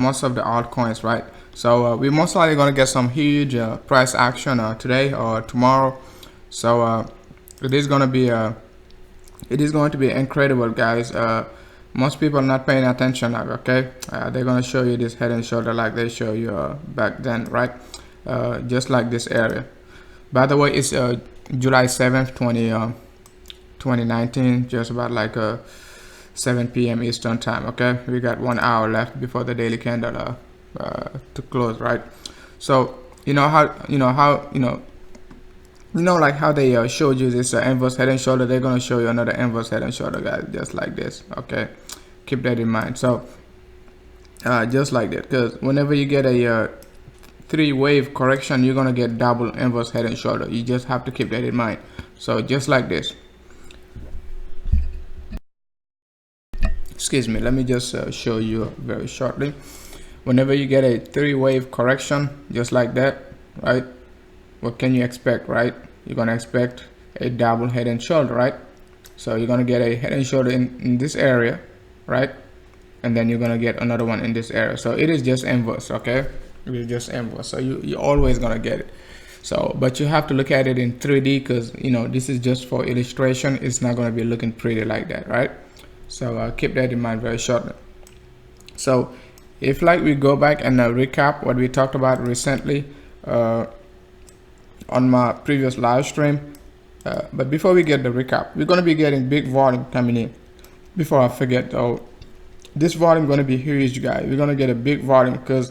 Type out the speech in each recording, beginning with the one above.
most of the altcoins, right? So we're most likely going to get some huge price action today or tomorrow. So it is going to be incredible, guys. Most people are not paying attention now, okay? They're going to show you this head and shoulder like they show you back then, right? Just like this area. By the way, it's July 7th, 2019, just about like 7 p.m. Eastern time. Okay, we got 1 hour left before the daily candle to close, right? So like how they showed you this inverse head and shoulder, they're gonna show you another inverse head and shoulder, guys, just like this. Okay, keep that in mind. So just like that, because whenever you get a 3-wave correction, you're gonna get double inverse head and shoulder. You just have to keep that in mind. So just like this. Excuse me, let me just show you very shortly. Whenever you get a 3-wave correction just like that, right, what can you expect, right? You're gonna expect a double head and shoulder, right? So you're gonna get a head and shoulder in this area, right? And then you're gonna get another one in this area. So it is just inverse, okay? It is just inverse. So you're always gonna get it. So but you have to look at it in 3D, because this is just for illustration. It's not gonna be looking pretty like that, right? So keep that in mind very shortly. So if like we go back and recap what we talked about recently on my previous live stream, but before we get the recap, we're going to be getting big volume coming in. Before I forget though, this volume going to be huge, guys. We're going to get a big volume, because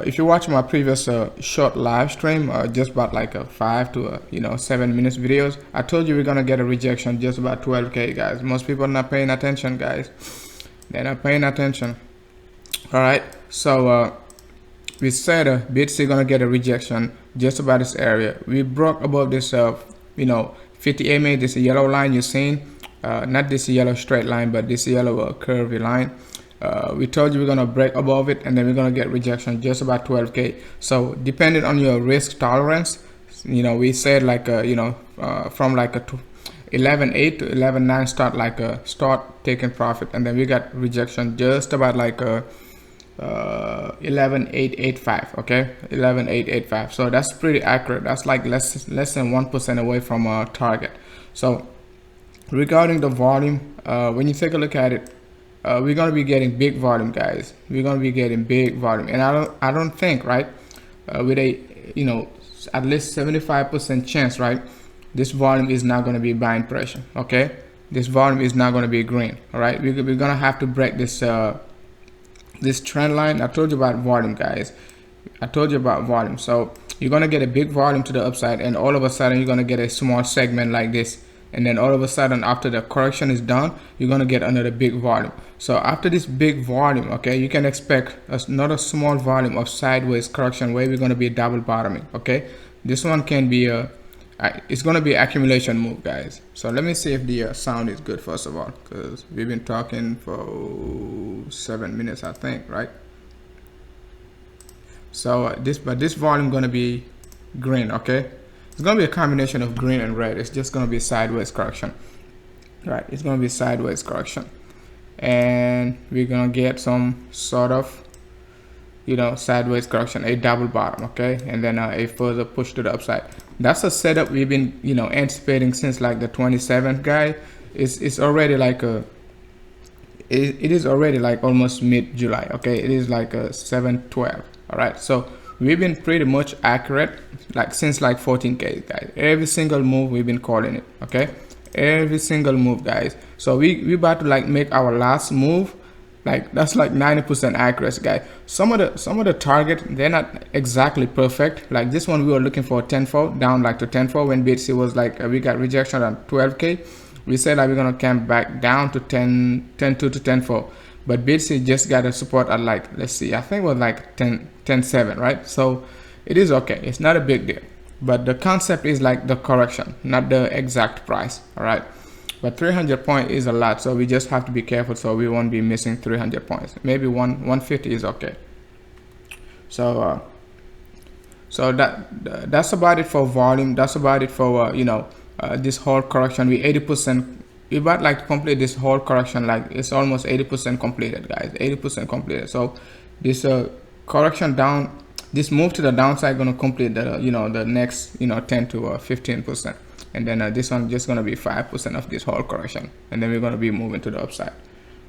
if you watch my previous short live stream, just about like a 5 to 7 minutes videos, I told you we're gonna get a rejection just about 12K, guys. Most people are not paying attention, guys. They're not paying attention. All right, so we said BTC gonna get a rejection just about this area. We broke above this 50 MA, this yellow line you're seeing, not this yellow straight line, but this yellow curvy line. We told you we're gonna break above it, and then we're gonna get rejection just about 12K. So depending on your risk tolerance, we said like from like a 11.8 to 11.9 start taking profit, and then we got rejection just about like 11.885. okay, 11.885. so that's pretty accurate. That's like less than 1% away from our target. So regarding the volume, when you take a look at it, we're going to be getting big volume, guys. We're going to be getting big volume, and I don't think, right, with a at least 75% chance, right, this volume is not going to be buying pressure. Okay, this volume is not going to be green. All right, we're going to have to break this this trend line. I told you about volume, guys. I told you about volume. So you're going to get a big volume to the upside, and all of a sudden you're going to get a small segment like this. And then all of a sudden, after the correction is done, you're going to get another big volume. So after this big volume, okay, you can expect another small volume of sideways correction where we're going to be double bottoming. Okay, this one can be it's going to be accumulation move, guys. So let me see if the sound is good first of all, because we've been talking for 7 minutes, I think, right? So this volume going to be green. Okay, it's going to be a combination of green and red. It's just going to be sideways correction, right? It's going to be sideways correction, and we're going to get some sort of sideways correction, a double bottom, okay, and then a further push to the upside. That's a setup we've been anticipating since like the 27th, guy. It's already like it is already like almost mid-July. Okay, it is like a 7/12. All right, so we've been pretty much accurate like since like 14K, guys. Every single move we've been calling it. Okay, every single move, guys. So we about to like make our last move. Like that's like 90% accuracy, guys. Some of the target, they're not exactly perfect. Like this one, we were looking for 10-4 down like to 10-4 when BTC was like we got rejection on 12K. We said like we're gonna come back down to 10.2 to 10.4, but BTC just got a support at like, let's see, I think it was like 10.7, right? So it is okay. It's not a big deal, but the concept is like the correction, not the exact price. All right. But 300 points is a lot, so we just have to be careful so we won't be missing 300 points. Maybe 150 is okay. So so that's about it for volume. That's about it for this whole correction. We 80%. We about like to complete this whole correction. Like it's almost 80% completed, guys. 80% completed. So this correction down, this move to the downside gonna complete the the next 10 to 15%, and then this one just gonna be 5% of this whole correction, and then we're gonna be moving to the upside.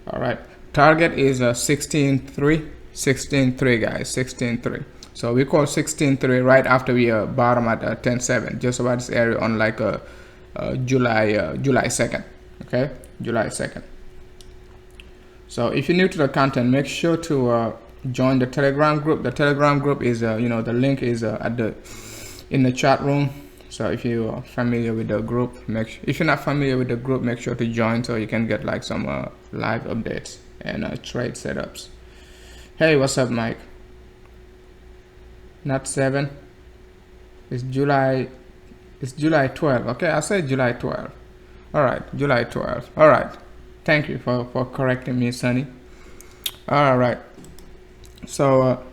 All right, target is 16.3 guys, 16.3. So we call 16.3 right after we bottom at 10.7, just about this area on like July 2nd. Okay, July 2nd. So if you're new to the content, make sure to join the Telegram group. The Telegram group is the link is in the chat room. So if you are familiar with the group, if you're not familiar with the group, make sure to join so you can get like some live updates and trade setups. Hey, what's up, Mike? Not 7. It's July 12. Okay, I said July 12. All right, July 12. All right, thank you for correcting me, Sonny. All right, so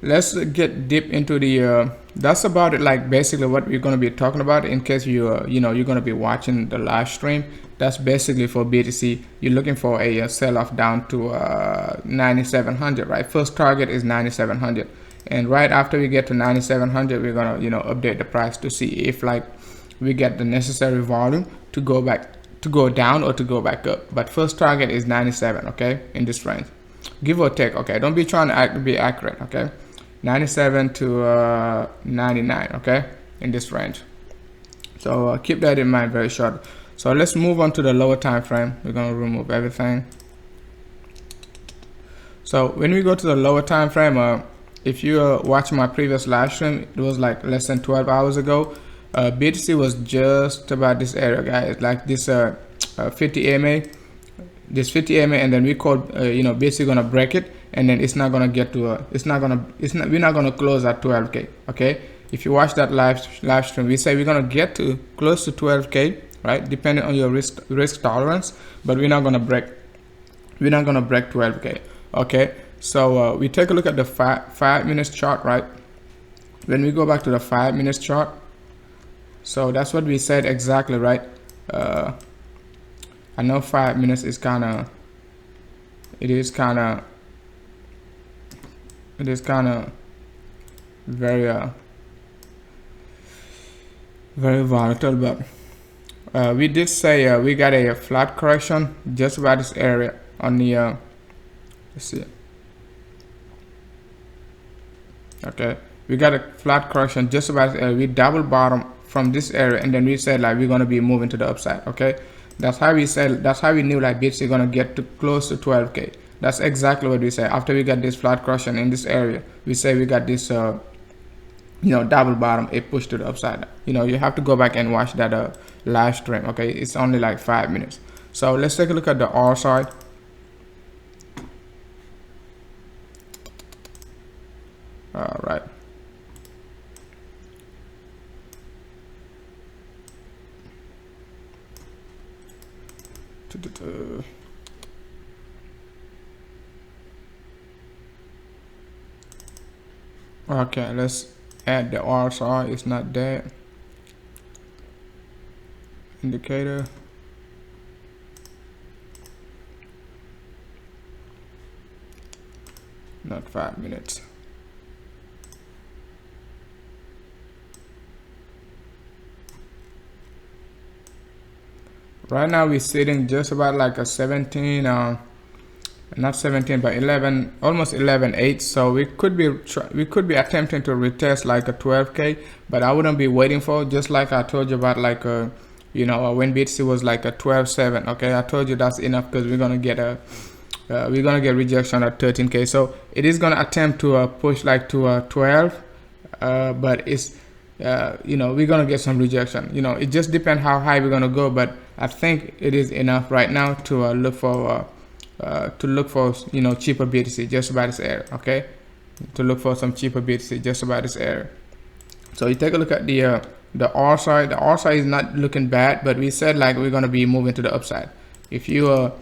let's get deep into the that's about it, like basically what we're going to be talking about. In case you're going to be watching the live stream, that's basically for BTC. You're looking for a sell-off down to 9,700, right? First target is 9,700, and right after we get to 9,700, we're gonna update the price to see if like we get the necessary volume to go down or to go back up. But first target is 97, okay, in this range, give or take. Okay, don't be trying to be accurate. Okay, 97 to 99, okay, in this range. So keep that in mind, very short. So let's move on to the lower time frame. We're going to remove everything. So when we go to the lower time frame, if you watch my previous live stream, it was like less than 12 hours ago. BTC was just about this area, guys, like this 50 EMA, this 50 EMA, and then we called basically gonna break it, and then it's not gonna get to we're not gonna close at 12K. Okay, if you watch that live stream, we say we're gonna get to close to 12K, right, depending on your risk tolerance, but we're not gonna break 12K. Okay, so we take a look at the 5 minutes chart, right? When we go back to the 5 minutes chart, so that's what we said exactly, right? I know 5 minutes is kind of very very volatile, but we did say we got a flat correction just about this area on the let's see. Okay, we got a flat correction just about this area. We double bottom from this area, and then we said like we're gonna be moving to the upside. Okay, that's how we said, that's how we knew like BTC gonna get to close to 12K. That's exactly what we said. After we got this flat correction in this area, we say we got this double bottom, a push to the upside. You have to go back and watch that live stream. Okay, it's only like 5 minutes. So let's take a look at the R side. All right, okay, let's add the RSI. It's not there. Indicator. Not 5 minutes. Right now we're sitting just about like a 17, not 17, but 11, almost 11.8. So we could be attempting to retest like a 12K, but I wouldn't be waiting for, just like I told you about like when BTC was like a 12.7. Okay, I told you that's enough because we're gonna get rejection at 13K. So it is gonna attempt to push like to 12, but it's we're gonna get some rejection. It just depends how high we're gonna go, but I think it is enough right now to look for cheaper BTC just about this area. Okay, to look for some cheaper BTC just about this area. So you take a look at the R side. The R side is not looking bad, but we said like we're gonna be moving to the upside. If you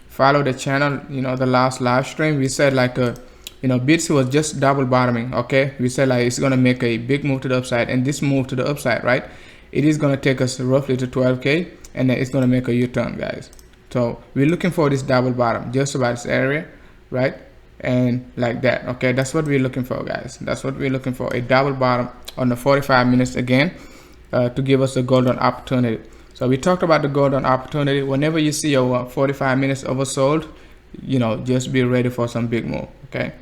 follow the channel, the last live stream, we said like BTC was just double bottoming. Okay, we said like it's gonna make a big move to the upside, and this move to the upside, right, it is gonna take us roughly to 12K, and then it's gonna make a U-turn, guys. So we're looking for this double bottom just about this area, right? and like that. Okay, that's what we're looking for, guys. That's what we're looking for, a double bottom on the 45 minutes again, to give us a golden opportunity. So we talked about the golden opportunity. Whenever you see your 45 minutes oversold, you know, just be ready for some big move. Okay,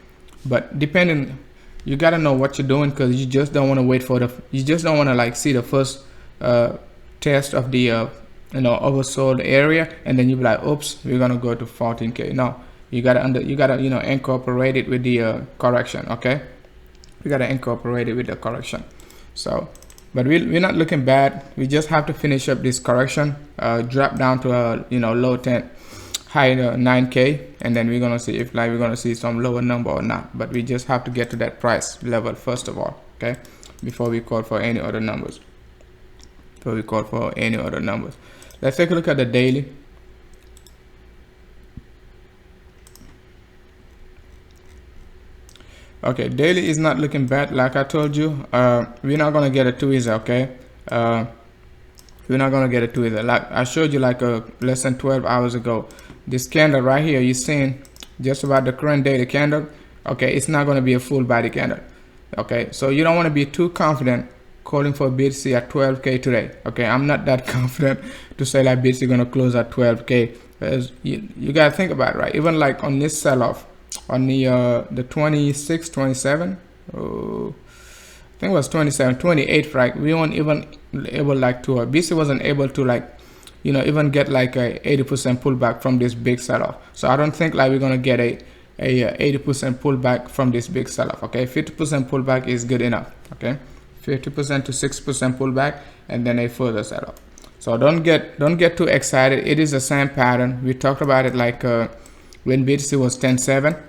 but depending, you got to know what you're doing, because you just don't want to wait for you just don't want to like see the first test of the you know, oversold area, and then you be like, oops, we're gonna go to 14K. No, you gotta you know, incorporate it with the correction. Okay, we gotta incorporate it with the correction. So, but we're not looking bad. We just have to finish up this correction, drop down to you know, low 10, high 9K, and then we're gonna see if like we're gonna see some lower number or not. But we just have to get to that price level first of all, okay, before we call for any other numbers. Let's take a look at the daily. Okay, daily is not looking bad. Like I told you, we're not gonna get a tweezer. Okay, we're not gonna get a tweezer. Like I showed you like less than 12 hours ago, this candle right here, you're seeing just about the current daily candle. Okay, it's not gonna be a full body candle. Okay, so you don't want to be too confident calling for BTC at 12K today. Okay, I'm not that confident to say like BTC gonna close at 12K, because you gotta think about it, right? Even like on this sell-off on the 26, 27, oh, I think it was 27, 28, right? We weren't even able like to BTC wasn't able to like, you know, even get like a 80% pullback from this big sell-off. So I don't think like we're gonna get a 80% pullback from this big sell-off. Okay, 50% pullback is good enough. Okay, 50% to 6% pullback, and then a further sell-off. So don't get too excited. It is the same pattern. We talked about it like when BTC was 10.7,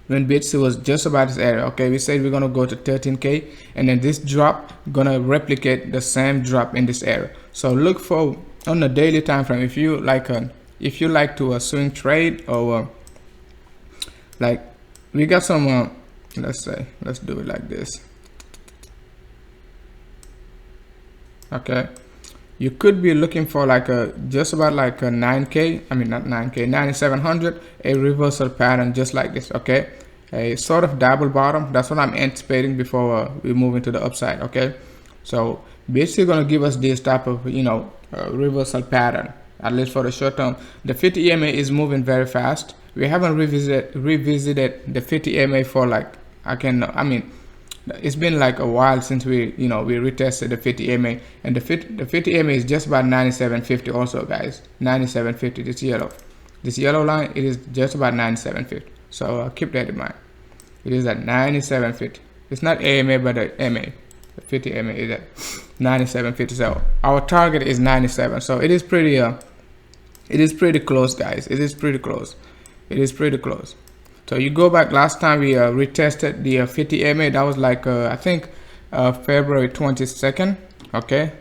when BTC was just about this area. Okay, we said we're gonna go to 13K, and then this drop gonna replicate the same drop in this area. So look for on the daily time frame, if you like to swing trade, or like we got some let's do it like this. Okay, you could be looking for like just about like a 9K, I mean not 9K, 9700, a reversal pattern just like this. Okay, a sort of double bottom. That's what I'm anticipating before we move into the upside. Okay, so basically gonna give us this type of, you know, reversal pattern, at least for the short term. The 50 EMA is moving very fast. We haven't revisited the 50 EMA for like, I mean it's been like a while since we retested the 50 EMA, and the 50 EMA is just about 97.50 also, guys. 97.50. This yellow line, it is just about 97.50. So keep that in mind. It is at 97.50. It's not AMA, but the MA. The 50 MA is at 97.50. So our target is 97. So it is pretty close, guys. It is pretty close. So you go back last time we retested the 50 MA, that was like I think February 22nd. Okay,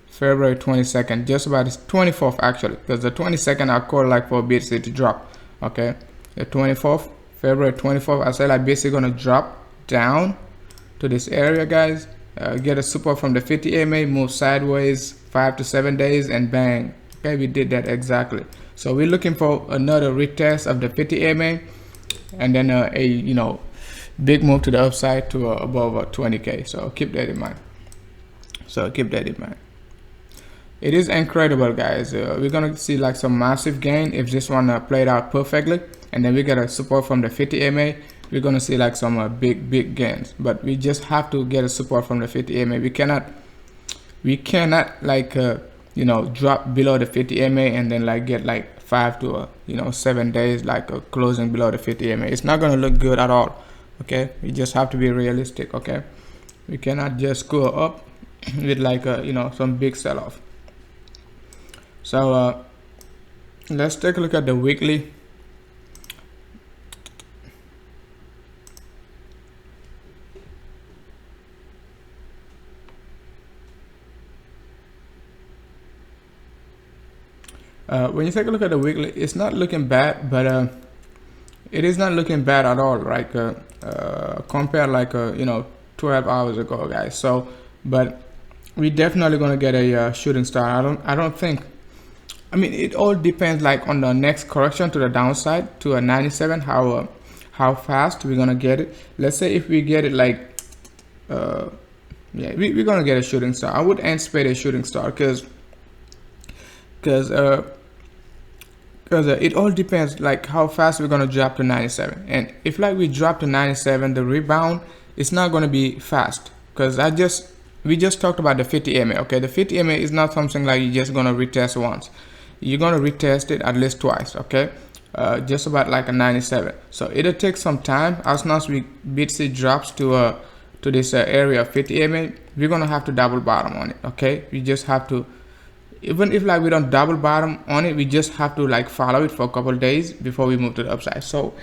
February 22nd, just about this 24th actually, because the 22nd I called like for BTC to drop. Okay, the 24th, February 24th, I said like BTC gonna drop down to this area, guys. Get a support from the 50 MA, move sideways 5 to 7 days, and bang. Okay, we did that exactly. So we're looking for another retest of the 50 MA, and then a big move to the upside to above 20K. So keep that in mind. It is incredible, guys. We're gonna see like some massive gain if this one played out perfectly, and then we get a support from the 50 MA. We're gonna see like some big gains, but we just have to get a support from the 50 MA. We cannot like drop below the 50 MA and then like get like 5 to 7 days like closing below the 50 MA. It's not gonna look good at all. Okay, we just have to be realistic. Okay, we cannot just go up with like some big sell-off. So let's take a look at the weekly. When you take a look at the weekly, it's not looking bad, but it is not looking bad at all, right? Compared like 12 hours ago, guys. So, but we definitely gonna get a shooting star. I don't think. I mean, it all depends like on the next correction to the downside to a 97, how how fast we're gonna get it. Let's say if we get it like yeah, we're gonna get a shooting star. I would anticipate a shooting star because it all depends like how fast we're gonna drop to 97. And if like we drop to 97, the rebound is not gonna be fast, because we just talked about the 50 MA. Okay, the 50 MA is not something like you're just gonna retest once. You're gonna retest it at least twice. Okay, just about like a 97. So it'll take some time. As soon as we BTC drops to this area of 50 MA, we're gonna have to double bottom on it. Okay, we just have to, even if like we don't double bottom on it, we just have to like follow it for a couple days before we move to the upside. So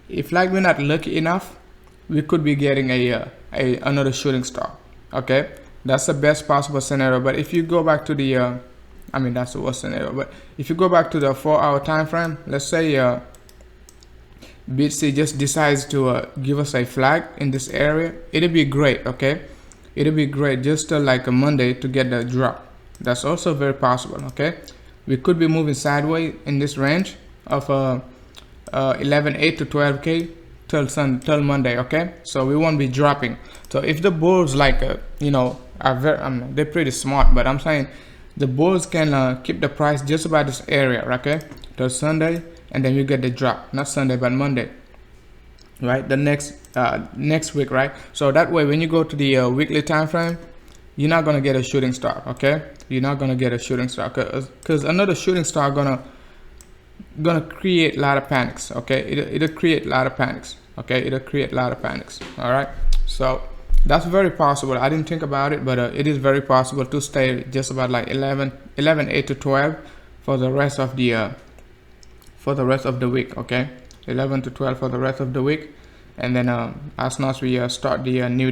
if like we're not lucky enough, we could be getting another shooting star. Okay, that's the best possible scenario. But if you go back to the I mean, that's the worst scenario, but if you go back to the 4-hour time frame, let's say BTC just decides to give us a flag in this area, it'll be great. Okay, it'll be great just like a Monday to get the drop. That's also very possible. Okay, we could be moving sideways in this range of 11.8 to 12K till Monday. Okay, so we won't be dropping. So if the bulls like you know, are very they're pretty smart, but I'm saying the bulls can keep the price just about this area, okay, till Sunday, and then you get the drop, not Sunday but Monday, right, the next week, right? So that way when you go to the weekly time frame, you're not gonna get a shooting star. Okay, you're not gonna get a shooting star, because another shooting star gonna create a lot of panics. Okay, it'll create a lot of panics. Okay, it'll create a lot of panics. All right, so that's very possible. I didn't think about it, but it is very possible to stay just about like 11.8 to 12 for the rest of the week. Okay, 11 to 12 for the rest of the week, and then as soon as we start the new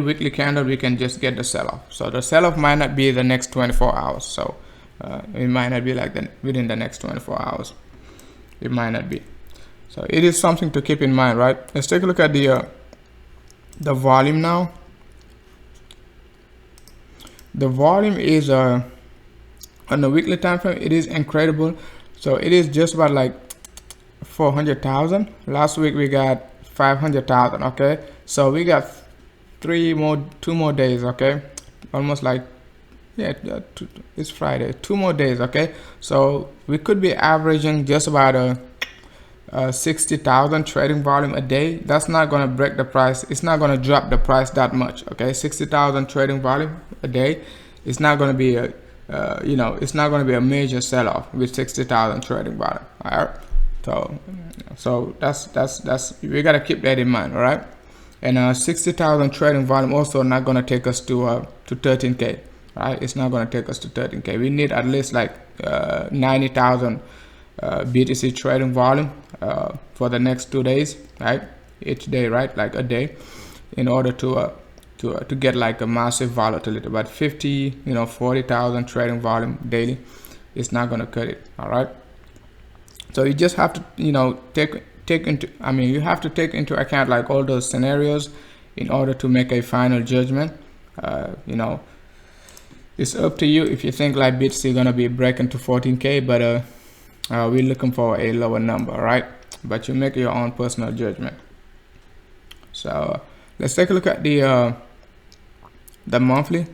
weekly candle, we can just get the sell-off. So the sell-off might not be the next 24 hours. So it might not be like within the next 24 hours. It might not be. So it is something to keep in mind, right? Let's take a look at the volume now. The volume is on the weekly time frame, it is incredible. So it is just about like 400,000. Last week we got 500,000. Okay, so we got two more days. Okay, almost like, yeah, it's Friday, 2 more days. Okay, so we could be averaging just about 60,000 trading volume a day. That's not going to break the price. It's not going to drop the price that much. Okay, 60,000 trading volume a day. It's not going to be a you know, it's not going to be a major sell-off with 60,000 trading volume. All right, so that's we got to keep that in mind. All right, and 60,000 trading volume also not going to take us to 13K. Right, it's not going to take us to 13K. We need at least like 90,000 BTC trading volume for the next 2 days, right? Each day, right? Like a day, in order to get like a massive volatility. But 40,000 trading volume daily is not gonna cut it. All right. So you just have to, you have to take into account like all those scenarios in order to make a final judgment. It's up to you if you think like BTC gonna be breaking to 14K, but we're looking for a lower number, right? But you make your own personal judgment. So let's take a look at the monthly.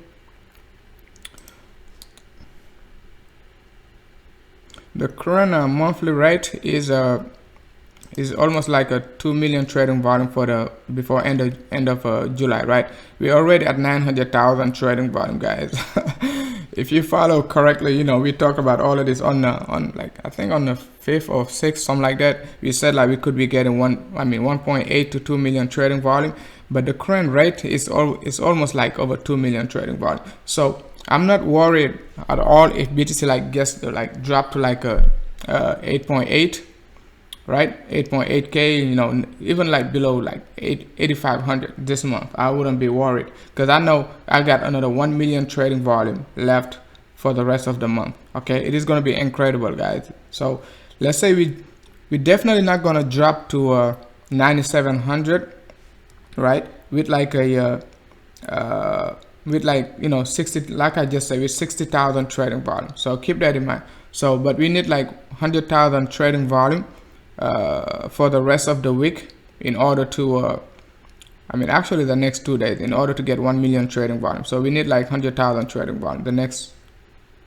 The current monthly rate is almost like a 2 million trading volume for before end of July, right? We're already at 900,000 trading volume, guys. If you follow correctly, we talk about all of this on like I think on the 5th or 6th, something like that. We said like we could be getting 1.8 to 2 million trading volume, but the current rate is almost like over 2 million trading volume. So I'm not worried at all if BTC like gets like drop to like a 8.8, right? 8.8K, even like below like 8,500 this month, I wouldn't be worried, because I know I got another 1 million trading volume left for the rest of the month. Okay, it is going to be incredible, guys. So let's say we definitely not going to drop to 9,700, right? With like a 60, like I just said, with 60,000 trading volume. So keep that in mind. So but we need like 100,000 trading volume for the rest of the week in order to I mean actually the next 2 days in order to get 1 million trading volume. So we need like 100,000 trading volume the next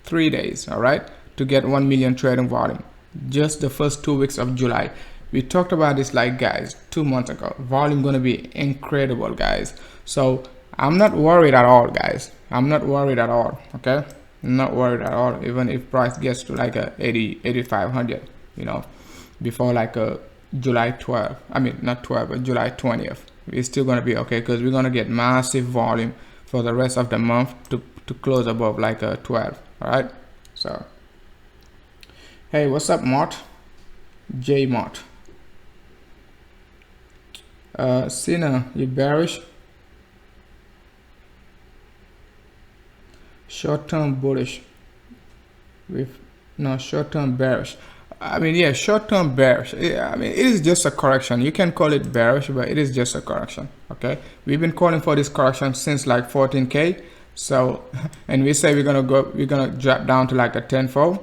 3 days, all right, to get 1 million trading volume. Just the first 2 weeks of July. We talked about this like guys 2 months ago. Volume gonna be incredible, guys. So I'm not worried at all, guys. I'm not worried at all. Okay, I'm not worried at all. Even if price gets to like a 8,500, you know, before like a July 12th. I mean not 12th, but July 20th. It's still gonna be okay because we're gonna get massive volume for the rest of the month to close above like a 12. All right. So hey, what's up, Mott? J Mott. Sina, you bearish? Short-term bullish with no short-term bearish. I mean, yeah, short-term bearish. I mean, it is just a correction. You can call it bearish, but it is just a correction. Okay, we've been calling for this correction since like 14K. So, and we say we're gonna drop down to like a 10.4.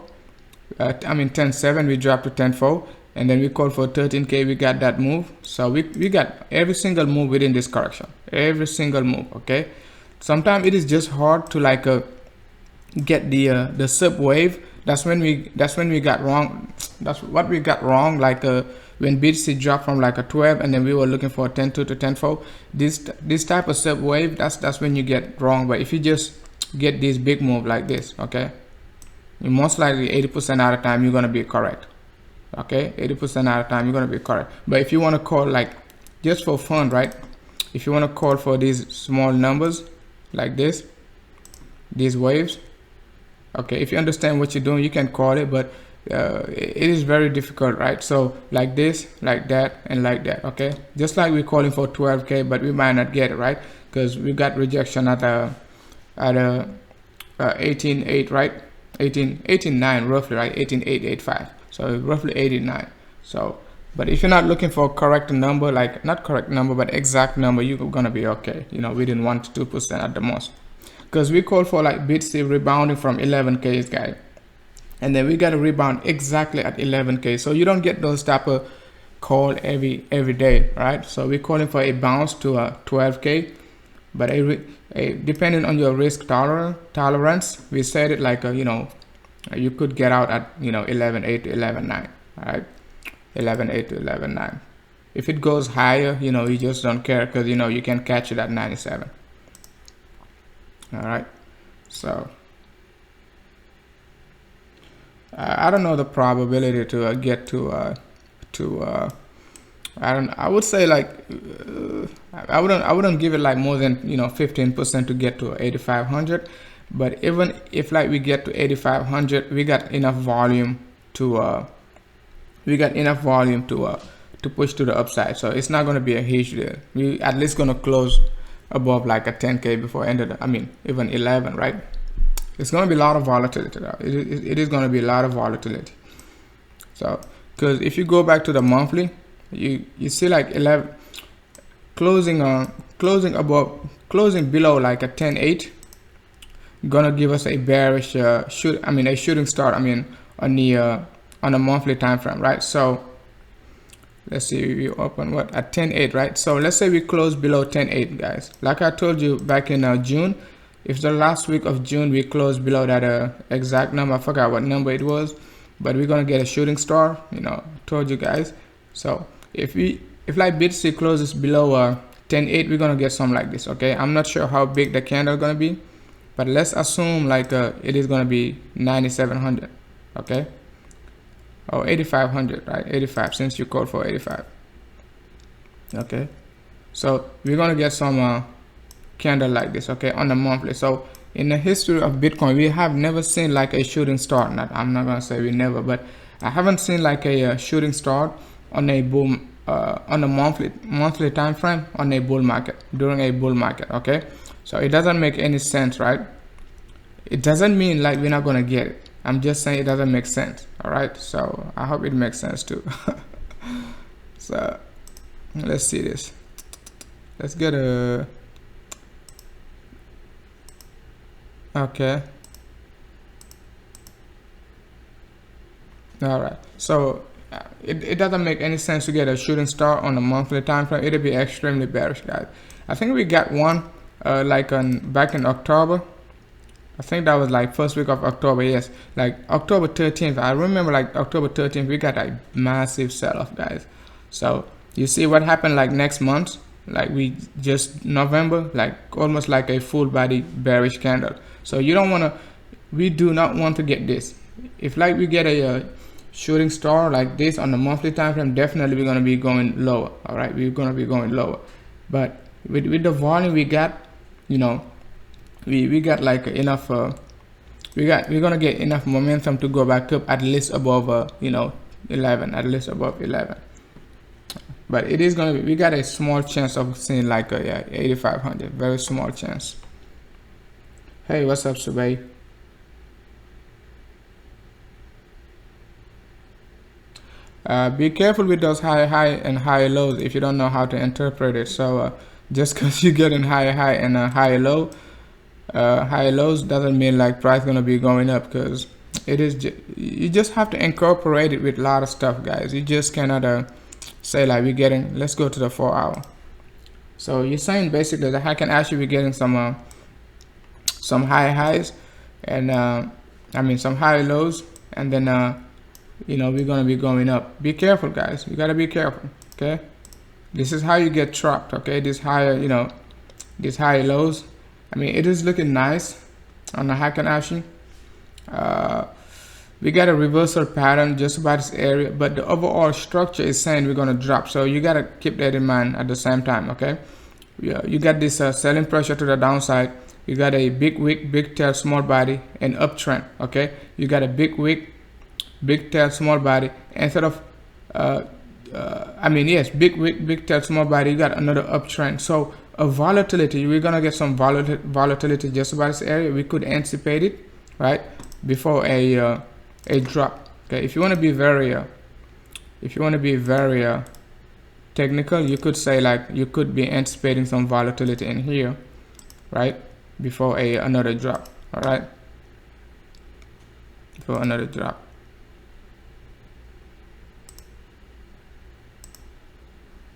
I mean 10.7. We dropped to 10.4, and then we called for 13K. We got that move. So we got every single move within this correction. Every single move. Okay. Sometimes it is just hard to like get the sub wave. That's when we got wrong. That's what we got wrong. Like when BTC dropped from like a 12 and then we were looking for a 10.2 to 10.4. This type of sub wave, that's when you get wrong. But if you just get this big move like this, okay, you most likely 80% out of time you're gonna be correct. Okay, 80% out of time you're gonna be correct. But if you want to call like just for fun, right? If you want to call for these small numbers like this, these waves, okay, if you understand what you're doing, you can call it, but it is very difficult, right? So like this, like that, and like that. Okay, just like we're calling for 12K, but we might not get it, right? Because we got rejection at 18.8, right? 18.9 roughly, right? 18.885, so roughly 89. So but if you're not looking for a correct number, like not correct number but exact number, you're gonna be okay, you know, within 1 to 2% at the most. Because we call for like BTC rebounding from 11K, guys, and then we got to rebound exactly at 11K. So you don't get those type of call every day, right? So we're calling for a bounce to 12K, but depending on your risk tolerance, we said it like you know, you could get out at, you know, 11.8 to 11.9, all right, 11.8 to 11.9. If it goes higher, you know, you just don't care because, you know, you can catch it at 97. All right, so I don't know the probability to get to I would say like I wouldn't give it like more than, you know, 15% to get to 8,500. But even if like we get to 8,500, we got enough volume to push to the upside. So it's not going to be a huge deal. We at least going to close above like a 10K before end of the, I mean even 11, right? It's going to be a lot of volatility though. It is going to be a lot of volatility. So because if you go back to the monthly, you see like 11 closing below like a 10.8 gonna give us a bearish a shooting star, I mean on a monthly time frame, right? So let's see, we open what at 10.8, right? So let's say we close below 10.8, guys. Like I told you back in June, if the last week of June we closed below that exact number, I forgot what number it was, but we're gonna get a shooting star, you know, told you guys. So if like BTC closes below 10.8, we're gonna get something like this. Okay, I'm not sure how big the candle is gonna be, but let's assume like it is gonna be 9,700. Okay, or 8,500, right? 85, since you called for 85. Okay, so we're gonna get some candle like this, okay, on the monthly. So in the history of Bitcoin, we have never seen like a shooting star. I'm not gonna say we never, but I haven't seen like a shooting star on a boom on a monthly time frame on a bull market, during a bull market. Okay, so it doesn't make any sense, right? It doesn't mean like we're not gonna get it. I'm just saying it doesn't make sense. All right, so I hope it makes sense too. So let's see this. Let's get a okay. All right, so it doesn't make any sense to get a shooting star on a monthly time frame. It'll be extremely bearish, guys. I think we got one like back in October. I think that was like first week of October. Yes, like October 13th. I remember like October 13th we got a massive sell-off, guys. So you see what happened like next month, like we just November, like almost like a full body bearish candle. So you don't want to, we do not want to get this. If like we get a shooting star like this on the monthly time frame, definitely we're going to be going lower. All right, we're going to be going lower. But with the volume we got, you know, we got like enough we're gonna get enough momentum to go back up at least above you know, 11, at least above 11. But it is gonna be, we got a small chance of seeing like a, yeah, 8500, very small chance. Hey, what's up, Subay? Be careful with those high and high lows if you don't know how to interpret it. So just because you get in high and high low, high lows doesn't mean like price gonna be going up, because it is you just have to incorporate it with a lot of stuff, guys. You just cannot say like we're getting, let's go to the 4 hour. So you're saying basically that I can actually be getting some high highs and I mean some high lows, and then you know, we're gonna be going up. Be careful, guys. You gotta be careful. Okay, this is how you get trapped. Okay, this higher, you know, these high lows. I mean, it is looking nice on the Heiken action. We got a reversal pattern just about this area, but the overall structure is saying we're gonna drop. So you gotta keep that in mind at the same time. Okay, yeah, you got this selling pressure to the downside. You got a big wick, big tail, small body, and uptrend. Okay, you got a big wick, big tail, small body. Instead of I mean, yes, big wick, big tail, small body, you got another uptrend. So a volatility, we're gonna get some volatility just about this area. We could anticipate it, right, before a drop. Okay, if you want to be very technical, you could say like you could be anticipating some volatility in here, right, before another drop. All right, before another drop.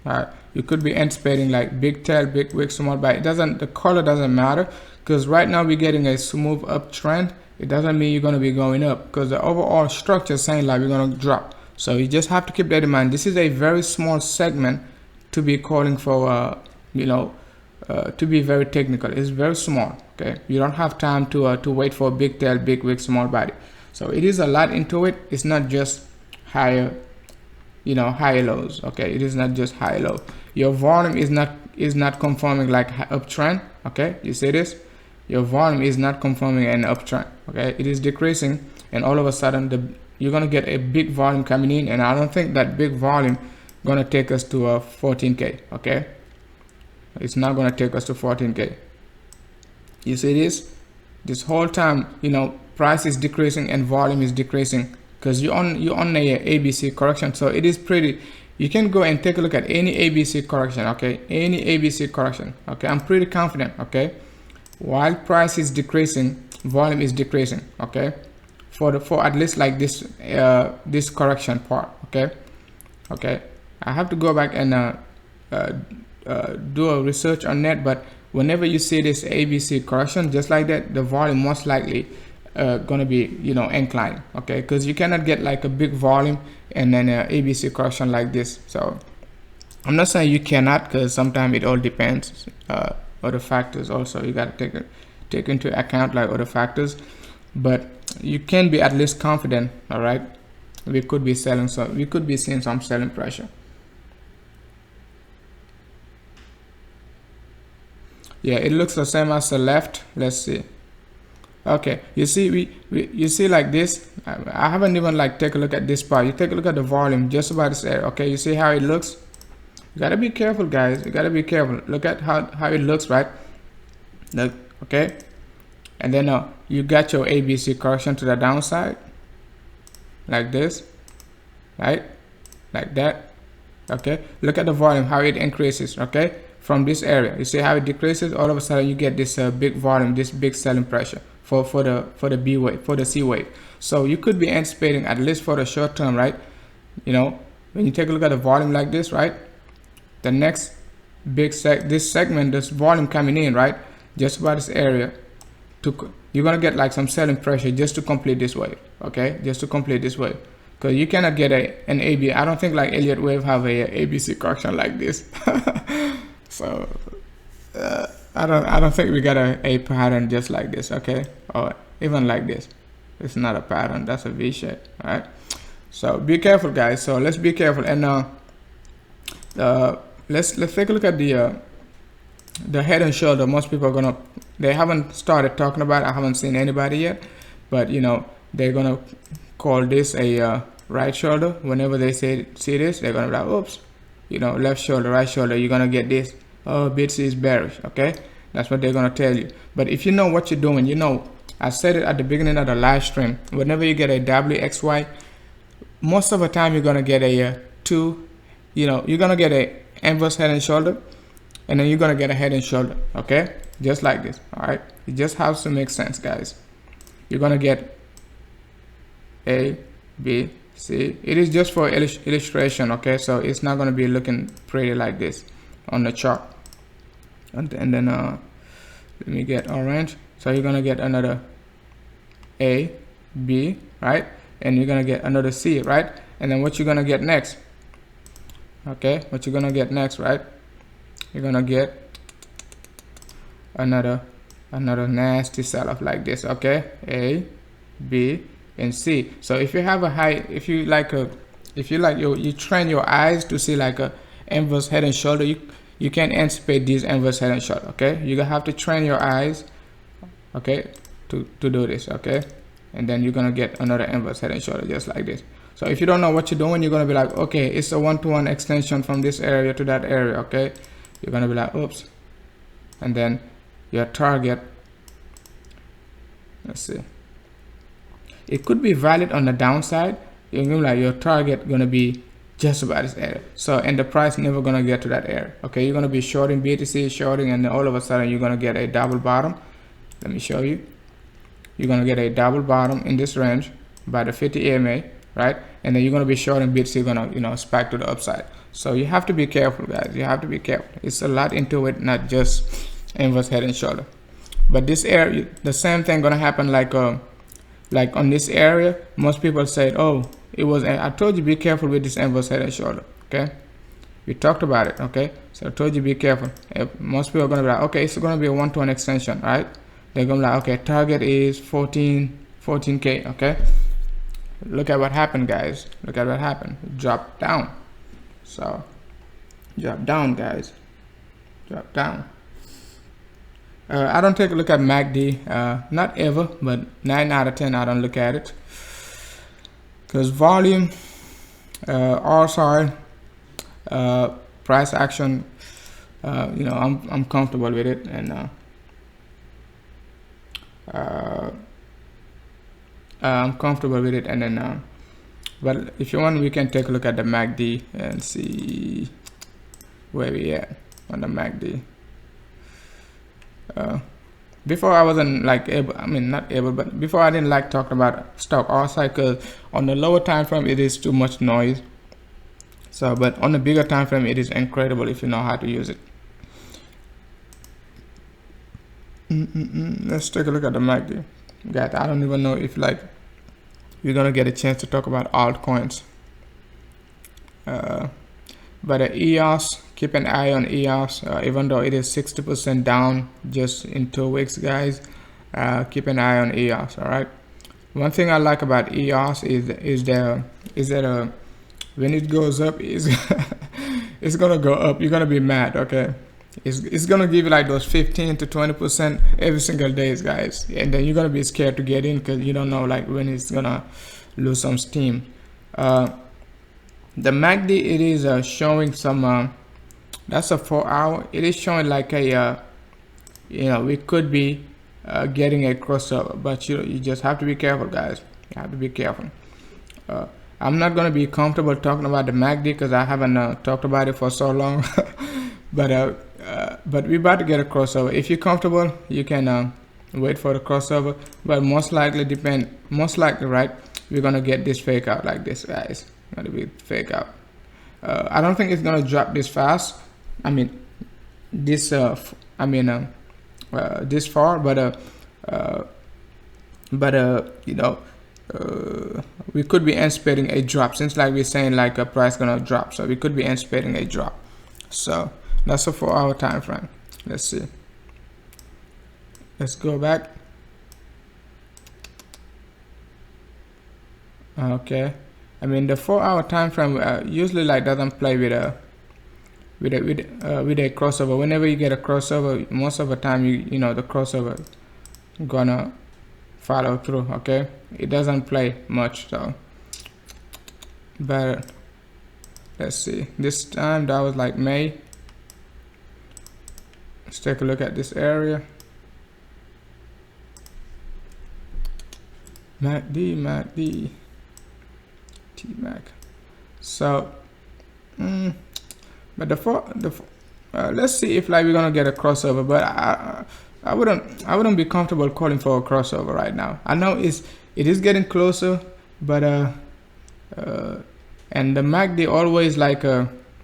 All right, you could be anticipating like big tail, big wick, small body. It doesn't, the color doesn't matter, because right now we're getting a smooth uptrend. It doesn't mean you're going to be going up, because the overall structure is saying like we're going to drop. So you just have to keep that in mind. This is a very small segment to be calling for you know, to be very technical. It's very small. Okay, you don't have time to wait for a big tail, big wick, small body. So it is a lot into it. It's not just higher, you know, high lows. Okay, it is not just high low. Your volume is not conforming like uptrend. Okay, you see this, your volume is not conforming an uptrend. Okay, it is decreasing, and all of a sudden you're gonna get a big volume coming in, and I don't think that big volume gonna take us to 14k. Okay, it's not gonna take us to 14k. You see this whole time, you know, price is decreasing and volume is decreasing, because you're on a ABC correction. So it is pretty, you can go and take a look at any ABC correction. Okay, any ABC correction. Okay, I'm pretty confident. Okay, while price is decreasing, volume is decreasing. Okay, for at least like this this correction part. Okay, I have to go back and do a research on that, but whenever you see this ABC correction just like that, the volume most likely gonna be, you know, inclined. Okay, because you cannot get like a big volume and then a ABC correction like this. So I'm not saying you cannot, because sometimes it all depends other factors also. You got to take into account like other factors, but you can be at least confident. All right, we could be selling, so we could be seeing some selling pressure. Yeah, it looks the same as the left. Let's see. Okay, you see, you see like this. I haven't even like take a look at this part. You take a look at the volume just about this area. Okay, you see how it looks. You gotta be careful, guys. You gotta be careful. Look at how it looks, right? Look, okay, and then you got your ABC correction to the downside like this, right, like that. Okay, look at the volume, how it increases. Okay, from this area, you see how it decreases. All of a sudden you get this big volume, this big selling pressure for the B wave, for the C wave. So you could be anticipating, at least for the short term, right, you know, when you take a look at the volume like this, right, the next big this segment, this volume coming in, right, just about this area, you're gonna get like some selling pressure just to complete this wave. Okay, just to complete this wave, because you cannot get an AB. I don't think like Elliott wave have a ABC correction like this. So I don't think we got a pattern just like this. Okay, or even like this. It's not a pattern, that's a V shape. All right, so be careful, guys. So let's be careful, and let's take a look at the head and shoulder. Most people are they haven't started talking about it. I haven't seen anybody yet, but you know, they're gonna call this a right shoulder. Whenever they see this, they're gonna be like, oops, you know, left shoulder, right shoulder, you're gonna get this. Oh, BTC is bearish. Okay, that's what they're gonna tell you. But if you know what you're doing, you know, I said it at the beginning of the live stream, whenever you get a WXY, most of the time you're gonna get a you're gonna get a inverse head and shoulder, and then you're gonna get a head and shoulder. Okay, just like this. All right, it just has to make sense, guys. You're gonna get A, B, C. It is just for illustration. Okay, so it's not gonna be looking pretty like this on the chart. And then let me get orange. So you're gonna get another A, B, right, and you're gonna get another C, right, and then what you're gonna get next? Okay, what you're gonna get next, right? You're gonna get another nasty sell-off like this. Okay, A, B, and C. So if you have a high, if you train your eyes to see like a inverse head and shoulder, you can anticipate these inverse head and shoulder. Okay, you have to train your eyes, okay, to do this. Okay, and then you're gonna get another inverse head and shoulder just like this. So if you don't know what you're doing, you're gonna be like, okay, it's a one-to-one extension from this area to that area. Okay, you're gonna be like, oops, and then your target, let's see, it could be valid on the downside. You're gonna be like, your target gonna be just about this area. So, and the price never gonna get to that area. Okay, you're gonna be shorting BTC, shorting, and then all of a sudden you're gonna get a double bottom. Let me show you. You're gonna get a double bottom in this range by the 50 EMA, right? And then you're gonna be shorting BTC, gonna, you know, spike to the upside. So you have to be careful, guys. You have to be careful. It's a lot into it, not just inverse head and shoulder. But this area, the same thing gonna happen like on this area. Most people said, oh, it was, I told you be careful with this inverse head and shoulder. Okay, we talked about it. Okay, so I told you be careful. Most people are gonna be like, okay, it's gonna be a one-to-one extension, right? They're gonna be like, okay, target is 14K. Okay, look at what happened, guys. Look at what happened. It dropped down. So drop down, guys. Drop down. I don't take a look at MACD, not ever, but 9 out of 10 I don't look at it, because volume, RSI, price action, you know, I'm comfortable with it, and I'm comfortable with it. And then but if you want, we can take a look at the MACD and see where we at on the MACD. Before I wasn't like able, I mean not able, but before I didn't like talking about stock RSI, because on the lower time frame it is too much noise. So, but on the bigger time frame it is incredible if you know how to use it. Let's take a look at the MACD. Guys, I don't even know if like we're gonna get a chance to talk about altcoins. But the EOS, keep an eye on EOS, even though it is 60% down just in 2 weeks, guys. Keep an eye on EOS. All right. One thing I like about EOS is that when it goes up, it's gonna go up. You're gonna be mad. Okay. It's gonna give you like those 15 to 20% every single day, guys, and then you're gonna be scared to get in because you don't know like when it's gonna lose some steam. The MACD, it is showing some that's a 4 hour. It is showing like a you know, we could be getting a crossover, but you just have to be careful, guys. You have to be careful. I'm not gonna be comfortable talking about the MACD because I haven't talked about it for so long. But we're about to get a crossover. If you're comfortable, you can wait for the crossover, but most likely, right, we're gonna get this fake out like this, guys. gonna be fake out. I don't think it's gonna drop this fast. I mean, this this far, but you know, we could be anticipating a drop, since like we're saying like a price gonna drop, so we could be anticipating a drop. So that's a 4-hour time frame. Let's see. Let's go back. Okay, I mean the 4-hour time frame usually like doesn't play with a crossover. Whenever you get a crossover, most of the time you know the crossover gonna follow through. Okay, it doesn't play much, so but let's see. This time that was like May. Let's take a look at this area. MACD, T-Mac. So but let's see if like we're gonna get a crossover, but I wouldn't be comfortable calling for a crossover right now. I know it is getting closer, but and the MACD always like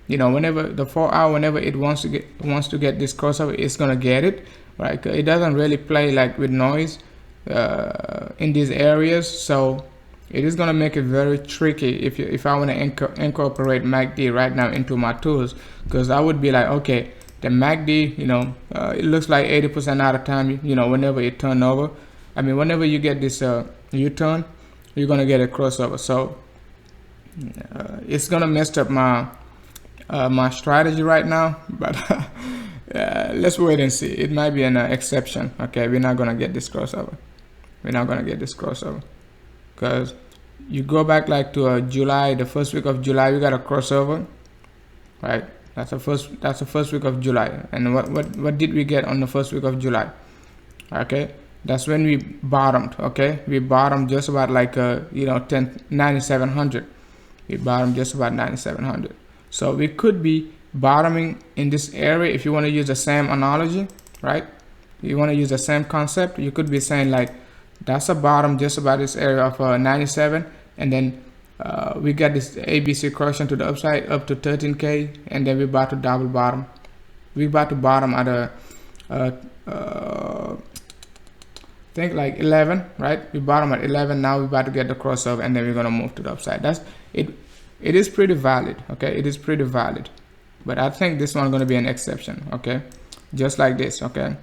you know, whenever the 4-hour, whenever it wants to get this crossover, it's gonna get it, right? It doesn't really play like with noise in these areas, so it is gonna make it very tricky if I want to incorporate MACD right now into my tools, because I would be like, okay, the MACD, you know, it looks like 80% out of time, you know, whenever it turn over, I mean, whenever you get this U-turn, you're gonna get a crossover. So it's gonna mess up my my strategy right now, but let's wait and see. It might be an exception. Okay, we're not gonna get this crossover. We're not gonna get this crossover, because you go back like to July, the first week of July, we got a crossover, right? That's the first week of July. And what did we get on the first week of July? Okay, that's when we bottomed. Okay, we bottomed just about like you know, 9,700. We bottomed just about 9,700. So we could be bottoming in this area. If you want to use the same analogy, right? You want to use the same concept, you could be saying like that's a bottom just about this area of 97, and then we got this ABC correction to the upside up to 13K, and then we're about to double bottom. We're about to bottom at a think like 11, right? We bottom at 11. Now we're about to get the crossover, and then we're gonna move to the upside. That's it. It is pretty valid. Okay, it is pretty valid, but I think this one gonna be an exception. Okay, just like this. Okay,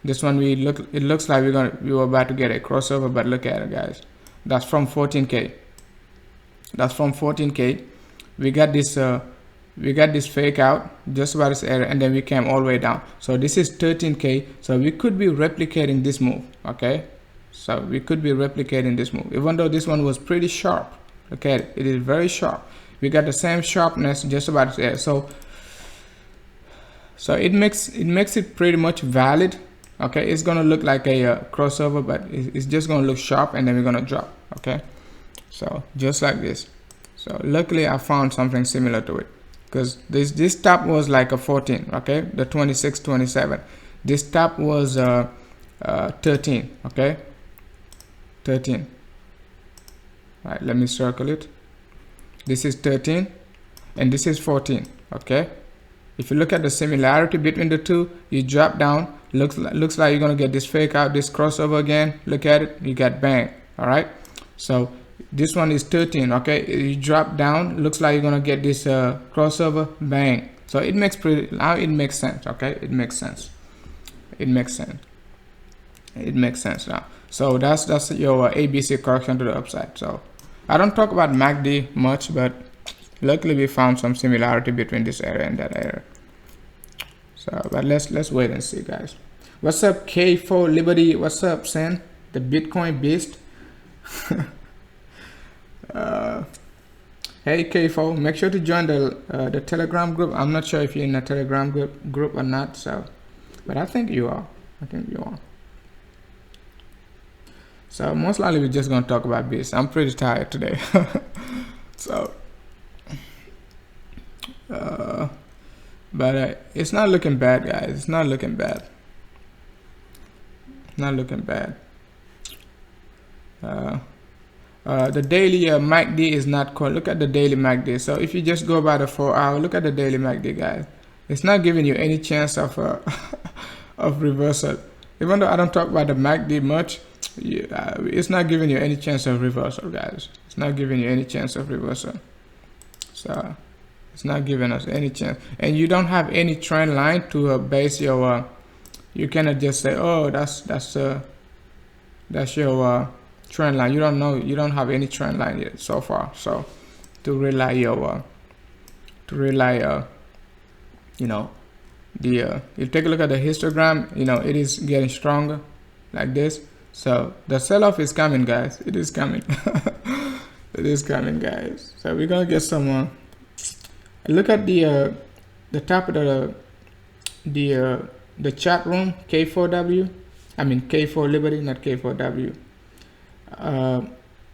this one it looks like we were about to get a crossover, but look at it, guys. That's from 14K. That's from 14K. We got this fake out just about this area, and then we came all the way down. So this is 13K. So we could be replicating this move. Okay, so we could be replicating this move, even though this one was pretty sharp. Look at it, it is very sharp. We got the same sharpness just about this area. So it makes it pretty much valid. Okay, it's gonna look like a crossover, but it's just gonna look sharp, and then we're gonna drop. Okay, so just like this. So luckily I found something similar to it, because this top was like a 14. Okay, the 26, 27. This top was 13. Okay, 13. All right, let me circle it. This is 13 and this is 14. Okay, if you look at the similarity between the two, you drop down, looks like you're gonna get this fake out, this crossover again. Look at it, you got bang. All right, so this one is 13. Okay, you drop down, looks like you're gonna get this crossover, bang. So it makes it makes sense. Okay, it makes sense. It makes sense. It makes sense now. So that's your ABC correction to the upside. So I don't talk about MACD much, but luckily we found some similarity between this area and that area. So but let's wait and see, guys. What's up, K4 Liberty? What's up, Sen, the Bitcoin beast? Hey K4, make sure to join the Telegram group. I'm not sure if you're in a Telegram group or not, so but I think you are. I think you are. So most likely we're just gonna talk about this. I'm pretty tired today. So but it's not looking bad, guys. It's not looking bad. Not looking bad. The daily MACD is not called. Look at the daily MACD. So if you just go by the 4 hour, look at the daily MACD, guys. It's not giving you any chance of of reversal. Even though I don't talk about the MACD much, it's not giving you any chance of reversal, guys. It's not giving you any chance of reversal. So it's not giving us any chance, and you don't have any trend line to base your. You cannot just say, oh, that's your trend line. You don't know. You don't have any trend line yet so far. So to rely your you know, the you take a look at the histogram. You know, it is getting stronger like this. So the sell-off is coming, guys. It is coming. It is coming, guys. So we're gonna get some. Look at the top of the chat room, K4W. I mean K4 Liberty, not K4W.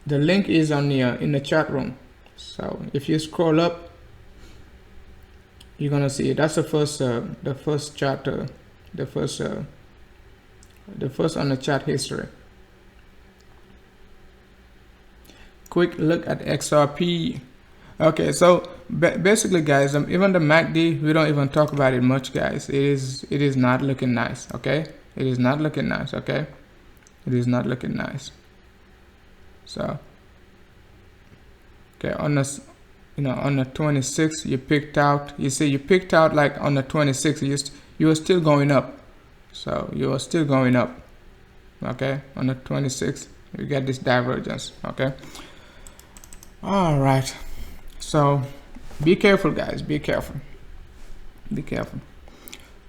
The link is on the in the chat room. So if you scroll up, you're gonna see it. That's the first chart, the first on the chart history. Quick look at XRP. Okay, so basically, guys, even the MACD, we don't even talk about it much, guys. It is not looking nice. Okay, it is not looking nice. Okay, it is not looking nice. So okay, on the on the 26th, you picked out. You see, you picked out like on the 26th, you were still going up. So you are still going up. Okay, on the 26th, you get this divergence. Okay. All right. So be careful, guys. Be careful. Be careful.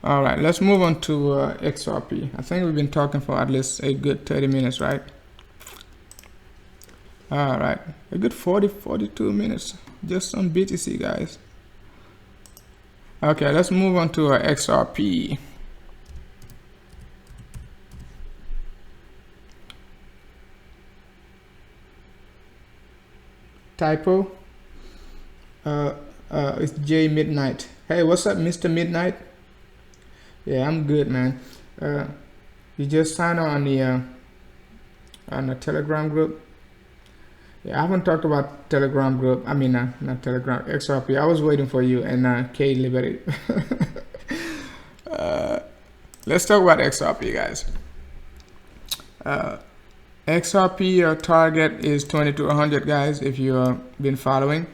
All right. Let's move on to XRP. I think we've been talking for at least a good 30 minutes, right? All right. A good 42 minutes just on BTC, guys. Okay. Let's move on to XRP. Typo. It's J Midnight. Hey, what's up, Mr. Midnight? Yeah, I'm good, man. You just signed on the Telegram group. Yeah, I haven't talked about Telegram group. I mean, not Telegram, XRP. I was waiting for you and K Liberty. Let's talk about XRP, guys. XRP target is 2200, guys, if you've been following.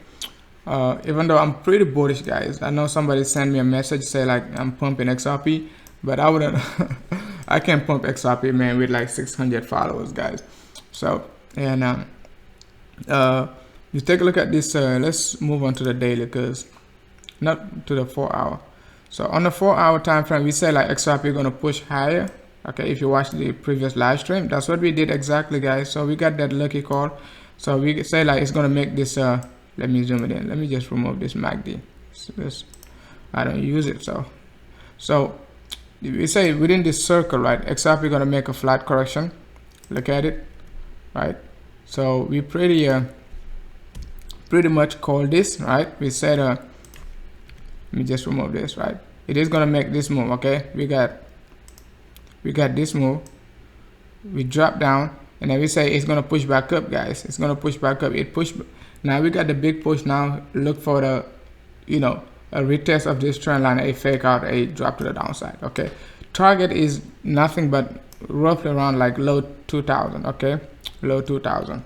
Even though I'm pretty bullish, guys. I know somebody sent me a message say like I'm pumping XRP, but I wouldn't. I can't pump XRP, man, with like 600 followers, guys. So, and you take a look at this. Let's move on to the daily, because not to the 4 hour. So on the 4 hour time frame, we say like XRP gonna push higher. Okay, if you watch the previous live stream, that's what we did exactly, guys. So we got that lucky call. So we say like it's gonna make this. Let me zoom it in. Let me just remove this MACD. So this, I don't use it. So we say within this circle, right? XRP gonna make a flat correction. Look at it, right? So we pretty much call this, right? We said let me just remove this, right? It is gonna make this move. Okay, we got this move. We drop down, and then we say it's gonna push back up, guys. It's gonna push back up. It pushed. Now we got the big push. Now look for the, a retest of this trend line, a fake out, a drop to the downside. Okay, target is nothing but roughly around like low 2000. Okay, low 2000,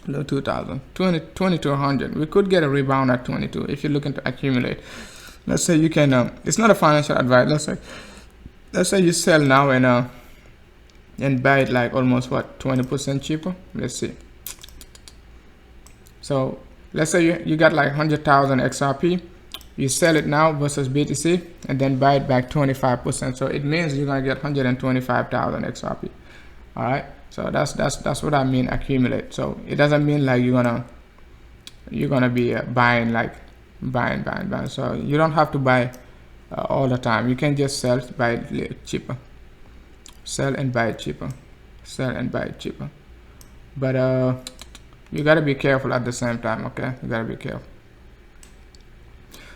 low 2000, 2200. We could get a rebound at 22 if you're looking to accumulate. Let's say you can. It's not a financial advice. Let's say you sell now and buy it like almost what, 20% cheaper. Let's see. So let's say you got like 100,000 XRP. You sell it now versus BTC and then buy it back 25%. So it means you're gonna get 125,000 XRP. All right. So that's what I mean accumulate. So it doesn't mean like you're gonna be buying like buying. So you don't have to buy all the time. You can just sell, buy it cheaper, sell and buy it cheaper, sell and buy it cheaper. But you gotta be careful at the same time. Okay, you gotta be careful.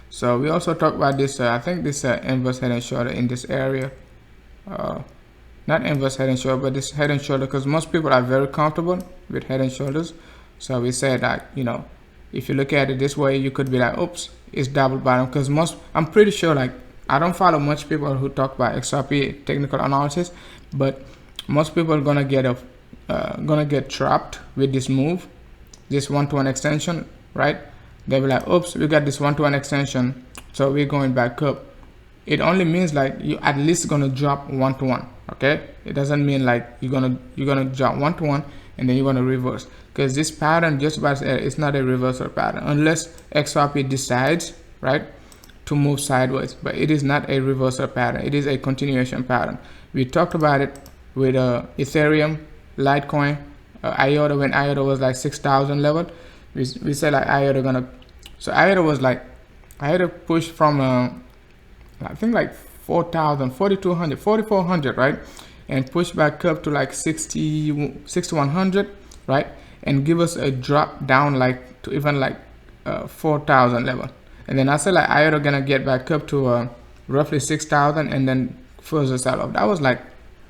So we also talk about this. I think this inverse head and shoulder in this area. not inverse head and shoulder, but this head and shoulder, because most people are very comfortable with head and shoulders. So we said that, you know, if you look at it this way, you could be like, oops, it's double bottom. Because I'm pretty sure, like, I don't follow much people who talk about XRP technical analysis, but most people are gonna get trapped with this move, this 1-to-1 extension, right? They'll be like, oops, we got this 1-to-1 extension, so we're going back up. It only means like you at least gonna drop 1-to-1, okay? It doesn't mean like you're gonna drop 1-to-1 and then you're gonna reverse, because this pattern, just about it's not a reversal pattern unless XRP decides, right, to move sideways. But it is not a reversal pattern, it is a continuation pattern. We talked about it with Ethereum, Litecoin, IOTA, when IOTA was like 6,000 level. We said like IOTA gonna, so IOTA was like, IOTA pushed from I think like 4,000, 4,200, 4,400, right, and push back up to like 6,100, right, and give us a drop down like to even like 4,000 level. And then I said like IOTA gonna get back up to roughly 6,000 and then further sell off. That was like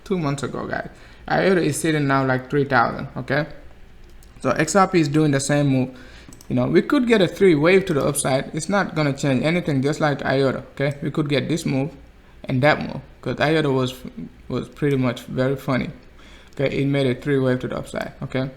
2 months ago, guys. IOTA is sitting now like 3,000, okay? So XRP is doing the same move. You know, we could get a 3 wave to the upside. It's not gonna change anything, just like IOTA, okay? We could get this move and that move, because IOTA was pretty much very funny, okay? It made a 3 wave to the upside, okay?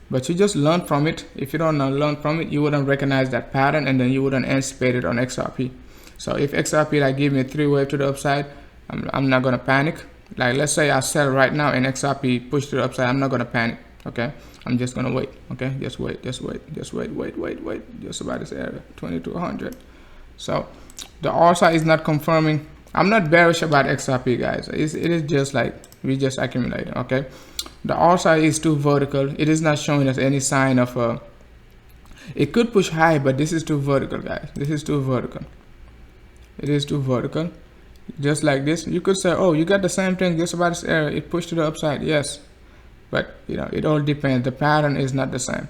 But you just learn from it. If you don't learn from it, you wouldn't recognize that pattern, and then you wouldn't anticipate it on XRP. So if XRP like give me a 3 wave to the upside, I'm not gonna panic. Like, let's say I sell right now and XRP push to the upside, I'm not gonna panic, okay? I'm just gonna wait, okay? Just wait, wait, just about this area, 2,200. So the RSI is not confirming. I'm not bearish about XRP, guys. It is just like we just accumulating, okay? The RSI is too vertical. It is not showing us any sign of it could push high, but this is too vertical, guys. This is too vertical. It is too vertical. Just like this, you could say, oh, you got the same thing just about this area. It pushed to the upside, yes. But, you know, it all depends. The pattern is not the same.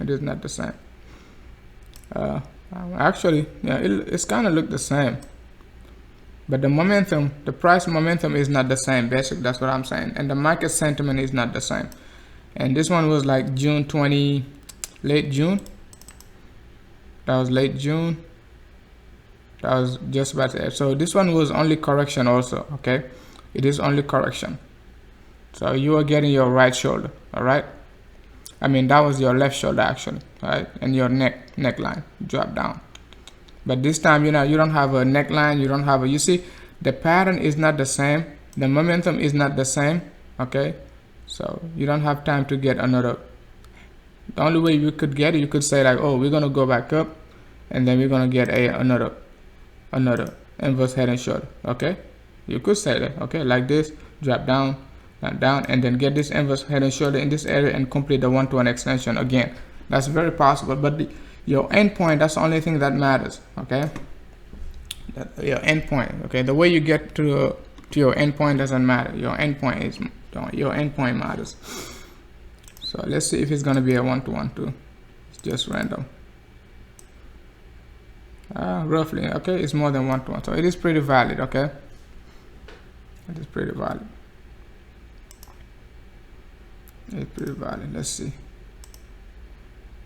It is not the same. Actually, yeah, it's kind of look the same. But the momentum, the price momentum is not the same. Basically, that's what I'm saying. And the market sentiment is not the same. And this one was like June 20, late June. That was late June. That was just about it. So this one was only correction also, okay? It is only correction. So you are getting your right shoulder, all right? I mean, that was your left shoulder actually, right? And your neckline drop down. But this time, you know, you don't have a neckline, you don't have a, you see, the pattern is not the same. The momentum is not the same, okay? So you don't have time to get another. The only way you could get it, you could say like, oh, we're gonna go back up and then we're gonna get another inverse head and shoulder, okay? You could say that, okay, like this, drop down, down, and then get this inverse head and shoulder in this area and complete the 1-to-1 extension again. That's very possible, but your endpoint, that's the only thing that matters, okay? Your endpoint, okay? The way you get to your endpoint doesn't matter. Your endpoint matters. So let's see if it's gonna be a 1-to-1 too. It's just random. Roughly, okay, it's more than 1-to-1, so it is pretty valid, okay? It is pretty valid. It's pretty valid. Let's see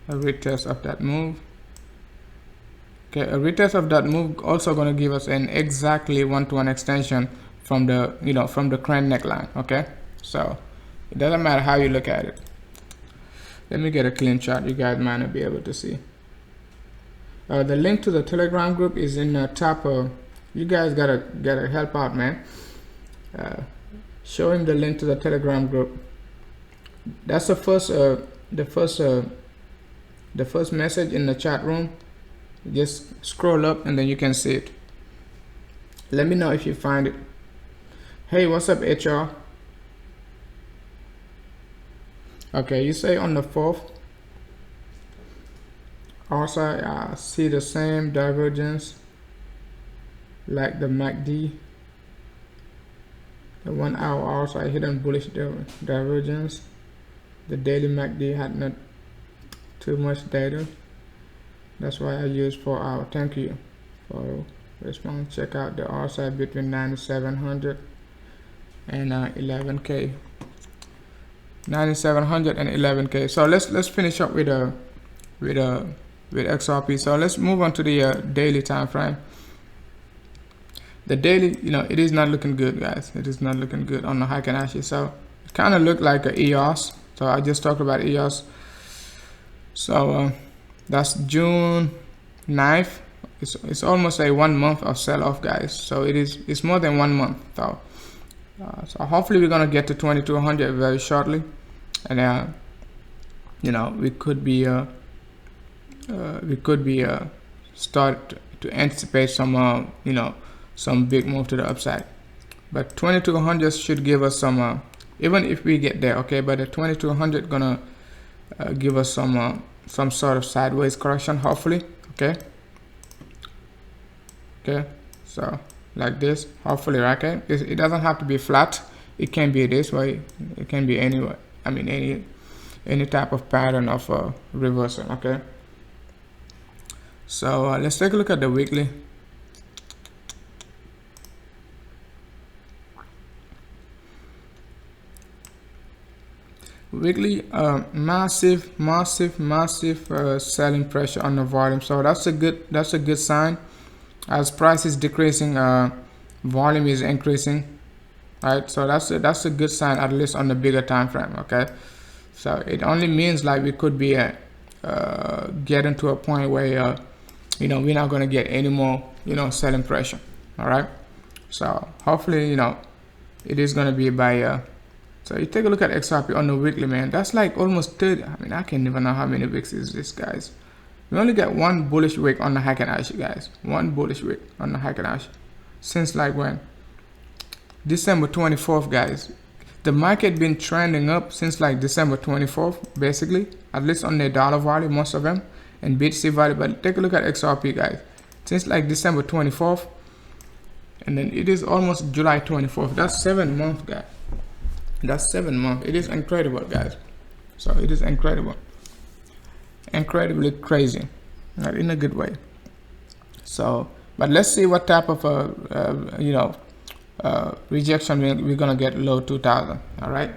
a retest of that move. Okay, a retest of that move also going to give us an exactly 1-to-1 extension from the, you know, from the current neckline, okay? So it doesn't matter how you look at it. Let me get a clean chart. You guys might not be able to see. The link to the Telegram group is in the top. You guys gotta help out, man. Show him the link to the Telegram group. That's the first message in the chat room. Just scroll up and then you can see it. Let me know if you find it. Hey, what's up, HR? Okay, you say on the 4th. Also, I see the same divergence like the MACD. The 1 hour also I hidden bullish divergence. The daily MACD had not too much data. That's why I use 4 hour. Thank you for response. Check out the RSI between 9700 and 11K, 9700 and 11K. So let's finish up with XRP. So let's move on to the daily time frame. The daily, you know, it is not looking good, guys. It is not looking good on the Heiken Ashi. So it kind of looked like a EOS. So I just talked about EOS. So that's June 9th. It's almost a 1 month of sell-off, guys. So it's more than 1 month though. So hopefully we're gonna get to 2200 very shortly, and you know, we could be start to anticipate some you know, some big move to the upside. But 2200 should give us some even if we get there, okay. But the 2200 gonna give us some sort of sideways correction, hopefully, okay. So like this, hopefully, right? Okay, it doesn't have to be flat. It can be this way. It can be anywhere. I mean, any type of pattern of reversal, okay. So let's take a look at the weekly. Weekly, massive selling pressure on the volume. So that's a good sign. As price is decreasing, volume is increasing, right? So that's a good sign, at least on the bigger time frame, okay. So it only means like we could be getting to a point where you know, we're not going to get any more, you know, selling pressure. All right, so hopefully, you know, it is going to be by so you take a look at XRP on the weekly, man. That's like almost 30. I mean, I can't even know how many weeks is this, guys. We only get one bullish wick on the Heiken Ashi, guys. One bullish wick on the Heiken Ashi. Since like when? December 24th, guys. The market been trending up since like December 24th, basically. At least on the dollar value, most of them. And BTC value. But take a look at XRP, guys. Since like December 24th. And then it is almost July 24th. That's 7 months, guys. That's 7 months. It is incredible, guys. So it is incredible. Incredibly crazy, not in a good way. So but let's see what type of you know, rejection we're gonna get low 2000. All right,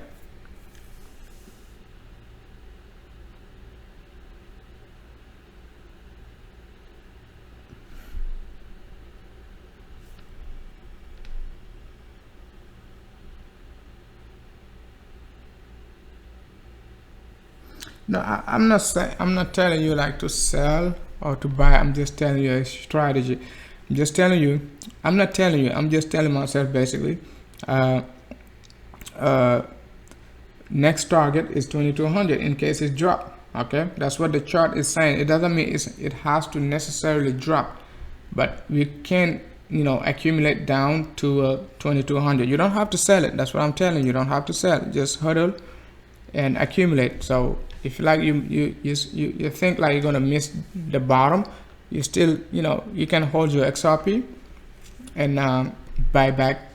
no, I'm not telling you like to sell or to buy. I'm just telling you a strategy. I'm just telling you. I'm not telling you. I'm just telling myself basically. Next target is 2200 in case it drop. Okay, that's what the chart is saying. It doesn't mean it has to necessarily drop, but we can, you know, accumulate down to 2200. You don't have to sell it. That's what I'm telling you. You don't have to sell it. Just hodl and accumulate. So if like you think like you're gonna miss the bottom, you still, you know, you can hold your XRP and buy back.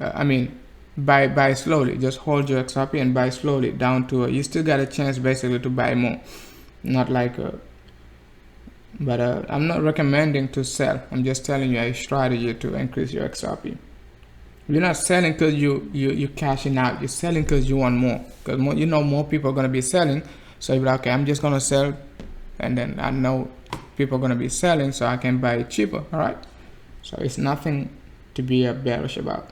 I mean, buy slowly. Just hold your XRP and buy slowly down to you still got a chance basically to buy more. Not like but I'm not recommending to sell. I'm just telling you a strategy to increase your XRP. You're not selling because you're cashing out. You're selling because you want more. Because more, you know, more people are gonna be selling. So you're like, okay, I'm just gonna sell, and then I know people are gonna be selling, so I can buy it cheaper. All right. So it's nothing to be bearish about.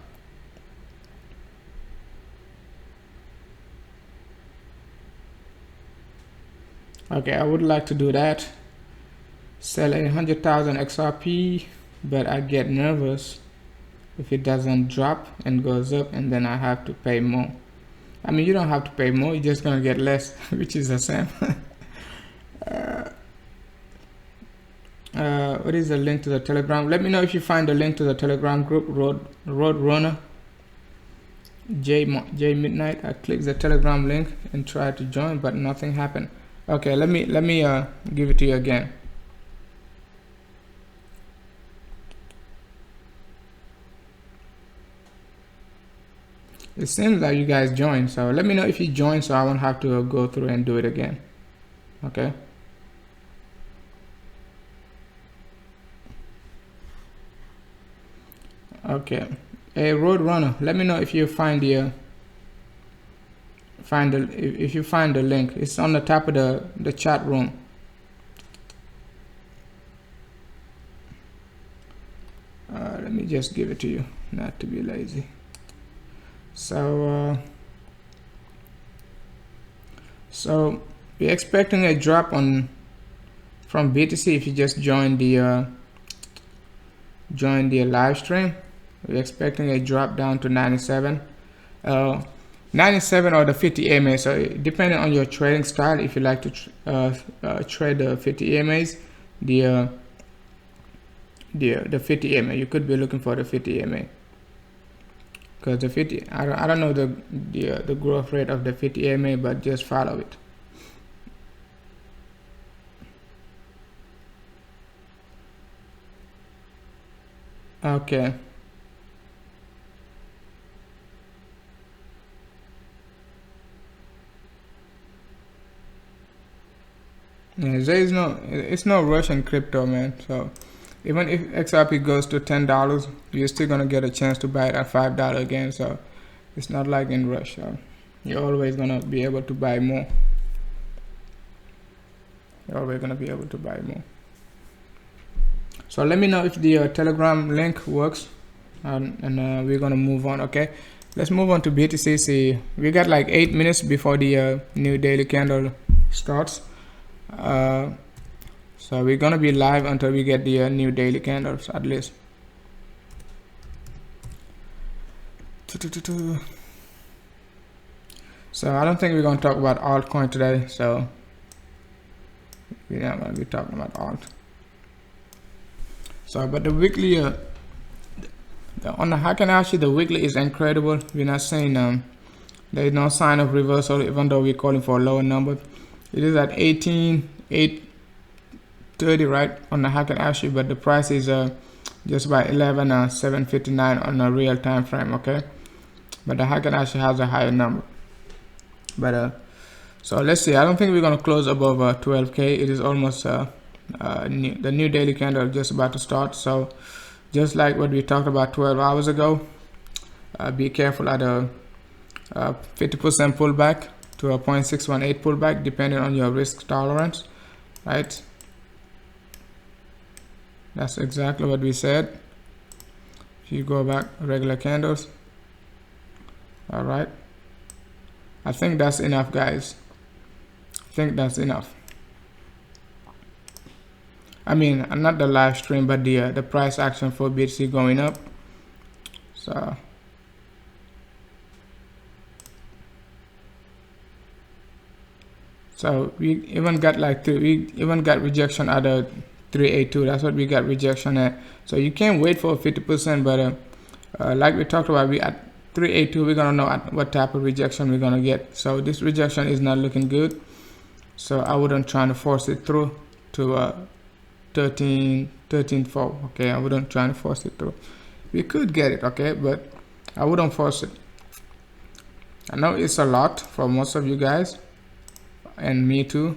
Okay, I would like to do that. Sell 100,000 XRP, but I get nervous if it doesn't drop and goes up, and then I have to pay more. I mean, you don't have to pay more, you're just gonna get less, which is the same. What is the link to the Telegram? Let me know if you find the link to the Telegram group, Road Runner J Midnight. I clicked the Telegram link and tried to join, but nothing happened. Okay, let me give it to you again. It seems like you guys joined, so let me know if you joined so I won't have to go through and do it again. Okay. Okay. Hey, Roadrunner, let me know if you find the if you find the link. It's on the top of the chat room. Let me just give it to you, not to be lazy. So so we're expecting a drop from BTC. If you just join the live stream, we're expecting a drop down to 97. 97 or the 50 EMA. So depending on your trading style, if you like to trade the 50 EMAs, the 50 EMA, you could be looking for the 50 EMA, because the 50, I don't know the growth rate of the 50 EMA, but just follow it. Okay. Yeah, there is it's no rush in crypto, man. So even if XRP goes to $10, you're still gonna get a chance to buy it at $5 again. So it's not like in rush. So you're always gonna be able to buy more. You're always gonna be able to buy more. So let me know if the Telegram link works, and we're gonna move on. Okay, let's move on to BTC. See, we got like 8 minutes before the new daily candle starts. So we're gonna be live until we get the new daily candles, at least. So I don't think we're gonna talk about altcoin today. So we're not gonna be talking about alt. So, but the weekly, on the Heikin-Ashi, the weekly is incredible. We're not saying there is no sign of reversal, even though we're calling for a lower number. It is at 18,830 right on the Heikin-Ashi, but the price is just about 11,759 on a real time frame. Okay, but the Heikin-Ashi has a higher number. But so let's see. I don't think we're gonna close above 12K. It is almost the new daily candle just about to start. So just like what we talked about 12 hours ago, be careful at a 50% pullback to a 0.618 pullback, depending on your risk tolerance, right? That's exactly what we said. If you go back, regular candles. All right, I think that's enough, guys. I think that's enough. I mean, not the live stream, but the price action for BTC going up. So we even got rejection at a 382. That's what we got rejection at. So you can't wait for 50%, but like we talked about, we at 382, we're gonna know at what type of rejection we're gonna get. So this rejection is not looking good. So I wouldn't try to force it through to 13.4. Okay, I wouldn't try to force it through. We could get it, okay, but I wouldn't force it. I know it's a lot for most of you guys, and me too,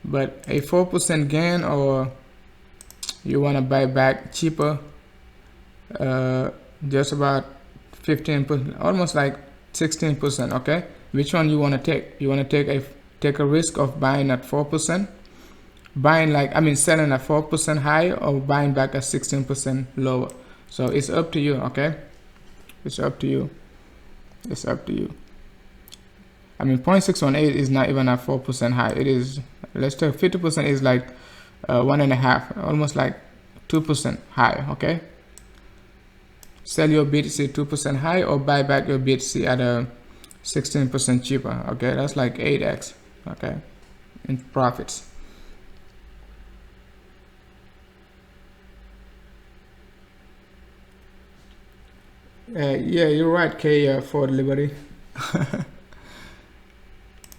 but a 4% gain, or you want to buy back cheaper, just about 15%, almost like 16%. Okay, which one you want to take? You want to take a risk of buying at 4%, buying selling at 4% high, or buying back at 16% lower? So it's up to you. Okay, it's up to you. It's up to you. I mean, 0.618 is not even at 4% high. It is, let's take 50% is like 1.5, almost like 2% high. Okay, sell your BTC 2% high, or buy back your BTC at a 16% cheaper. Okay, that's like 8x. Okay, in profits. Yeah, you're right, K, for Liberty.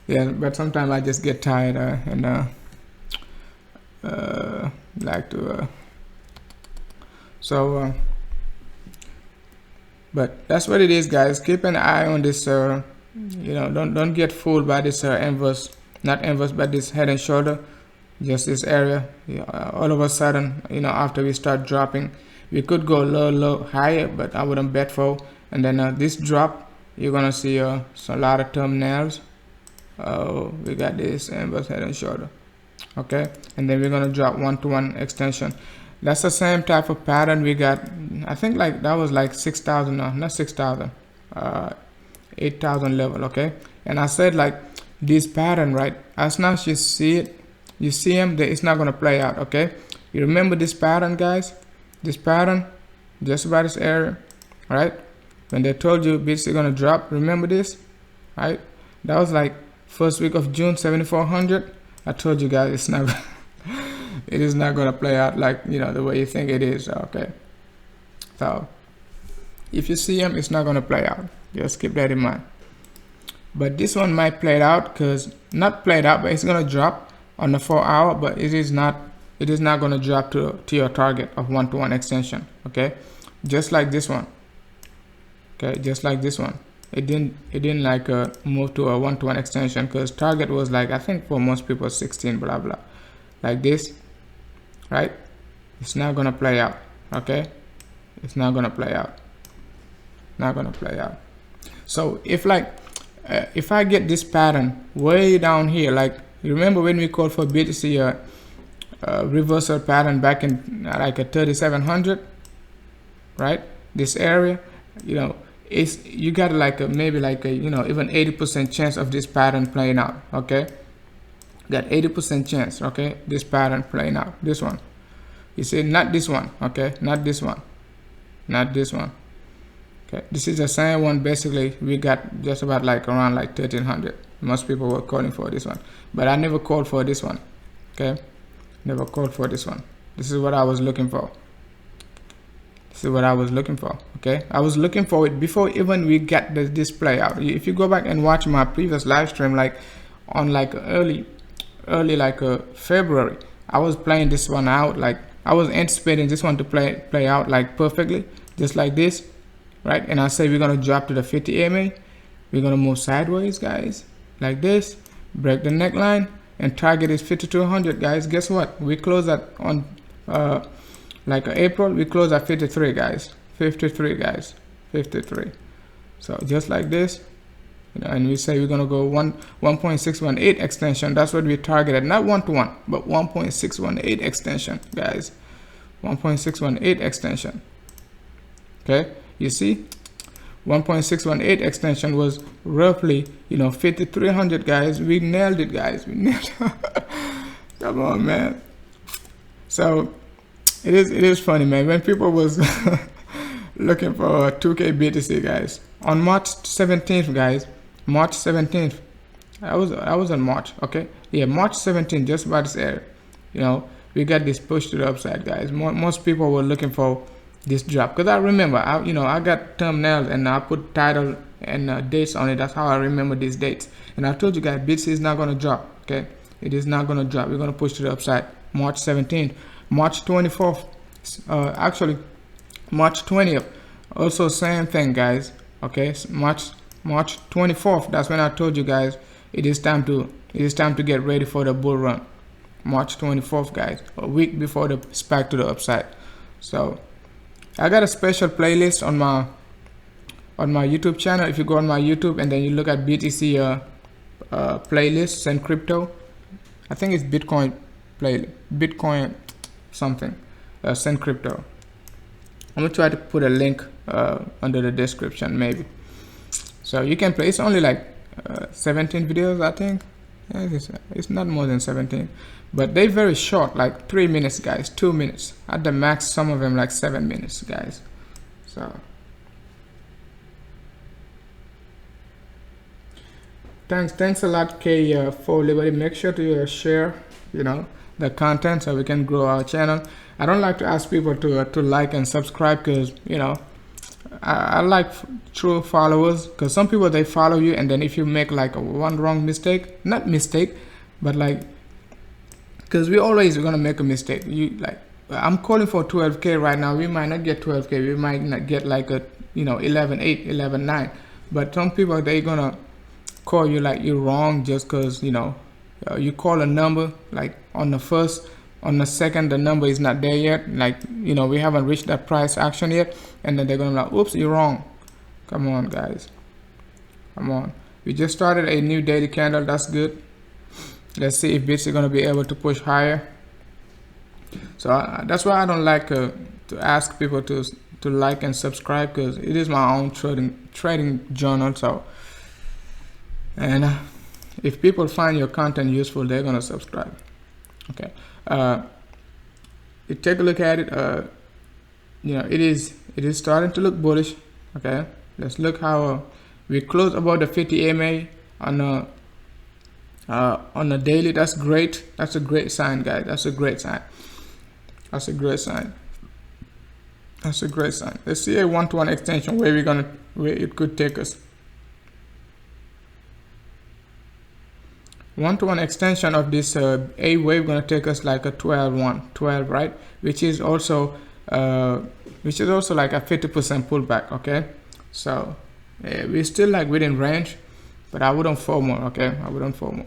Yeah, but sometimes I just get tired and like to but that's what it is, guys. Keep an eye on this. You know, don't get fooled by this inverse, not inverse, but this head and shoulder, just this area. All of a sudden, you know, after we start dropping, We could go a little higher, but I wouldn't bet for. And then this drop, you're gonna see a lot of thumbnails. We got this inverse head and shoulder. Okay, and then we're gonna drop 1-to-1 extension. That's the same type of pattern we got. I think like that was like 6,000, no, not 6,000, 8,000 level. Okay, and I said like this pattern, right? As soon as you see it, you see them, it's not gonna play out. Okay, you remember this pattern, guys? This pattern, just about this area, right? When they told you bits are gonna drop, remember this, right? That was like first week of June, 7,400. I told you guys it's not. It is not gonna play out like, you know, the way you think it is. Okay, so if you see them, it's not gonna play out. Just keep that in mind. But this one might play it out, because not played out, but it's gonna drop on the 4 hour, but it is not gonna drop to your target of 1-to-1 extension. Okay, just like this one. Okay, just like this one. It didn't like move to a 1-to-1 extension, because target was like, I think for most people 16 blah blah, like this, right? It's not gonna play out. Okay, it's not gonna play out. Not gonna play out. So if like if I get this pattern way down here, like remember when we called for BTC reversal pattern back in like a 3,700, right? This area, you know, it's, you got like maybe like a, you know, even 80% chance of this pattern playing out. Okay, got 80% chance. Okay, this pattern playing out. This one, you see, not this one. Okay, not this one, not this one. Okay, this is the same one. Basically, we got just about like around like 1,300. Most people were calling for this one, but I never called for this one. Okay, never called for this one. This is what I was looking for. This is what I was looking for. Okay, I was looking for it before even we get the display out. If you go back and watch my previous live stream, like on like early like February, I was playing this one out. Like I was anticipating this one to play out like perfectly, just like this, right? And I say we're gonna drop to the 50 EMA. We're gonna move sideways, guys, like this, break the neckline, and target is 5,200, guys. Guess what? We close at on like April, we close at 53, guys. 53, guys. 53. So just like this, you know, and we say we're gonna go 1.618 extension. That's what we targeted, not 1-to-1, but 1.618 extension, guys. 1.618 extension. Okay, you see, 1.618 extension was roughly, you know, 5,300, guys. We nailed it, guys. We nailed it. Come on, man. So it is funny, man, when people was looking for 2K BTC, guys, on March 17th, guys. March 17th, I was on March. Okay, yeah, March 17th, just about this area, you know, we got this push to the upside, guys. Most people were looking for this drop, because I remember, I got thumbnails and I put title and dates on it. That's how I remember these dates. And I told you guys, BTC is not gonna drop. Okay, it is not gonna drop. We're gonna push to the upside. March 17th, March 24th, actually March 20th, also same thing, guys. Okay, March 24th, that's when I told you guys it is time to get ready for the bull run. March 24th, guys, a week before the spike to the upside. So I got a special playlist on my YouTube channel. If you go on my YouTube and then you look at BTC playlists and crypto, I think it's Bitcoin something, send crypto. I'm gonna try to put a link under the description, maybe, so you can play. It's only like 17 videos, I think. Yeah, it's not more than 17, but they're very short, like 3 minutes, guys, 2 minutes at the max. Some of them like 7 minutes, guys. So thanks a lot, K, for Liberty. Make sure to share, you know, the content so we can grow our channel. I don't like to ask people to like and subscribe, because, you know, I like true followers, because some people, they follow you, and then if you make like one wrong mistake, not mistake, but like, because we're gonna make a mistake. You like, I'm calling for 12K right now. We might not get 12K. We might not get like a, you know, 11.8, 11.9. But some people, they gonna call you like you're wrong just because, you know, you call a number like on the first on the second the number is not there yet, like, you know, we haven't reached that price action yet, and then they're gonna be like, oops, you're wrong. Come on, guys, come on. We just started a new daily candle. That's good. Let's see if bits are gonna be able to push higher. So that's why I don't like to ask people to like and subscribe, because it is my own trading journal. So, and if people find your content useful, they're gonna subscribe. Okay. You take a look at it. You know, it is starting to look bullish. Okay. Let's look how we close above the 50 MA on the daily. That's great. That's a great sign, guys. That's a great sign. That's a great sign. That's a great sign. Let's see a 1-to-1 extension where it could take us. 1-to-1 extension of this A wave gonna take us like a 12, right? Which is also like a 50% pullback. Okay, so we're still like within range, but I wouldn't FOMO. Okay, I wouldn't FOMO.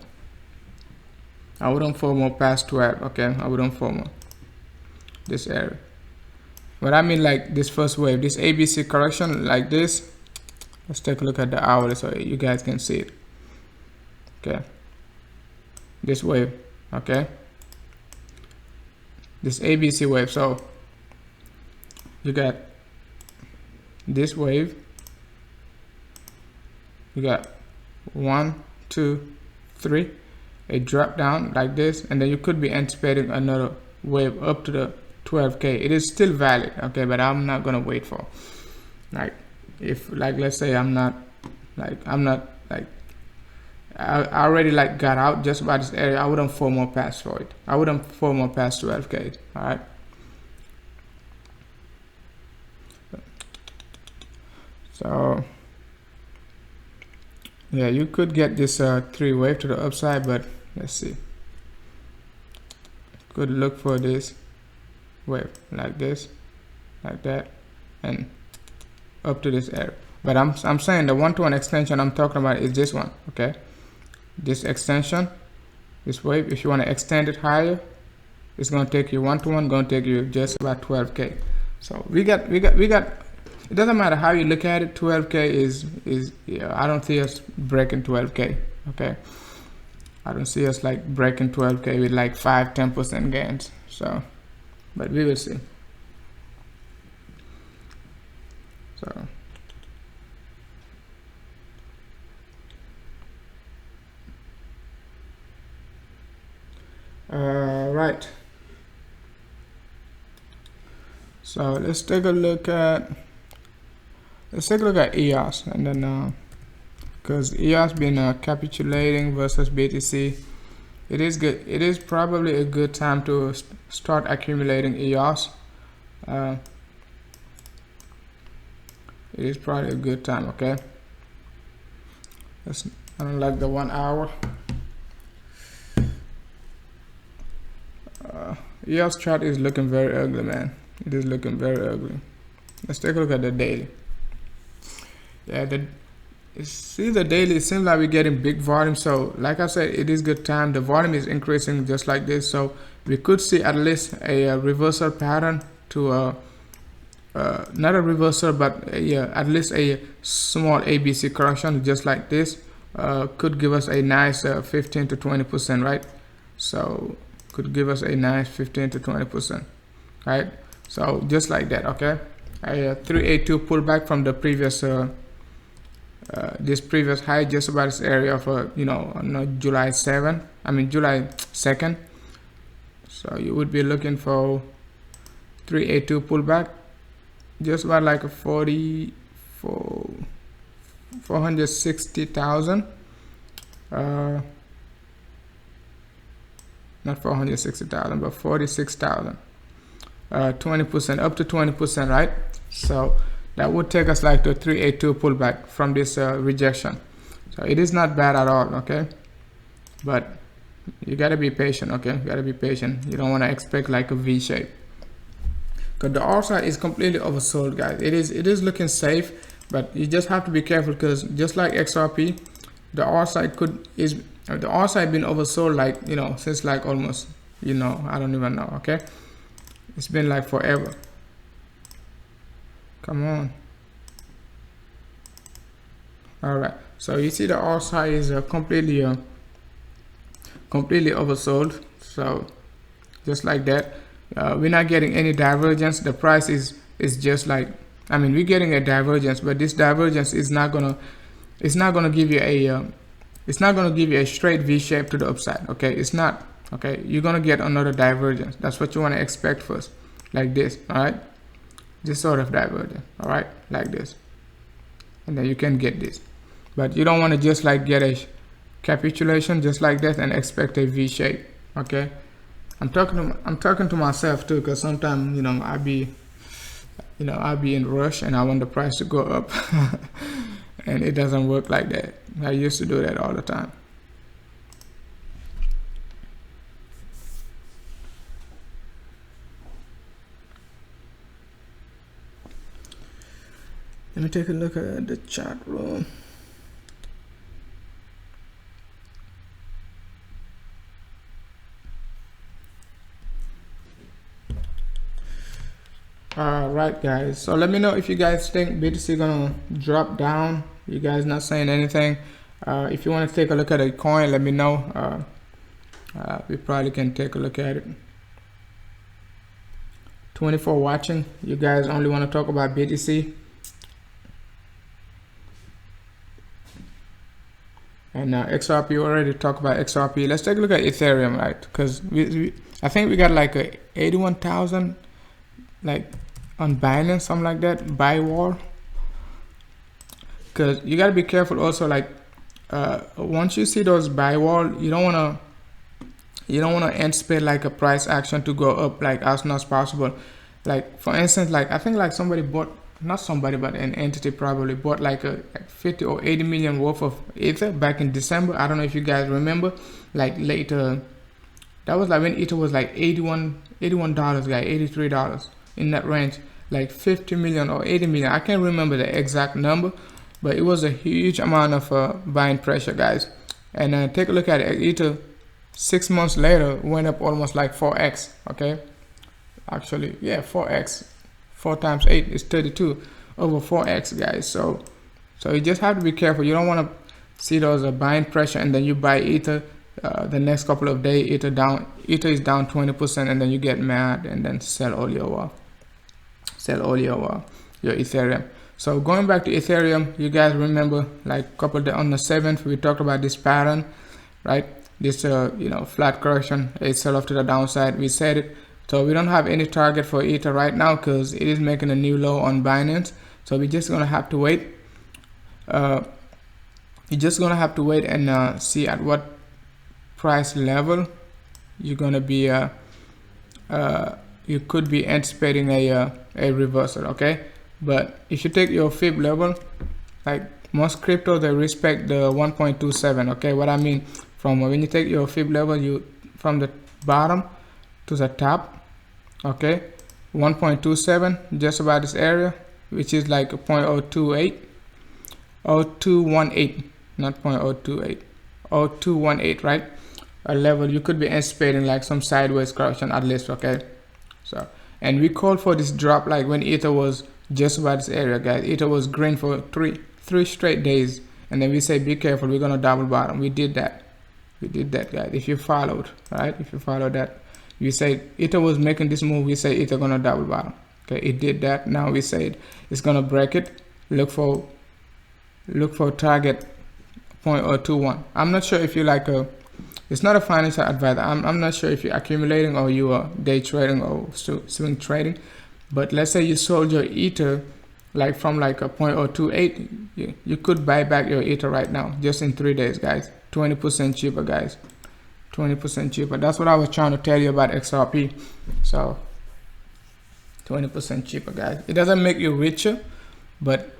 I wouldn't FOMO past 12. Okay, I wouldn't FOMO this area. But I mean, like this first wave, this ABC correction like this. Let's take a look at the hourly so you guys can see it. Okay, this wave. Okay, this ABC wave. So you got this wave. You got 1, 2, 3, a drop down like this, and then you could be anticipating another wave up to the 12K. It is still valid, okay, but I'm not gonna wait for, like, if, like, let's say I'm not I already like got out just about this area. I wouldn't FOMO past for it. I wouldn't FOMO past 12K. All right. So yeah, you could get this 3 wave to the upside, but let's see. Could look for this wave like this, like that, and up to this area. But I'm saying the 1-to-1 extension I'm talking about is this one. Okay, this extension, this wave. If you want to extend it higher, it's going to take you 1-to-1, going to take you just about 12K. So we got. It doesn't matter how you look at it. 12K is yeah, I don't see us breaking 12K. Okay, I don't see us like breaking 12K with like 5-10% gains. So, but we will see. So right. So let's take a look at EOS, and then because EOS been capitulating versus BTC, it is good. It is probably a good time to start accumulating EOS. It is probably a good time. Okay, I don't like the 1 hour. EOS chart is looking very ugly, man. It is looking very ugly. Let's take a look at the daily. Yeah, see the daily, it seems like we're getting big volume. So like I said, it is good time. The volume is increasing just like this, so we could see at least a reversal pattern to not a reversal, but at least a small ABC correction just like this. Could give us a nice 15 to 20%, right? So could give us a nice 15 to 20%, right? So just like that. Okay, a 382 pullback from the previous this previous high, just about this area of July 2nd. So you would be looking for 382 pullback, just about like a 460,000, not 460,000, but 46,000, 20%, up to 20%, right? So that would take us like to 382 pullback from this rejection. So it is not bad at all. Okay, but you gotta be patient. Okay, you gotta be patient. You don't want to expect like a V shape, because the R side is completely oversold, guys. It is looking safe, but you just have to be careful, because just like XRP, the R side been oversold, like, since like almost you know, I don't even know. Okay, it's been like forever. Come on. All right, so you see the RSI is completely oversold. So just like that, we're not getting any divergence. The price is just like, I mean, we're getting a divergence, but this divergence is not gonna give you a it's not gonna give you a straight V shape to the upside. Okay, it's not. Okay, you're gonna get another divergence. That's what you want to expect first, like this. All right, this sort of divergence. All right, like this, and then you can get this, but you don't want to just like get a capitulation just like that and expect a V shape. Okay, I'm talking to myself too, because sometimes, you know, I'll be in rush and I want the price to go up and it doesn't work like that. I used to do that all the time. Let me take a look at the chat room. Alright guys, so let me know if you guys think BTC gonna drop down. You guys not saying anything. If you want to take a look at a coin, let me know. We probably can take a look at it. 24 watching. You guys only want to talk about BTC. And XRP, already talked about XRP. Let's take a look at Ethereum, right? Because I think we got like a 81,000 like on Binance, something like that, buy wall. Because you got to be careful also, like once you see those buy wall, you don't want to anticipate like a price action to go up like as soon as possible. Like for instance, like I think like somebody bought, not somebody but an entity probably bought like a 50 or 80 million worth of Ether back in December. I don't know if you guys remember, like later, that was like when Ether was like $81 guy, $83 in that range, like 50 million or 80 million. I can't remember the exact number, but it was a huge amount of buying pressure, guys. And take a look at it. Ether 6 months later went up almost like 4x. Okay, actually, yeah, 4x. 4 times 8 is 32, over 4x, guys. So you just have to be careful. You don't want to see those buying pressure and then you buy Ether the next couple of days. Ether is down 20%, and then you get mad and then sell all your Ethereum. So going back to Ethereum, you guys remember like a couple days on the 7th we talked about this pattern, right? This flat correction, a sell off to the downside. We said it. So we don't have any target for Ether right now because it is making a new low on Binance. So we're just gonna have to wait. You're just gonna have to wait and see at what price level you're gonna be. You could be anticipating a reversal, okay? But if you take your fib level, like most crypto, they respect the 1.27. Okay, what I mean, from when you take your fib level, you from the bottom to the top, okay, 1.27, just about this area, which is like 0.028, 0218, not 0.028, 0218, right? A level you could be anticipating like some sideways correction at least, okay? So, and we called for this drop like when Ether was just about this area, guys. Ether was green for three straight days, and then we say be careful, we're gonna double bottom. We did that, guys. If you followed, right? If you followed that, we said Ether was making this move. We say Ether gonna double bottom. Okay, it did that. Now we said it's gonna break it. Look for target 0.021. I'm not sure if you like it's not a financial advisor. I'm not sure if you're accumulating or you are day trading or swing trading. But let's say you sold your Ether like from like a 0.028. You could buy back your Ether right now just in 3 days, guys. 20% cheaper, guys. 20% cheaper. That's what I was trying to tell you about XRP. So 20% cheaper, guys. It doesn't make you richer, but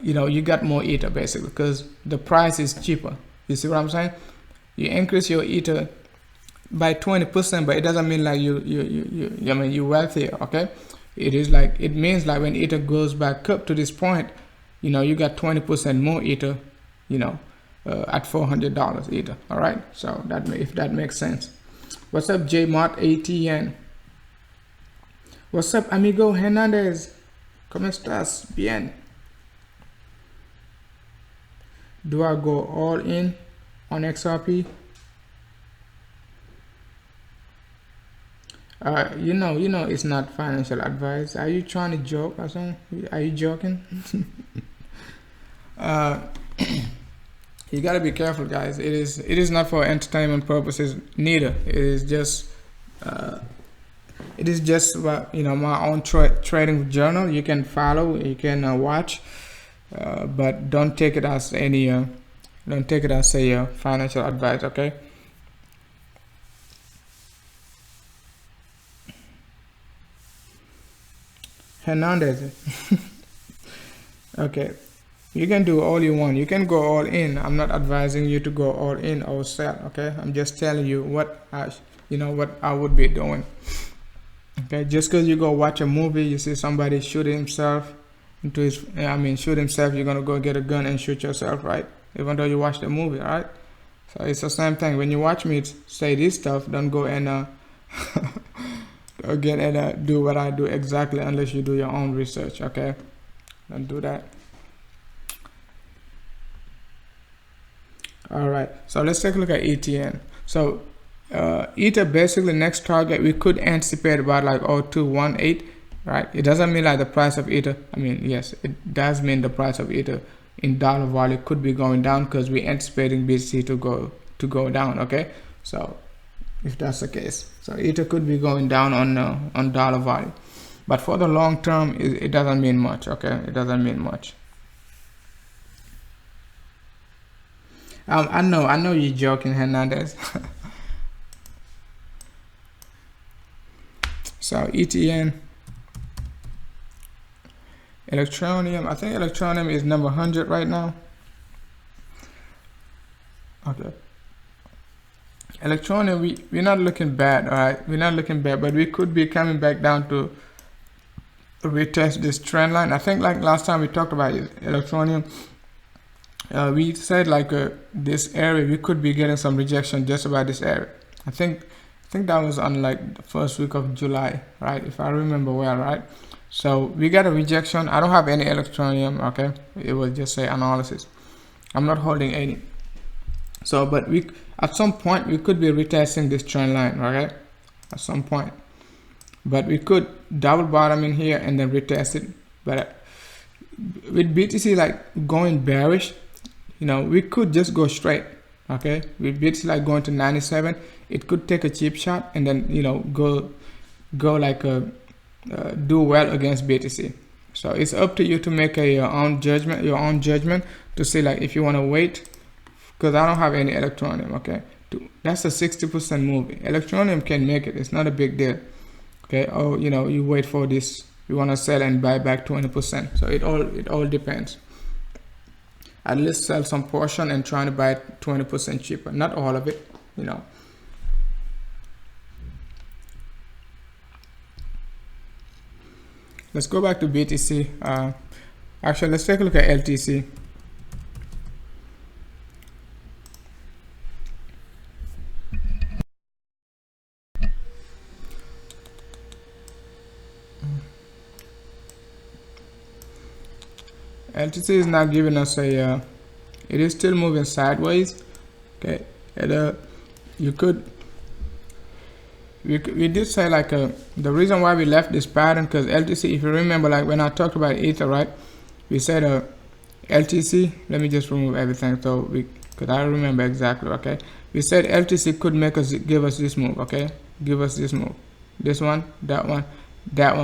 you got more Ether basically because the price is cheaper. You see what I'm saying? You increase your Ether by 20%, but it doesn't mean like you're wealthier. Okay, it means like when Ether goes back up to this point, you got 20% more Ether, at $400 Ether. All right, so if that makes sense. What's up, JMart ATN? What's up, amigo Hernandez? ¿Cómo estás? Bien. Do I go all in on XRP? You know, it's not financial advice. Are you trying to joke or something? Are you joking? You gotta be careful, guys. It is not for entertainment purposes. Neither. It is just my own trading journal. You can follow, you can watch, but don't take it as a financial advice. Okay. Hernandez. Okay, you can do all you want. You can go all in. I'm not advising you to go all in or sell. Okay, I'm just telling you what I would be doing. Okay, just because you go watch a movie, you see somebody shoot himself, you're gonna go get a gun and shoot yourself, right? Even though you watched the movie, right? So it's the same thing. When you watch me say this stuff, don't go and again and do what I do exactly unless you do your own research. Okay, don't do that. All right, so let's take a look at ETN. So Ether, basically next target we could anticipate about like 0218, right? It doesn't mean like the price of Ether, yes, it does mean the price of Ether in dollar value could be going down because we're anticipating BTC to go down. Okay, so if that's the case, so Ether could be going down on dollar value, but for the long term it doesn't mean much. Okay, it doesn't mean much. I know you're joking, Hernandez. So ETN, Electronium, I think Electronium is number 100 right now. Okay, Electronium, we're not looking bad. All right, we're not looking bad, but we could be coming back down to retest this trend line. I think like last time we talked about Electronium, we said like this area we could be getting some rejection just about this area. I think that was on like the first week of July, right? If I remember well, right? So we got a rejection. I don't have any Electronium. Okay, it will just say analysis. I'm not holding any. So, but at some point we could be retesting this trend line, okay? At some point, but we could double bottom in here and then retest it. But with BTC like going bearish, we could just go straight. Okay, with BTC like going to 97, it could take a cheap shot and then go like do well against BTC. So it's up to you to make your own judgment to see like if you want to wait, because I don't have any Electronium. Okay, that's a 60% move. Electronium can make it. It's not a big deal. Okay, or you wait for this, you want to sell and buy back 20%. So it all depends. At least sell some portion and trying to buy it 20% cheaper, not all of it. Let's go back to BTC. Actually, let's take a look at LTC. LTC is not giving us it is still moving sideways. Okay, and we did say like the reason why we left this pattern, because LTC, if you remember, like when I talked about Ether, right, we said LTC, let me just remove everything so because I remember exactly. Okay, we said LTC could give us this move. Okay, give us this move, this one, that one,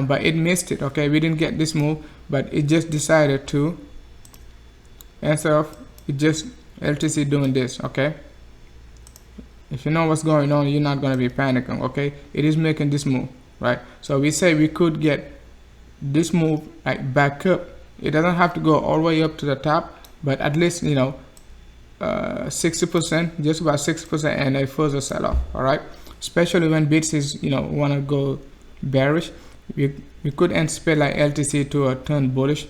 but it missed it. Okay, we didn't get this move, but it just decided to, instead of it just LTC doing this. Okay, if you know what's going on, you're not going to be panicking. Okay, it is making this move, right? So we say we could get this move like back up. It doesn't have to go all the way up to the top, but at least 60%, just about 60%, and a further sell off. All right, especially when BTC want to go bearish, we could anticipate like LTC to turn bullish,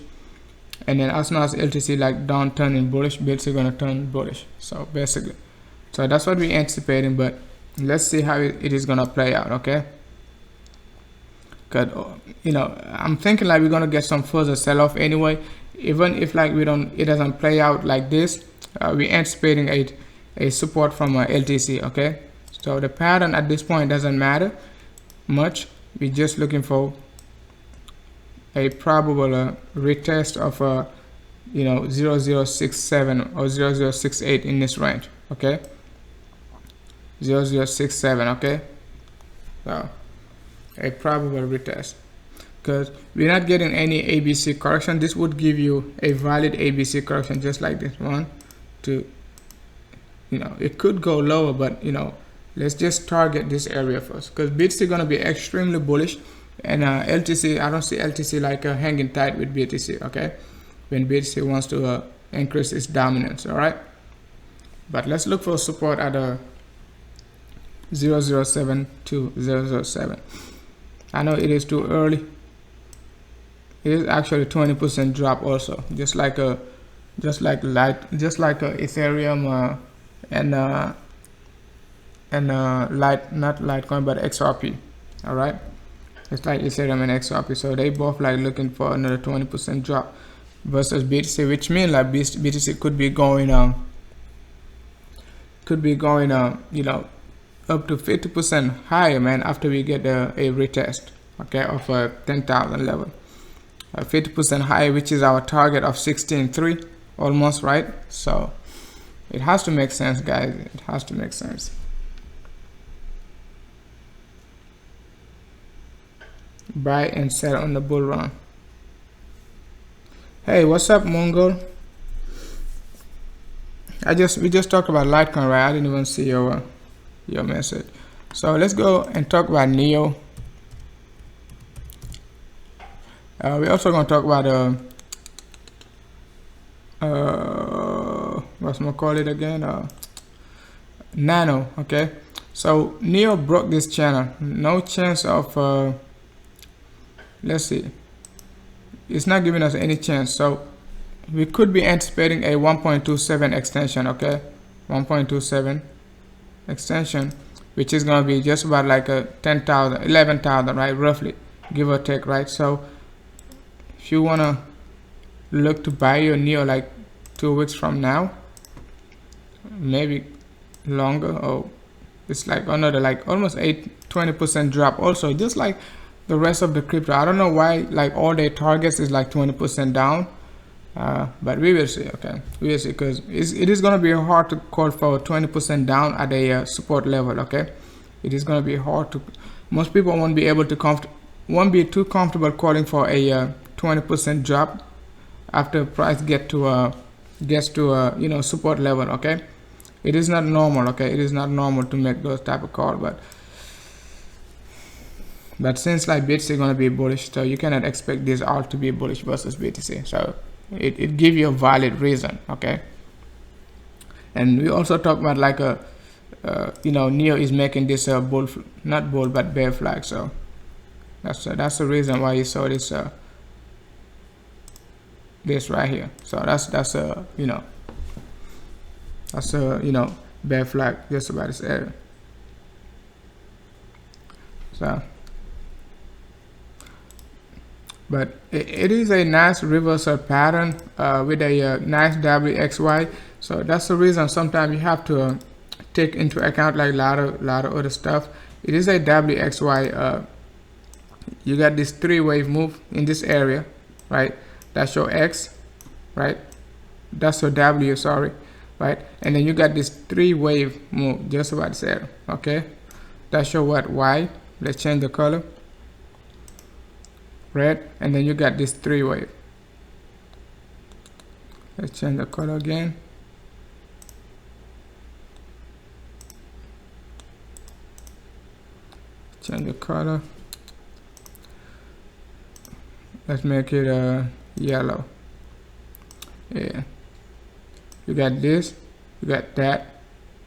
and then as soon as LTC like downturn in bullish, BTC gonna turn bullish. So basically, so that's what we're anticipating. But let's see how it is gonna play out. Okay, because I'm thinking like we're gonna get some further sell-off anyway, even if like it doesn't play out like this. We're anticipating a support from LTC. Okay, so the pattern at this point doesn't matter much. We're just looking for a probable retest of 0067 or 0068 in this range. Okay, 0067. Okay, so a probable retest, because we're not getting any ABC correction. This would give you a valid ABC correction, just like this one. It could go lower, but let's just target this area first, because BTC gonna be extremely bullish, and LTC, I don't see LTC like hanging tight with BTC. Okay, when BTC wants to increase its dominance. All right, but let's look for support at 007 to 007. I know it is too early. It is actually 20% drop also, just like Ethereum and not Litecoin but XRP. All right, it's like Ethereum and XRP, so they both like looking for another 20% drop versus BTC, which means like BTC could be going up to 50% higher, man, after we get a retest, okay, of a 10,000 level. 50% higher, which is our target of 16.3 almost, right? So it has to make sense, guys. It has to make sense. Buy and sell on the bull run. Hey, what's up, Mongol? We just talked about Litecoin, right? I didn't even see your message. So let's go and talk about NEO. We're also going to talk about what's my call it again? Nano. Okay, so NEO broke this channel. No chance of let's see, it's not giving us any chance, so we could be anticipating a 1.27 extension. Okay, 1.27 extension, which is going to be just about like a 10,000, 11,000, right, roughly, give or take, right? So if you want to look to buy your NEO like 2 weeks from now, maybe longer, or it's like another like almost 20% drop also, just like the rest of the crypto. I don't know why like all their targets is like 20% down, but we will see. Okay, we will see, because it is going to be hard to call for 20% down at a support level. Okay, it is going to be hard to, most people won't be too comfortable calling for a 20% drop after price gets to support level. Okay, it is not normal. Okay, it is not normal to make those type of call, but since like BTC is going to be bullish, so you cannot expect this alt to be bullish versus BTC. So it gives you a valid reason. Okay, and we also talk about like NEO is making this not bull but bear flag. So that's the reason why you saw this this right here. So that's a bear flag just about this area. So, but it is a nice reversal pattern with a nice WXY. So that's the reason sometimes you have to take into account like a lot of other stuff. It is a WXY. You got this 3-wave move in this area, right? That's your X, right? That's your W, sorry, right? And then you got this 3-wave move just about this area. Okay, that's your what? Y. Let's change the color, red, and then you got this 3-wave. Let's change the color again. Change the color. Let's make it yellow. Yeah, you got this, you got that,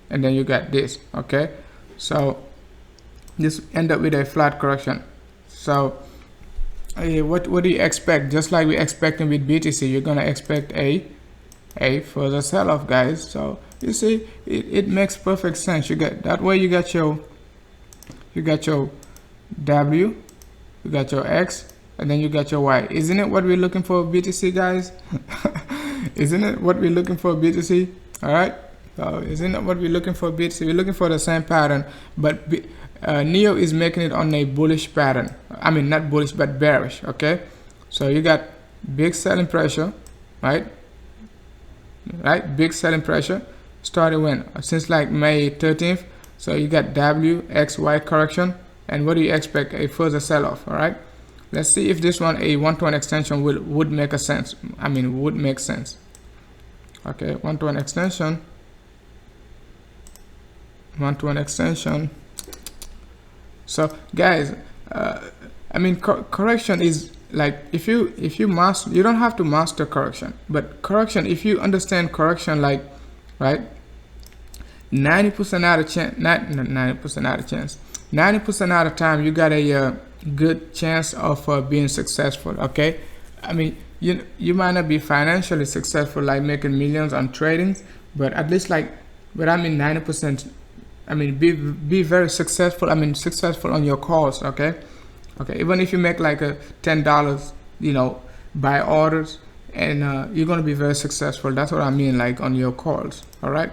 and then you got this. Okay, so this end up with a flat correction. So what do you expect? Just like we expecting with BTC, you're gonna expect a further sell-off, guys. So you see, it makes perfect sense. You get that way, you got your W, you got your X, and then you got your Y. Isn't it what we're looking for, BTC guys? Isn't it what we're looking for, BTC? All right. So isn't it what we're looking for, BTC? We're looking for the same pattern, but NEO is making it on a bullish pattern. I mean, not bullish, but bearish. Okay. So you got big selling pressure, right? Right, big selling pressure started when? Since like May 13th. So you got W, X, Y correction, and what do you expect? A further sell-off. All right. Let's see if this one, a 1-to-1 extension, would make a sense. I mean, would make sense. Okay, 1-to-1 extension. 1-to-1 extension. So guys, I mean, correction is like, if you master, you don't have to master correction, but correction, if you understand correction, like, right, 90% out of chance, not 90% out of chance, 90% out of time, you got a good chance of being successful. Okay, I mean, you might not be financially successful, like making millions on trading, but at least like, but I mean 90%. I mean, be very successful. I mean, successful on your calls. Okay, even if you make like a $10, you know, by orders, and you're gonna be very successful. That's what I mean, like on your calls. All right.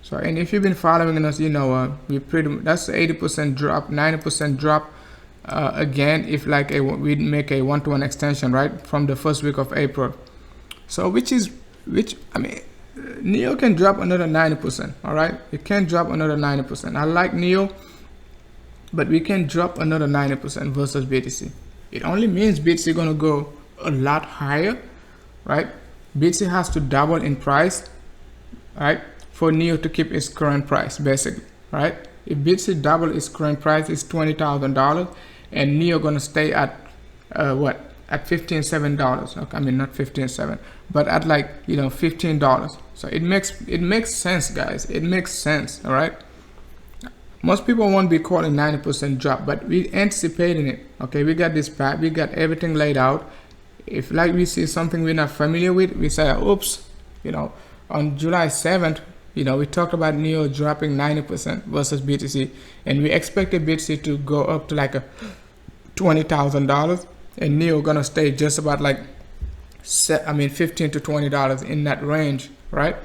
So, and if you've been following us, you know, we that's 80% drop, 90% drop. Again, if like we make a 1-to-1 extension, right, from the first week of April. So which I mean, NEO can drop another 90%. All right, it can drop another 90%. I like NEO, but we can drop another 90% versus BTC. It only means BTC gonna go a lot higher, right? BTC has to double in price, right, for NEO to keep its current price, basically, right? If BTC double its current price is $20,000, and NEO gonna stay at what? At $15.7. Okay, I mean not 15.7, but at like, you know, $15. So it makes sense, guys. It makes sense. All right. Most people won't be calling 90% drop, but we anticipating it. Okay, we got this path, we got everything laid out. If like we see something we're not familiar with, we say, oops, you know, on July 7th, you know, we talked about NEO dropping 90% versus BTC, and we expected BTC to go up to like a $20,000, and NEO gonna stay just about like $15 to $20 in that range, right?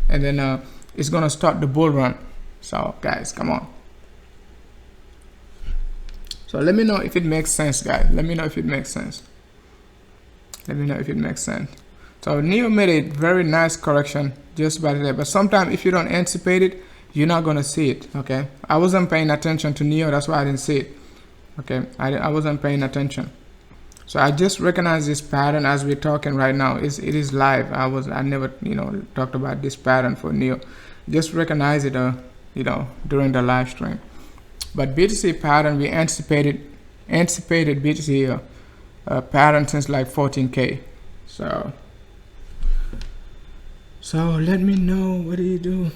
And then it's gonna start the bull run. So guys, come on. So let me know if it makes sense, guys. Let me know if it makes sense. Let me know if it makes sense. So NEO made a very nice correction just by today, but sometimes if you don't anticipate it, you're not gonna see it. Okay, I wasn't paying attention to NEO, that's why I didn't see it. Okay, I wasn't paying attention. So I just recognize this pattern as we're talking right now. It is live. I never, you know, talked about this pattern for NEO. Just recognize it, you know, during the live stream. But BTC pattern, we anticipated BTC pattern since like 14K. So let me know, what do you do?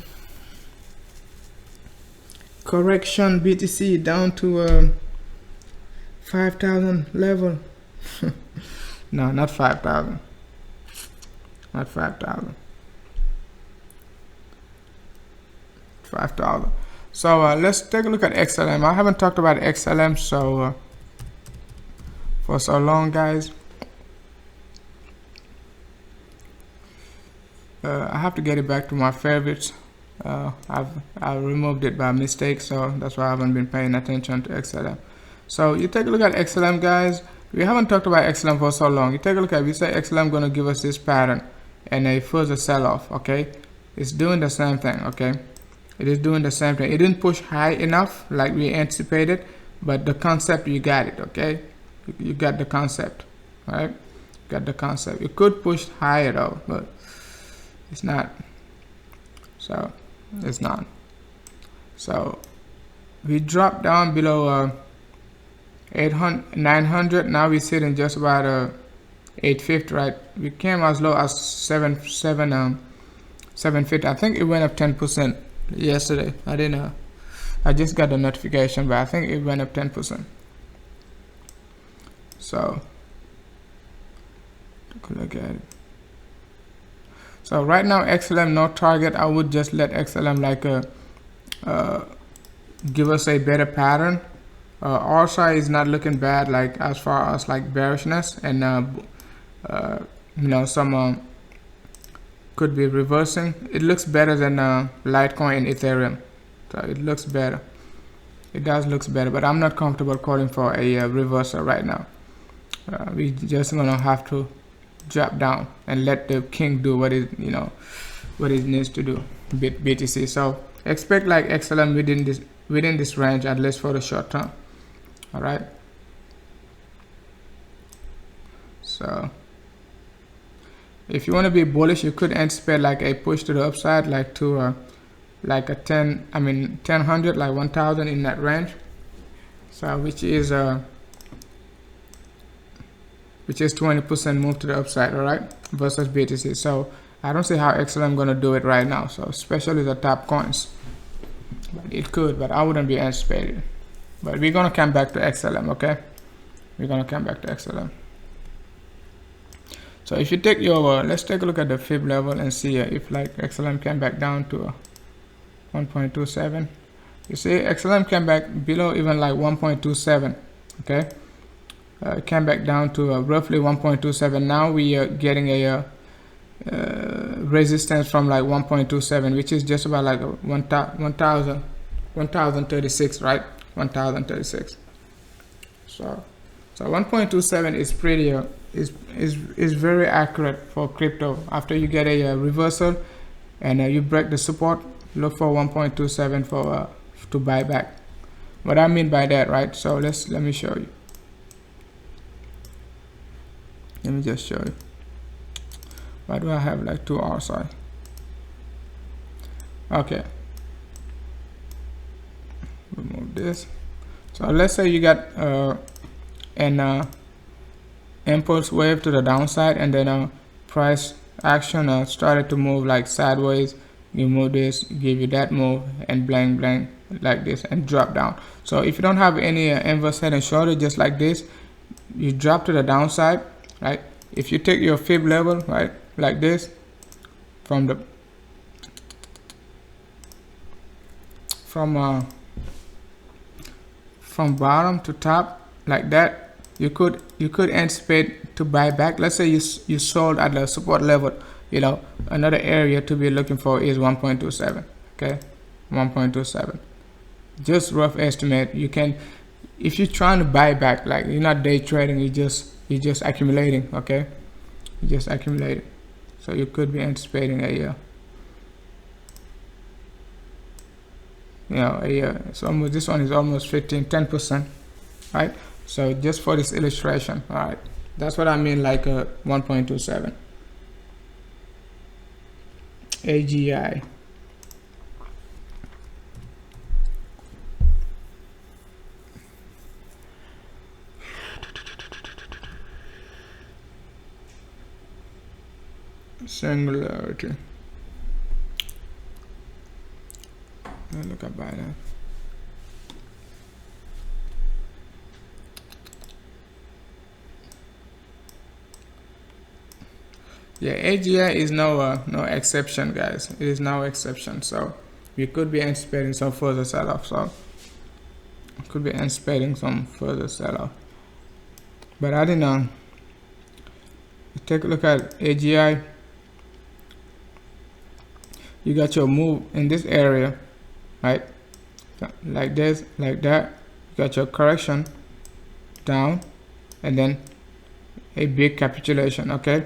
Correction, BTC down to 5,000 level. No, not 5,000. Not 5,000. 5,000. So let's take a look at XLM. I haven't talked about XLM for so long, guys. I have to get it back to my favorites. I removed it by mistake, so that's why I haven't been paying attention to XLM. So you take a look at XLM, guys. We haven't talked about XLM for so long. You take a look at, we say XLM gonna give us this pattern and a further sell-off. Okay, it's doing the same thing. Okay, it is doing the same thing. It didn't push high enough like we anticipated, but the concept, you got it. Okay, you got the concept. All right, you got the concept. It could push higher though, but it's not. So it's not. So we dropped down below 900. Now we're sitting just about 850, right? We came as low as 750. I think it went up 10% yesterday. I didn't know. I just got the notification, but I think it went up 10%. So take a look at it. So right now XLM no target. I would just let XLM like give us a better pattern. RSI is not looking bad, like as far as like bearishness, and you know, some could be reversing. It looks better than Litecoin and Ethereum, so it looks better. It does looks better, but I'm not comfortable calling for a reversal right now. We just gonna have to drop down and let the king do what it, you know, what it needs to do, BTC. So expect like XLM within this range, at least for the short term. All right. So if you want to be bullish, you could anticipate like a push to the upside, like to like a 1000, like 1000 in that range. So which is 20% move to the upside, all right, versus BTC. So I don't see how XLM gonna do it right now. So especially the top coins, but it could, but I wouldn't be anticipating. But we're gonna come back to XLM, okay? We're gonna come back to XLM. So if you take your, let's take a look at the fib level and see if like XLM came back down to 1.27. You see XLM came back below even like 1.27, okay? Came back down to roughly 1.27. Now we are getting a resistance from like 1.27, which is just about like 1036, right? 1036. So 1.27 is pretty is very accurate for crypto. After you get a reversal and you break the support, look for 1.27 for to buy back. What I mean by that, right? So let me show you. Let me just show you. Why do I have like 2 RSI? Okay. Remove this. So let's say you got an impulse wave to the downside, and then price action started to move like sideways. You move this, give you that move, and blank like this, and drop down. So if you don't have any inverse head and shoulder, just like this, you drop to the downside, right? If you take your fib level, right, like this, from bottom to top, like that, you could anticipate to buy back. Let's say you sold at the support level. You know, another area to be looking for is 1.27. Okay, 1.27. Just rough estimate. You can, if you're trying to buy back, like you're not day trading, you're just accumulating. Okay, you're just accumulating. So you could be anticipating a you know, it's almost, this one is almost 10%, right? So just for this illustration, all right, that's what I mean, like 1.27 AGI. Singularity. Look at by that. Yeah, AGI is no exception, guys. It is no exception. So we could be anticipating some further sell-off. So could be anticipating some further sell-off. But I didn't take a look at AGI. You got your move in this area, right? Like this, like that. You got your correction down, and then a big capitulation. Okay,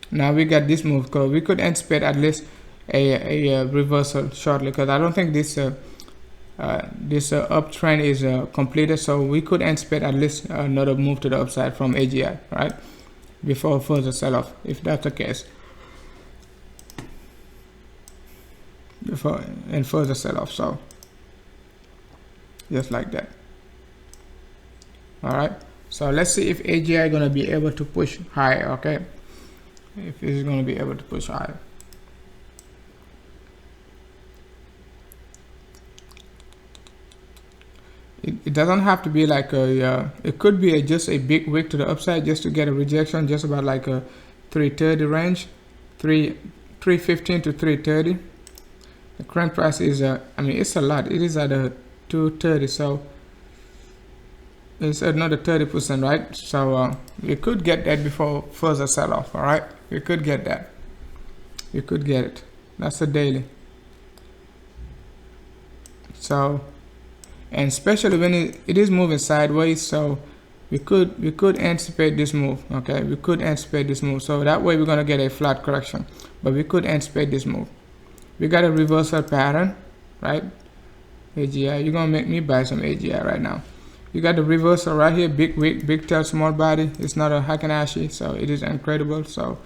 now we got this move, because we could anticipate at least a reversal shortly, because I don't think this uptrend is completed. So we could anticipate at least another move to the upside from AGI, right, before further sell-off, if that's the case. Before and further sell-off. So just like that. All right, so let's see if AGI gonna be able to push higher. Okay, if it's gonna be able to push higher. It doesn't have to be like a it could be just a big wick to the upside, just to get a rejection, just about like a 330 range, 315 to 330. The current price is I mean, it's a lot. It is at a 230, so it's another 30%, right? So we could get that before further sell off. All right, we could get that. We could get it. That's a daily. So, and especially when it is moving sideways, so we could anticipate this move. Okay, we could anticipate this move. So that way we're gonna get a flat correction, but we could anticipate this move. We got a reversal pattern, right? AGI, you're gonna make me buy some AGI right now. You got the reversal right here, big wick, big tail, small body. It's not a Heikin-Ashi, so it is incredible. So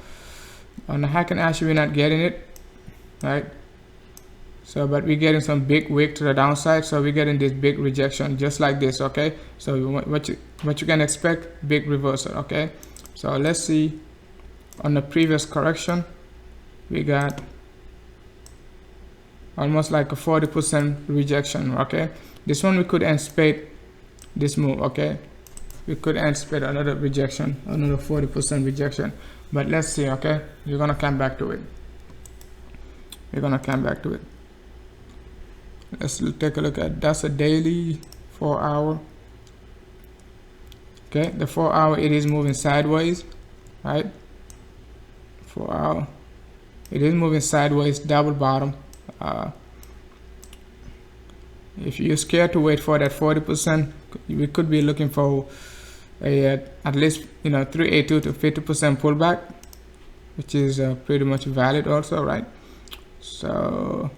on the Heikin-Ashi, we're not getting it, right? So, but we're getting some big wick to the downside, so we're getting this big rejection just like this. Okay, so what you can expect, big reversal. Okay, so let's see. On the previous correction, we got almost like a 40% rejection. Okay, this one we could anticipate this move. Okay, we could anticipate another rejection, another 40% rejection, but let's see. Okay, we're gonna come back to it. We're gonna come back to it. Let's take a look at, that's a daily 4 hour. Okay, the 4 hour, it is moving sideways, right? 4 hour, it is moving sideways, double bottom. If you're scared to wait for that 40%, we could be looking for a at least 382 to 50% pullback, which is pretty much valid also, right? So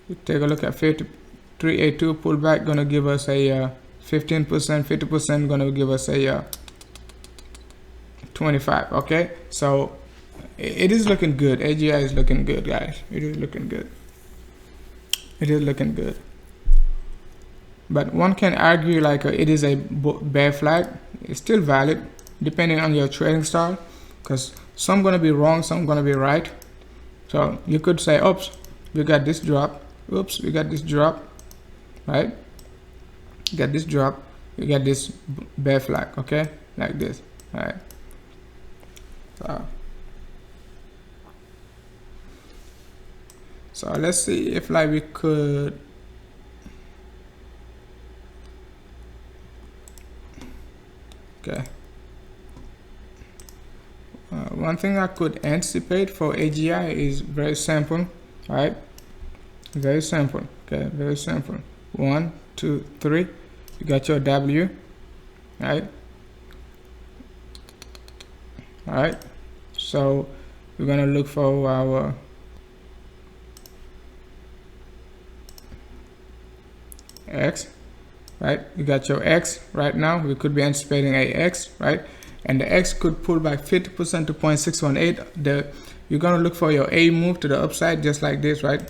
you take a look at 382 pullback, gonna give us a 15%, 50% gonna give us a 25. Okay, so it is looking good. AGI is looking good, guys. It is looking good. It is looking good. But one can argue like it is a bear flag. It's still valid depending on your trading style, because some gonna be wrong, some gonna be right. So you could say, oops, we got this drop. Oops, we got this drop, right? You got this drop, you got this bear flag, okay? Like this, all right? So let's see if like we could, okay. One thing I could anticipate for AGI is very simple, right? Very simple. Okay, very simple. 1, 2, 3. You got your W, right? All right. So we're gonna look for our X, right? You got your X right now. We could be anticipating a X, right? And the X could pull back 50% to 0.618. You're gonna look for your A move to the upside, just like this, right?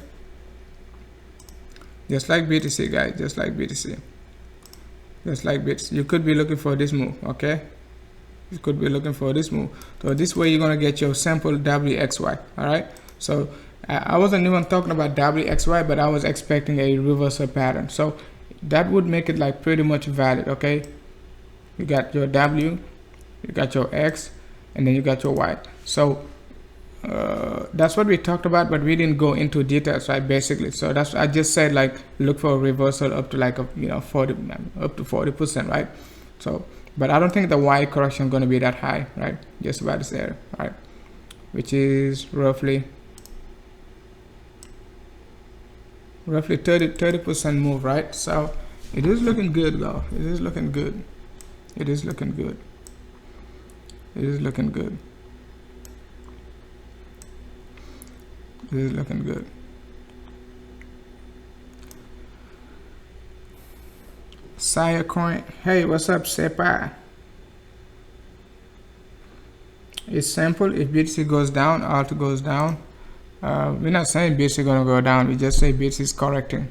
Just like BTC, guys, just like BTC. Just like BTC. You could be looking for this move, okay? You could be looking for this move. So this way you're gonna get your sample WXY, all right? So I wasn't even talking about WXY, but I was expecting a reversal pattern. So that would make it like pretty much valid, okay? You got your W, you got your X, and then you got your Y. So that's what we talked about, but we didn't go into details, right? Basically, so that's, I just said like look for a reversal up to like a 40%, right? So, but I don't think the Y correction is going to be that high, right? Just about this area, right? Which is roughly 30% move, right? So it is looking good, though. It is looking good. It is looking good. It is looking good. It is looking good. ZILLIQA. Hey, what's up, Sepa? It's simple. If BTC goes down, alt goes down. We're not saying BTC gonna go down. We just say BTC is correcting.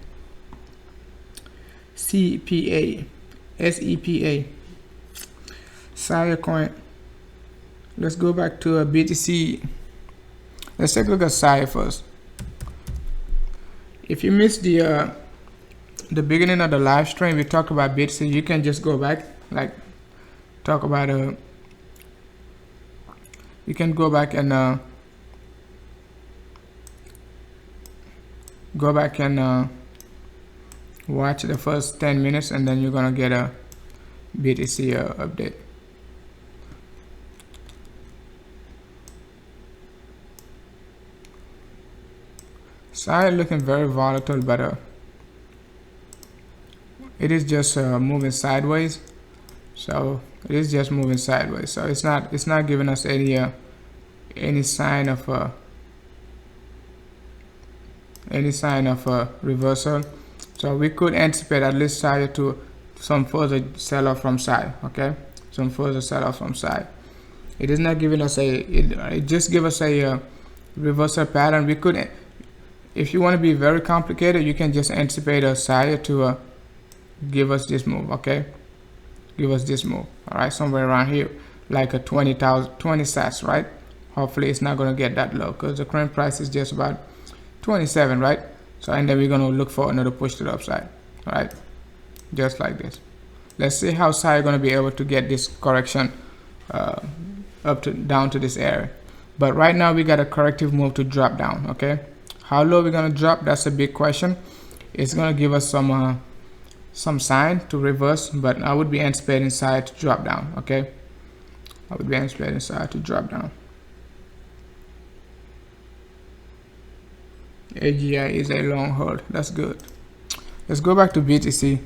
CPA, SEPA, ZILLIQA. Let's go back to a BTC. Let's take a look at SAI first. If you missed the beginning of the live stream, we talked about BTC. You can just go back, like talk about you can go back and go back and watch the first 10 minutes, and then you're gonna get a BTC update. Side looking very volatile, but it is just moving sideways. So it is just moving sideways. So it's not giving us any sign of reversal. So we could anticipate at least side to some further sell-off from side. Okay, some further sell-off from side. It is not giving us it just give us a reversal pattern. We could, if you want to be very complicated, you can just anticipate a side to give us this move. Okay, give us this move. All right, somewhere around here, like a 20 sats, right? Hopefully it's not going to get that low, because the current price is just about 27, right? So, and then we're going to look for another push to the upside. All right, just like this. Let's see how SAI going to be able to get this correction down to this area. But right now we got a corrective move to drop down. Okay, how low we're going to drop, that's a big question. It's going to give us some sign to reverse, but I would be anticipating SAI to drop down. Okay, I would be anticipating SAI to drop down. AGI is a long hold. That's good. Let's go back to BTC.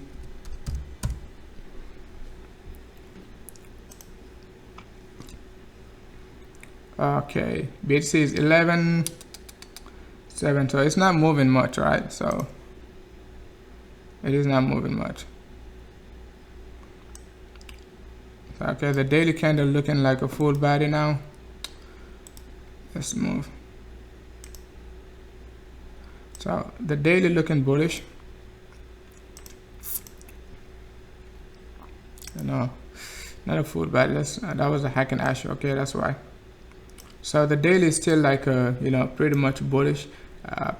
Okay, BTC is 11.7, so it's not moving much, right? So it is not moving much. Okay, the daily candle looking like a full body now. Let's move. So the daily looking bullish. No, not a full body. That was a hack and ash. Okay, that's why. So the daily is still like pretty much bullish.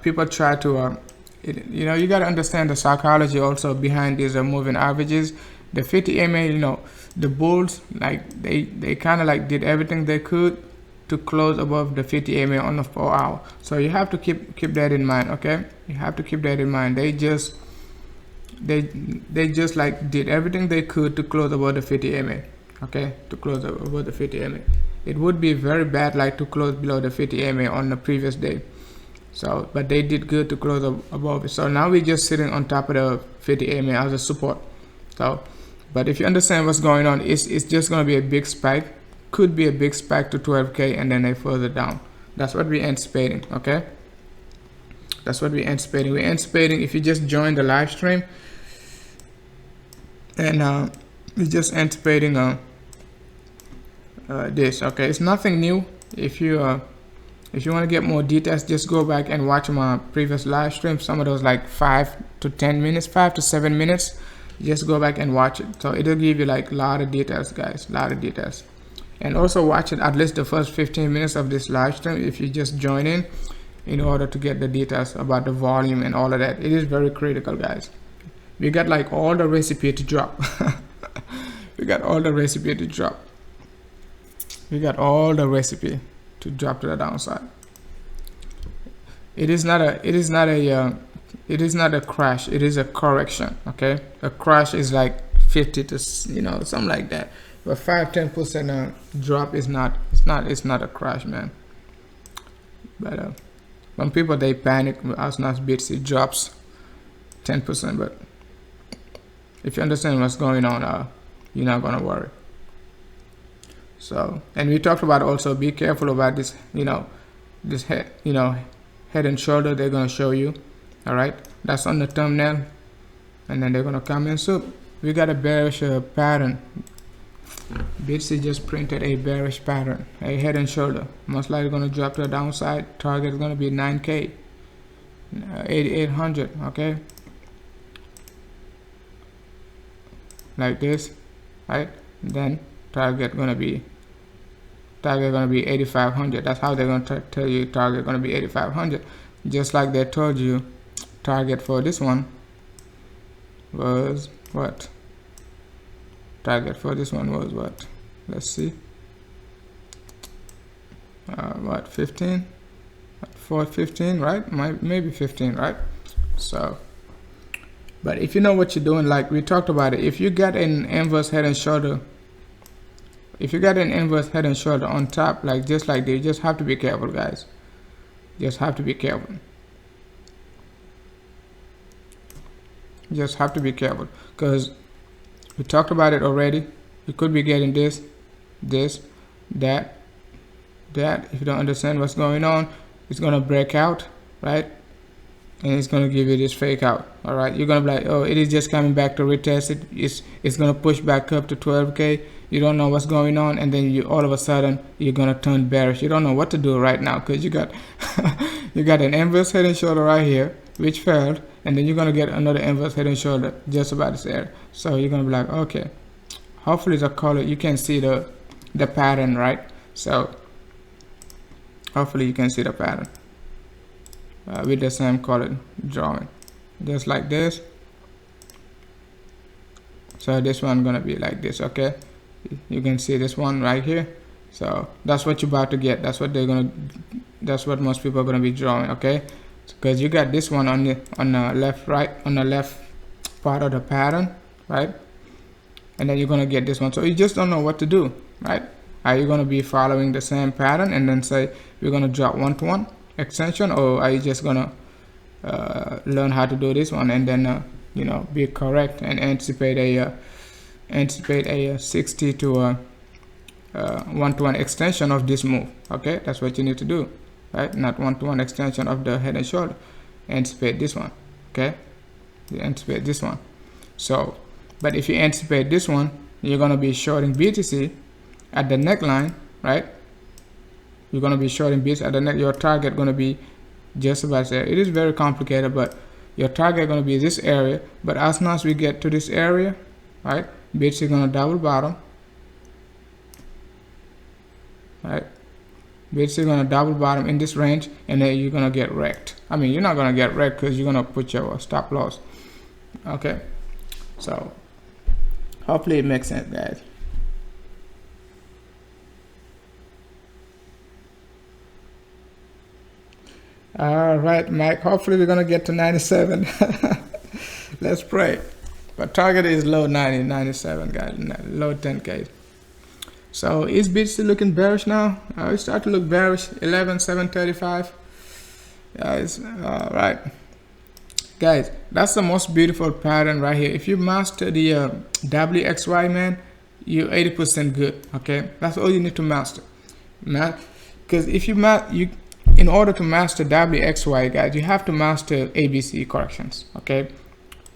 People try to you got to understand the psychology also behind these moving averages. The 50 MA, the bulls, like they kind of like did everything they could to close above the 50 MA on the 4 hour. So you have to keep that in mind. Okay, you have to keep that in mind. They just like did everything they could to close above the 50 MA. Okay, to close above the 50 MA. It would be very bad like to close below the 50 MA on the previous day. So, but they did good to close above it. So now we're just sitting on top of the 50 MA as a support. So, but if you understand what's going on, it's just going to be a big spike. Could be a big spike to 12K and then a further down. That's what we're anticipating. Okay, that's what we're anticipating. We're anticipating, if you just join the live stream, and we're just anticipating this. Okay, it's nothing new. If you want to get more details, just go back and watch my previous live stream. Some of those like 5 to 10 minutes, 5 to 7 minutes. Just go back and watch it. So it'll give you like a lot of details, guys, a lot of details. And also watch it at least the first 15 minutes of this live stream if you just join in order to get the details about the volume and all of that. It is very critical, guys. We got like all the recipe to drop. We got all the recipe to drop. We got all the recipe to drop to the downside. It is not a crash. It is a correction. Okay, a crash is like 50 to something like that. But 5-10% drop is not. It's not a crash, man. But when people they panic, as not BTC drops 10%. But if you understand what's going on, you're not gonna worry. So, and we talked about also be careful about this. This head, head and shoulder. They're gonna show you. All right, that's on the thumbnail, and then they're gonna come in. So we got a bearish pattern. BTC just printed a bearish pattern, a head and shoulder. Most likely going to drop to the downside. Target is going to be 9K, 8,800. Okay, like this, right? Then target going to be 8,500. That's how they're going to tell you target going to be 8,500. Just like they told you, target for this one was what? Target for this one was what? Let's see. What, 15? 415, right? Maybe 15, right? So, but if you know what you're doing, like we talked about it, if you got an inverse head and shoulder, if you got an inverse head and shoulder on top, like just like this, you just have to be careful, guys. Just have to be careful. Just have to be careful, because we talked about it already. You could be getting this, that. If you don't understand what's going on, it's gonna break out, right? And it's gonna give you this fake out. All right, you're gonna be like, oh, it is just coming back to retest it. It's gonna push back up to 12K. You don't know what's going on, and then you all of a sudden you're gonna turn bearish. You don't know what to do right now, because you got you got an inverse head and shoulder right here, which failed, and then you're gonna get another inverse head and shoulder just about this area. So you're gonna be like, okay, hopefully the color, you can see the pattern, right? So hopefully you can see the pattern with the same color drawing, just like this. So this one gonna be like this, okay? You can see this one right here. So that's what you're about to get. That's what that's what most people are gonna be drawing, okay? Because you got this one on the left, right, on the left part of the pattern, right? And then you're gonna get this one. So you just don't know what to do, right? Are you gonna be following the same pattern and then say we're gonna drop 1-to-1 extension, or are you just gonna learn how to do this one and then you know, be correct and anticipate a 60 to a 1-to-1 extension of this move? Okay, that's what you need to do, right? Not 1-to-1 extension of the head and shoulder. Anticipate this one, okay? You anticipate this one. So, but if you anticipate this one, you're gonna be shorting BTC at the neckline, right? You're gonna be shorting BTC at the neck. Your target gonna be just about there. It is very complicated, but your target gonna be this area. But as soon as we get to this area, right, BTC gonna double bottom, right? BTC gonna double bottom in this range, and then you're gonna get wrecked. I mean, you're not gonna get wrecked because you're gonna put your stop loss. Okay, so hopefully it makes sense, guys. All right, Mike, hopefully we're gonna get to 97. Let's pray. But target is low 90, 97, guys, low 10K. So is BTC looking bearish now? It start to look bearish. 11,735. Guys, all right, guys, that's the most beautiful pattern right here. If you master the WXY, man, you're 80% good. Okay, that's all you need to master. Because if you in order to master WXY, guys, you have to master ABC corrections. Okay,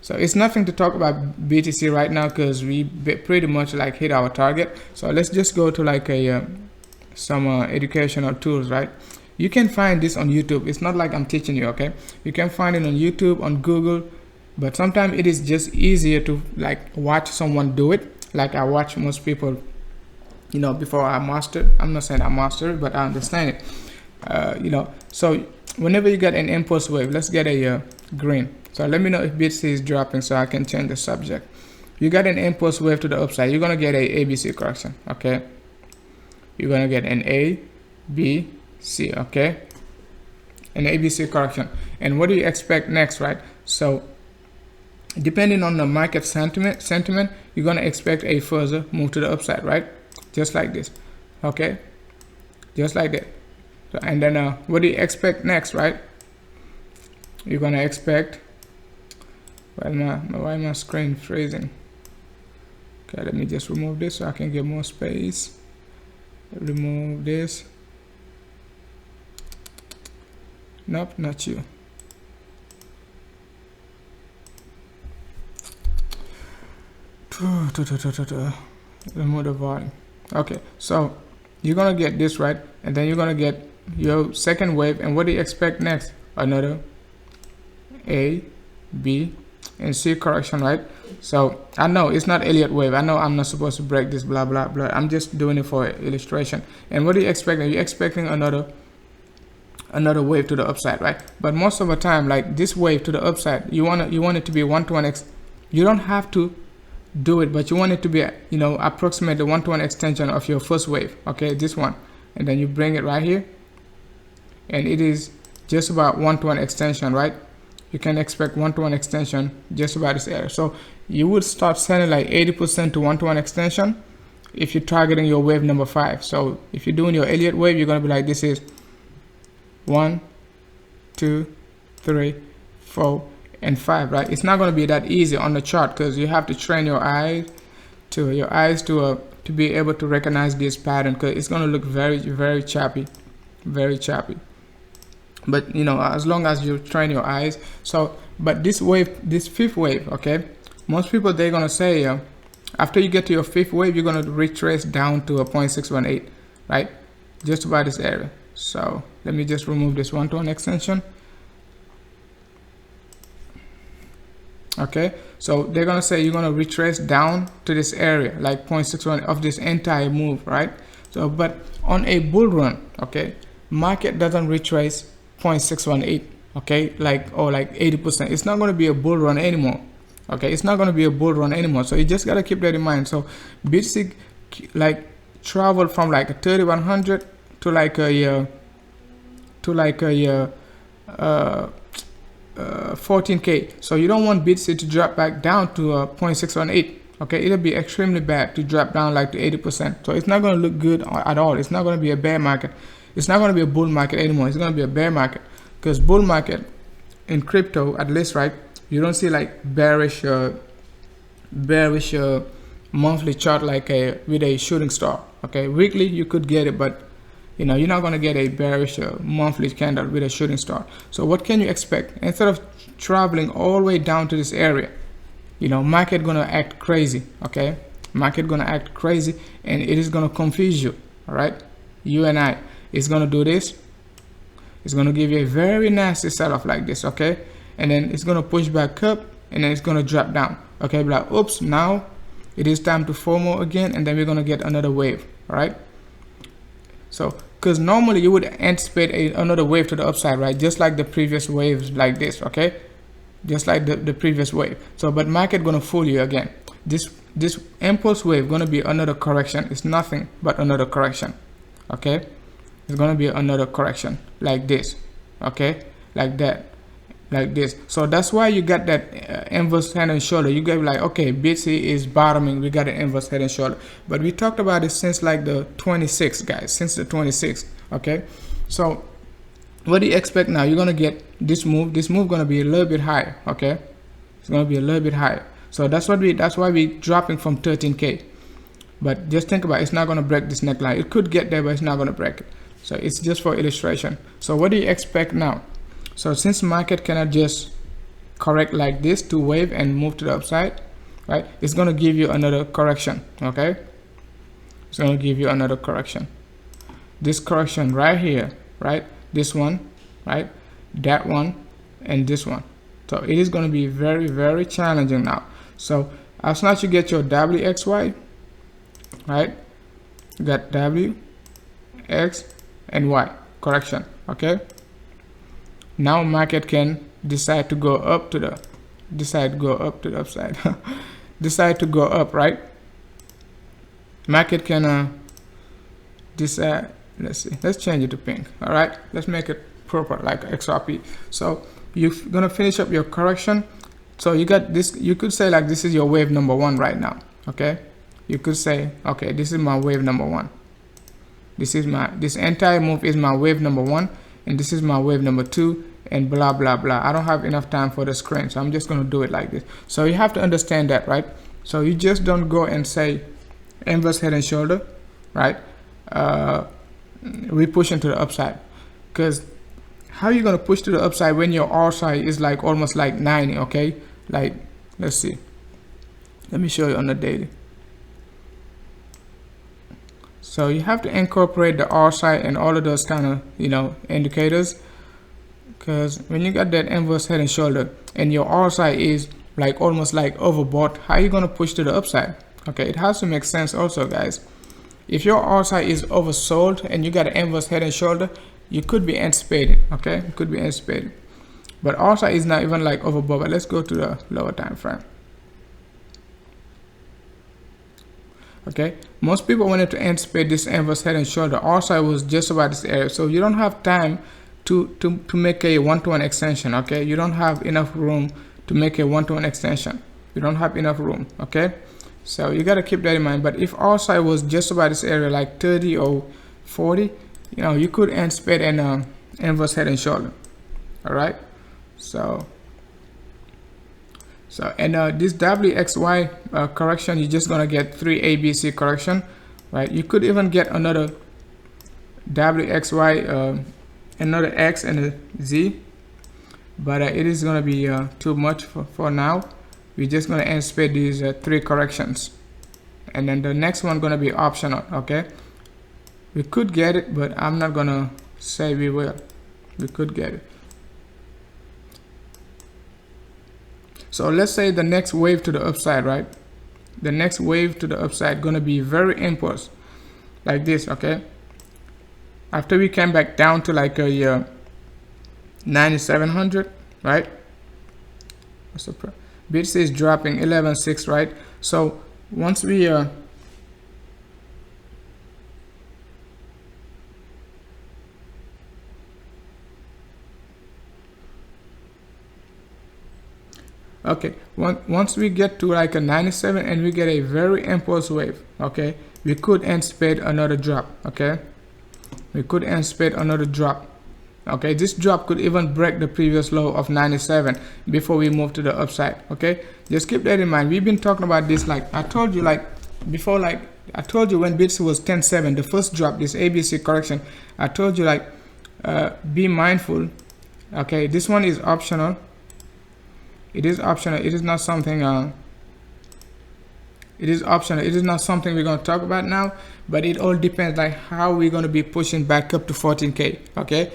so it's nothing to talk about BTC right now because we pretty much like hit our target. So let's just go to like some educational tools, right? You can find this on YouTube. It's not like I'm teaching you, okay? You can find it on YouTube, on Google, but sometimes it is just easier to like watch someone do it. Like I watch most people, you know, before I master. I'm not saying I master it, but I understand it. You know, so whenever you get an impulse wave, let's get a green. So let me know if BTC is dropping so I can change the subject. You got an impulse wave to the upside, you're gonna get a ABC correction, okay? You're gonna get an A, B, C, okay? An ABC correction. And what do you expect next, right? So depending on the market sentiment, you're gonna expect a further move to the upside, right? Just like this, okay? Just like that. So, and then what do you expect next, right? You're gonna expect, why my screen freezing? Okay, let me just remove this so I can get more space. Remove this. Nope, not you. Remove the volume. Okay, so you're gonna get this, right? And then you're gonna get your second wave. And what do you expect next? Another A, B, and C correction, right? So I know it's not Elliott wave. I know I'm not supposed to break this, blah blah blah. I'm just doing it for illustration. And what do you expect? Are you expecting another wave to the upside, right? But most of the time, like this wave to the upside, you want it to be 1-to-1 x. You don't have to do it, but you want it to be, you know, approximately 1-to-1 extension of your first wave, okay? This one, and then you bring it right here, and it is just about 1-to-1 extension, right? you can expect one-to-one extension just about this area. So you would start selling like 80% to one-to-one extension if you're targeting your wave number 5. So if you're doing your Elliott wave, you're going to be like, this is 1, 2, 3, 4, and 5, right? It's not going to be that easy on the chart because you have to train your eyes to be able to recognize this pattern, because it's going to look very choppy, very choppy. But you know, as long as you train your eyes. So but this wave, this 5th wave, okay, most people, they're going to say after you get to your 5th wave, you're going to retrace down to a 0.618, right? Just about this area. So let me just remove this one-to-one extension. Okay, so they're gonna say you're gonna retrace down to this area, like 0.61 of this entire move, right? So, but on a bull run, okay, market doesn't retrace 0.618, okay, like, or like 80%. It's not gonna be a bull run anymore. Okay, it's not gonna be a bull run anymore. So you just gotta keep that in mind. So BTC like traveled from like a 3100 to like a 14k. So you don't want BTC to drop back down to 0.618. Okay, it'll be extremely bad to drop down like to 80%. So it's not going to look good at all. It's not going to be a bear market. It's not going to be a bull market anymore. It's going to be a bear market, because bull market in crypto, at least, right, you don't see like bearish monthly chart like with a shooting star. Okay, weekly you could get it, but you know, you're not going to get a bearish monthly candle with a shooting star. So what can you expect? Instead of traveling all the way down to this area, you know, market going to act crazy. Okay, market going to act crazy, and it is going to confuse you. All right, you and I, it's going to do this. It's going to give you a very nasty sell-off like this. Okay, and then it's going to push back up, and then it's going to drop down. Okay, be like, oops, now it is time to FOMO again, and then we're going to get another wave. All right. So, because normally you would anticipate another wave to the upside, right? Just like the previous waves like this, okay? Just like the previous wave. So, but market gonna fool you again. This impulse wave gonna be another correction. It's nothing but another correction, okay? It's gonna be another correction like this, okay? Like that, like this. So that's why you got that inverse head and shoulder. You get like, okay, BTC is bottoming, we got an inverse head and shoulder. But we talked about it since like the 26th, guys, since the 26th. Okay, so what do you expect now? You're gonna get this move gonna be a little bit higher. Okay, it's gonna be a little bit higher. So that's why we dropping from 13k. But just think about it, it's not gonna break this neckline. It could get there, but it's not gonna break it. So it's just for illustration. So what do you expect now? So since market cannot just correct like this to wave and move to the upside, right, it's going to give you another correction. Okay, it's going to give you another correction. This correction right here, right, this one, right, that one, and this one. So it is going to be very challenging now. So as soon as you get your WXY, right, you got W, X, and Y correction. Okay, now market can decide to go up to the upside. Decide to go up, right? Market can decide. Let's see, let's change it to pink. All right, let's make it proper like XRP. So you're gonna finish up your correction. So you got this, you could say like this is your wave number 1 right now. Okay, you could say, okay, this is my wave number 1. This entire move is my wave number 1, and this is my wave number 2, and blah blah blah. I don't have enough time for the screen, so I'm just going to do it like this. So you have to understand that, right? So you just don't go and say inverse head and shoulder, right? We push into the upside, because how are you going to push to the upside when your RSI is like almost like 90? Okay, like let's see, let me show you on the daily. So you have to incorporate the RSI and all of those kind of, you know, indicators, because when you got that inverse head and shoulder and your RSI is like almost like overbought, how are you going to push to the upside? Okay, it has to make sense also, guys. If your RSI is oversold and you got an inverse head and shoulder, you could be anticipating. Okay, it could be anticipating, but RSI is not even like overbought. But let's go to the lower time frame. Okay, most people wanted to anticipate this inverse head and shoulder. RSI was just about this area, so you don't have time to make a one-to-one extension. Okay, you don't have enough room to make a one-to-one extension. You don't have enough room. Okay, so you got to keep that in mind. But if our side was just about this area, like 30 or 40, you know, you could anticipate an inverse head and shoulder. All right, so this WXY correction, you're just gonna get 3 ABC correction, right? You could even get another WXY, another X and a Z, but it is gonna be too much for now. We're just gonna anticipate these 3 corrections, and then the next one gonna be optional. Okay, we could get it, but I'm not gonna say we will. We could get it. So let's say the next wave to the upside, right? The next wave to the upside gonna be very impulse, like this. Okay, after we came back down to like a 9,700, right? So BTC is dropping 11.6, right? So once we okay, once we get to like a 97 and we get a very impulse wave, okay, we could anticipate another drop. Okay, we could anticipate another drop. Okay, this drop could even break the previous low of 97 before we move to the upside. Okay, just keep that in mind. We've been talking about this, like I told you, like before, like I told you when BTC was 10.7, the first drop, this ABC correction, I told you, like be mindful. Okay, this one is optional. It is optional. It is not something it is optional. It is not something we're going to talk about now, but it all depends like how we're going to be pushing back up to 14K. Okay,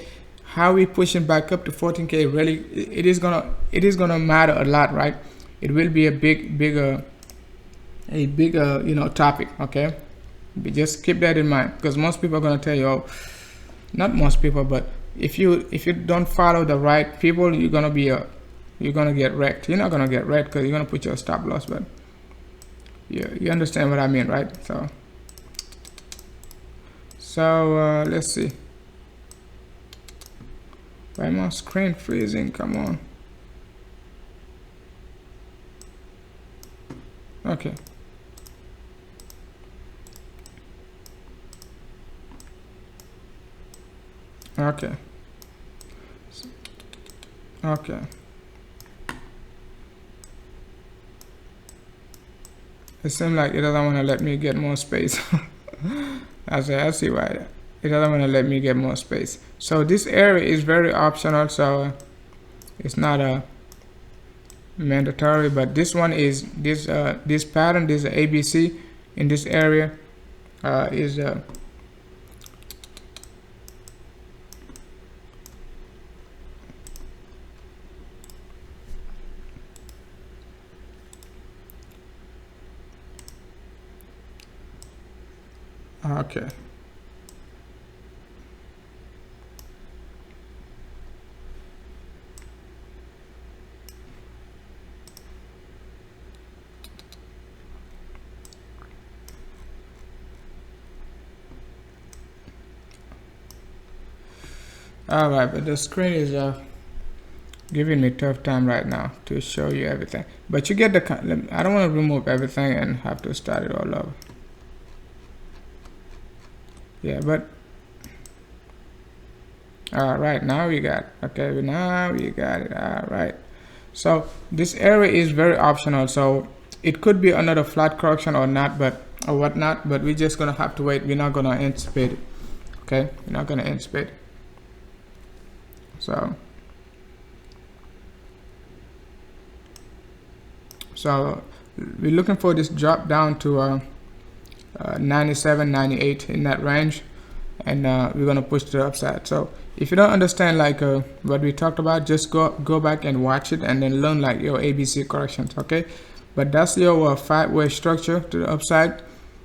how we pushing back up to 14K, really it is gonna matter a lot, right? It will be a bigger you know, topic. Okay, but just keep that in mind, because most people are going to tell you, oh, not most people, but if you don't follow the right people, you're going to be you're gonna get wrecked. You're not gonna get wrecked because you're gonna put your stop loss, but yeah, you understand what I mean, right? So let's see. Why am I screen freezing? Come on. Okay. Okay. Okay. It seems like it doesn't want to let me get more space. I see why. It doesn't want to let me get more space. So this area is very optional, so it's not a mandatory, but this one is this pattern, this ABC in this area is okay. All right, but the screen is giving me a tough time right now to show you everything. But you get the, I don't want to remove everything and have to start it all over. Yeah, but all right, now we got, okay, now we got it. All right, so this area is very optional, so it could be another flat correction or not, but or whatnot, but we're just gonna have to wait. We're not gonna anticipate it. Okay, we're not gonna anticipate it. So we're looking for this drop down to 97, 98 in that range, and we're gonna push to the upside. So if you don't understand like what we talked about, just go back and watch it and then learn like your ABC corrections. Okay, but that's your 5-wave structure to the upside.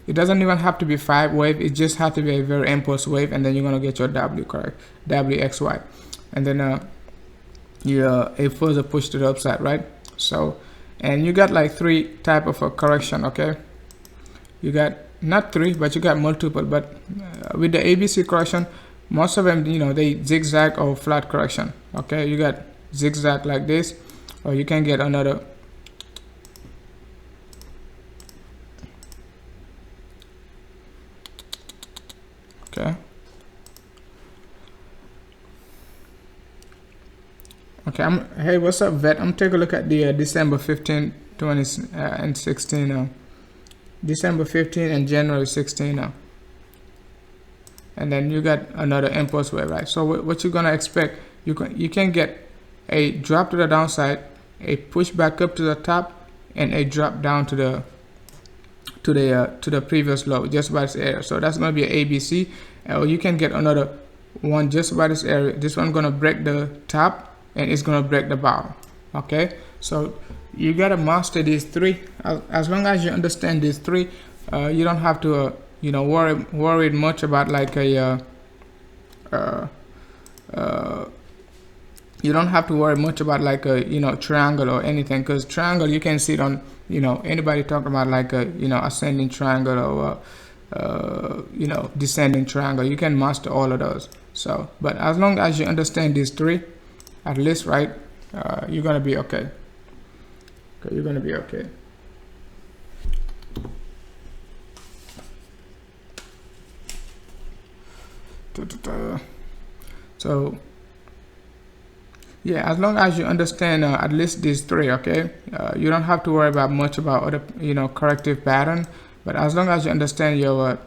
It doesn't even have to be 5-wave, it just has to be a very impulse wave, and then you're gonna get your W correct, WXY, and then a further push to the upside, right? So, and you got like 3 type of a correction. Okay, you got not 3, but you got multiple, but with the ABC correction, most of them, you know, they zigzag or flat correction. Okay, you got zigzag like this, or you can get another. Okay. Okay, hey, what's up, Vet? I'm taking a look at the December 15, 2016 now. December 15 and January 16 now. And then you got another impulse wave, right? So what you're gonna expect, you can get a drop to the downside, a push back up to the top, and a drop down to the previous low, just about this area. So that's gonna be an ABC, or you can get another one just about this area. This one gonna break the top, and it's gonna break the bottom. Okay, so you gotta master these three. As long as you understand these three, you don't have to you know, worried much about like a you don't have to worry much about like a, you know, triangle or anything, because triangle you can see it on, you know, anybody talking about like a, you know, ascending triangle or you know, descending triangle. You can master all of those. So but as long as you understand these three at least, right, you're gonna be okay. Okay, you're gonna be okay. So yeah, as long as you understand at least these three, okay, you don't have to worry about much about other, you know, corrective pattern. But as long as you understand your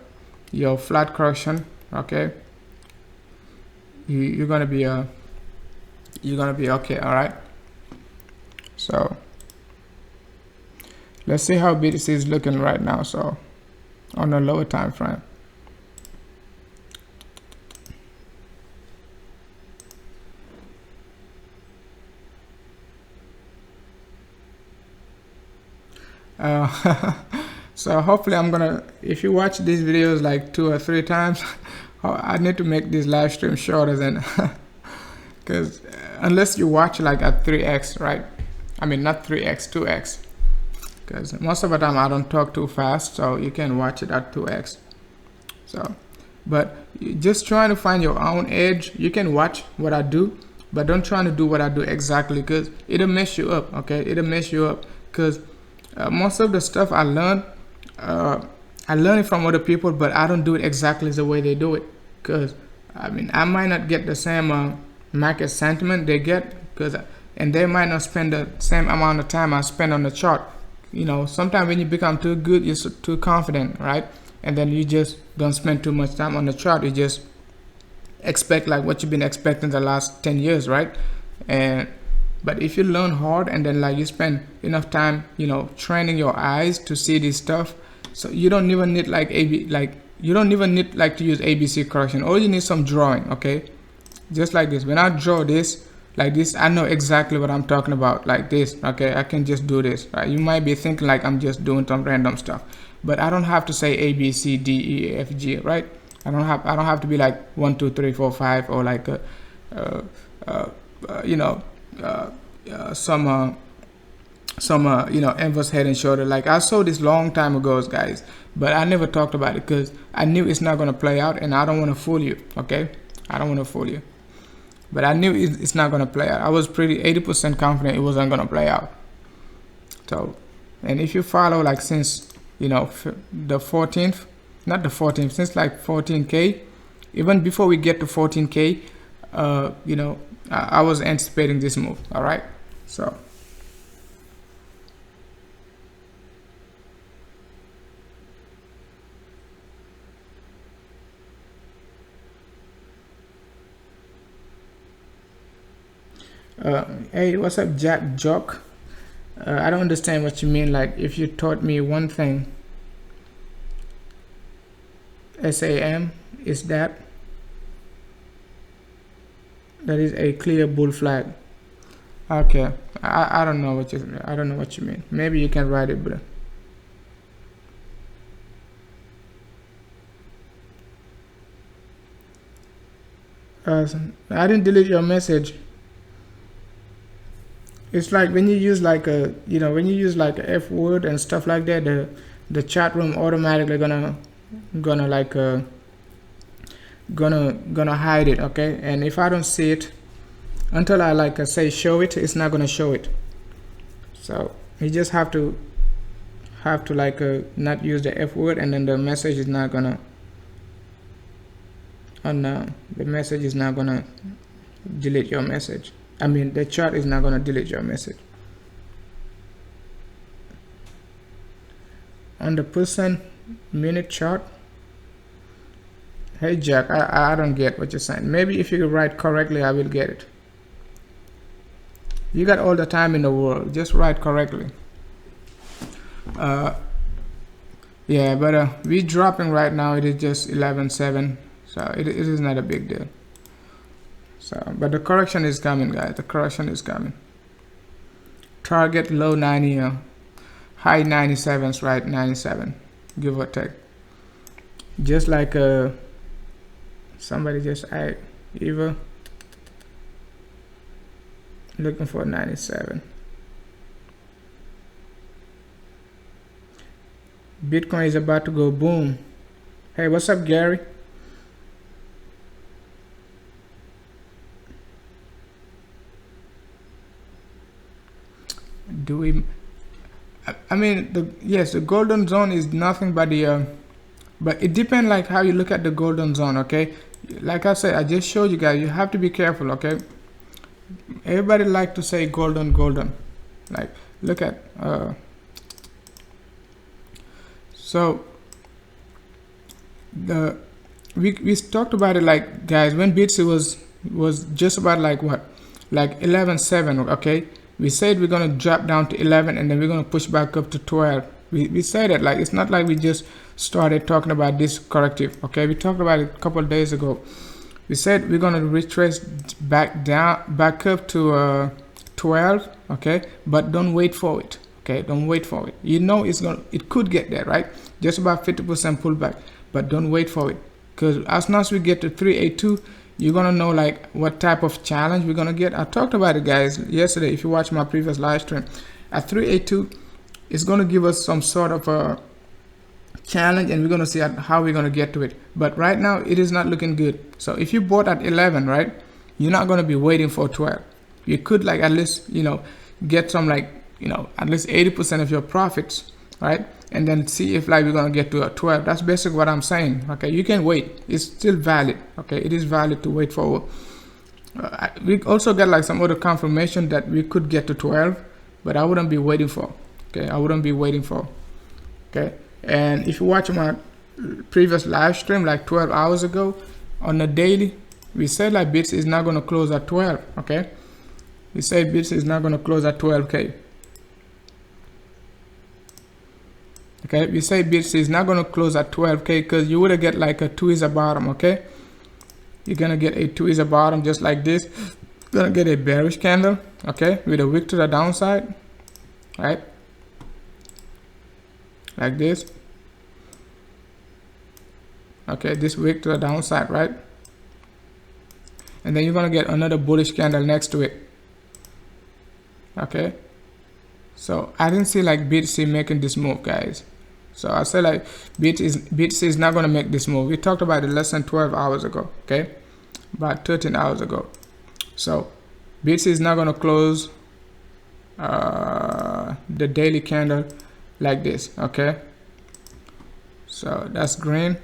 flat correction, okay, you're gonna be okay. All right, so let's see how BTC is looking right now. So on a lower time frame. So hopefully I'm gonna, if you watch these videos like 2 or 3 times, I need to make this live stream shorter than because unless you watch like at 3x, right? I mean not 3x, 2x, because most of the time I don't talk too fast, so you can watch it at 2x. So but just trying to find your own edge. You can watch what I do, but don't try to do what I do exactly, because it'll mess you up. Okay, it'll mess you up, because most of the stuff I learn it from other people, but I don't do it exactly the way they do it, because I mean I might not get the same market sentiment they get, and they might not spend the same amount of time I spend on the chart. You know, sometimes when you become too good, you're too confident, right? And then you just don't spend too much time on the chart. You just expect like what you've been expecting the last 10 years, right? But if you learn hard and then like you spend enough time, you know, training your eyes to see this stuff, so you don't even need like you don't even need like to use ABC correction. All you need some drawing, okay? Just like this. When I draw this like this, I know exactly what I'm talking about, like this. Okay, I can just do this, right? You might be thinking like I'm just doing some random stuff, but I don't have to say A, B, C, D, E, F, G, right? I don't have to be like 1, 2, 3, 4, 5, or like you know, some you know, inverse head and shoulder. Like I saw this long time ago, guys, but I never talked about it because I knew it's not going to play out, and I don't want to fool you. Okay, I don't want to fool you, but I knew it's not going to play out. I was pretty 80% confident it wasn't going to play out. So, and if you follow like since, you know, the 14th, not the 14th, since like 14K, even before we get to 14K, you know, I was anticipating this move. All right, so hey, what's up, Jack Jock? I don't understand what you mean. Like, if you taught me one thing, SAM is that is a clear bull flag. Okay, I don't know what you mean. Maybe you can write it, bro. I didn't delete your message. It's like when you use like a, you know, when you use like a F word and stuff like that, the chat room automatically gonna like gonna hide it, okay? And if I don't see it until I like say show it, it's not gonna show it. So you just have to like not use the F word, and then the message is not gonna the message is not gonna delete your message. I mean, the chart is not gonna delete your message. On the % chart, hey Jack, I don't get what you're saying. Maybe if you write correctly, I will get it. You got all the time in the world, just write correctly. Yeah, but we dropping right now. It is just 11.7, so it is not a big deal. So, but the correction is coming, guys. The correction is coming. Target low 90, high 97s, right? 97, give or take. Just like somebody just Eva looking for 97. Bitcoin is about to go boom. Hey, what's up, Gary? Do we? I mean, yes, the golden zone is nothing but the. But it depends like how you look at the golden zone, okay? Like I said, I just showed you guys. You have to be careful, okay? Everybody like to say golden. Like, look at. So we talked about it, like, guys, when BTC was just about like what, like 11.7, okay? We said we're gonna drop down to 11 and then we're gonna push back up to 12. We said it, like, it's not like we just started talking about this corrective, okay? We talked about it a couple of days ago. We said we're gonna retrace back up to 12, okay? But don't wait for it. Okay, don't wait for it. You know it could get there, right? Just about 50% pullback, but don't wait for it. Because as soon as we get to 382, you're gonna know like what type of challenge we're gonna get. I talked about it, guys, yesterday. If you watch my previous live stream, at 382, it's gonna give us some sort of a challenge, and we're gonna see how we're gonna get to it. But right now, it is not looking good. So if you bought at 11, right, you're not gonna be waiting for 12. You could like at least get some like at least 80% of your profits, right? And then see if like we're gonna get to a 12. That's basically what I'm saying. Okay, you can wait. It's still valid. Okay, it is valid to wait for. We also got like some other confirmation that we could get to 12, but I wouldn't be waiting for. Okay, I wouldn't be waiting for. Okay, and if you watch my previous live stream like 12 hours ago on the daily, we said like BTC is not gonna close at 12. Okay, we said BTC is not gonna close at 12K. Okay, we say BTC is not going to close at 12K because you would get like a 2 is a bottom, okay? You're going to get a 2 is a bottom just like this. You're going to get a bearish candle, okay? With a wick to the downside, right? Like this. Okay, this wick to the downside, right? And then you're going to get another bullish candle next to it. Okay? So I didn't see like BTC making this move, guys. So I said like BTC is not going to make this move. We talked about it less than 12 hours ago, okay? About 13 hours ago. So BTC is not going to close the daily candle like this, okay? So that's green.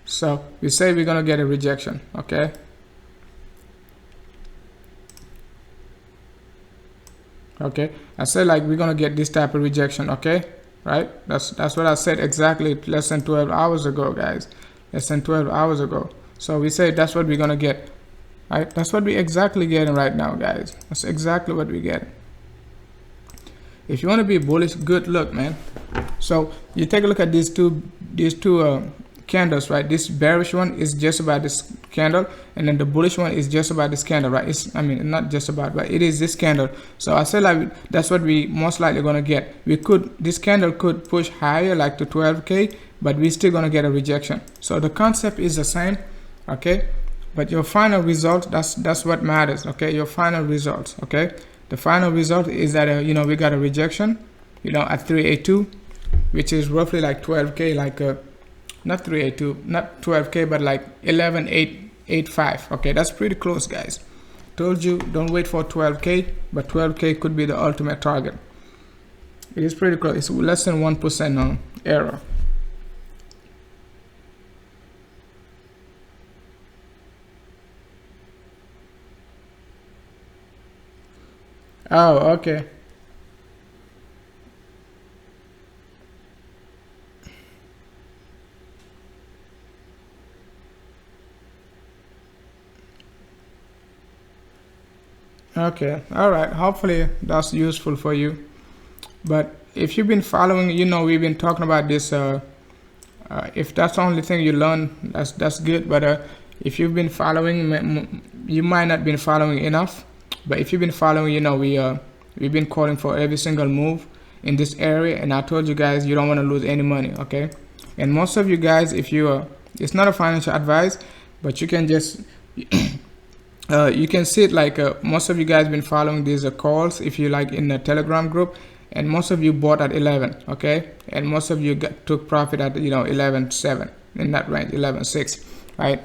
So we say we're going to get a rejection, okay? Okay, I said like we're gonna get this type of rejection, okay? Right? That's what I said exactly less than 12 hours ago, guys. Less than 12 hours ago. So we say that's what we're gonna get. Right? That's what we exactly getting right now, guys. That's exactly what we get. If you want to be bullish, good luck, man. So you take a look at these two candles, right? This bearish one is just about this candle, and then the bullish one is just about this candle, right? I mean, not just about, but it is this candle. So I said like that's what we most likely gonna get. This candle could push higher like to 12K, but we're still gonna get a rejection. So the concept is the same, okay? But your final result, that's what matters, okay? Your final results, okay? The final result is that we got a rejection, at 382, which is roughly like 12K, like not 382, not 12K, but like 11,885. Okay, that's pretty close, guys. Told you, don't wait for 12K, but 12K could be the ultimate target. It is pretty close. It's less than 1% on error. Oh, okay. Okay, all right. Hopefully that's useful for you. But if you've been following, you know, we've been talking about this. If that's the only thing you learn, that's good. But if you've been following, you might not been following enough. But if you've been following, you know, we've been calling for every single move in this area, and I told you guys you don't want to lose any money, okay? And most of you guys, if you it's not a financial advice, but you can just you can see it like most of you guys been following these calls if you like in the Telegram group, and most of you bought at 11, okay? And most of you took profit at 11.7 in that range, 11.6, right?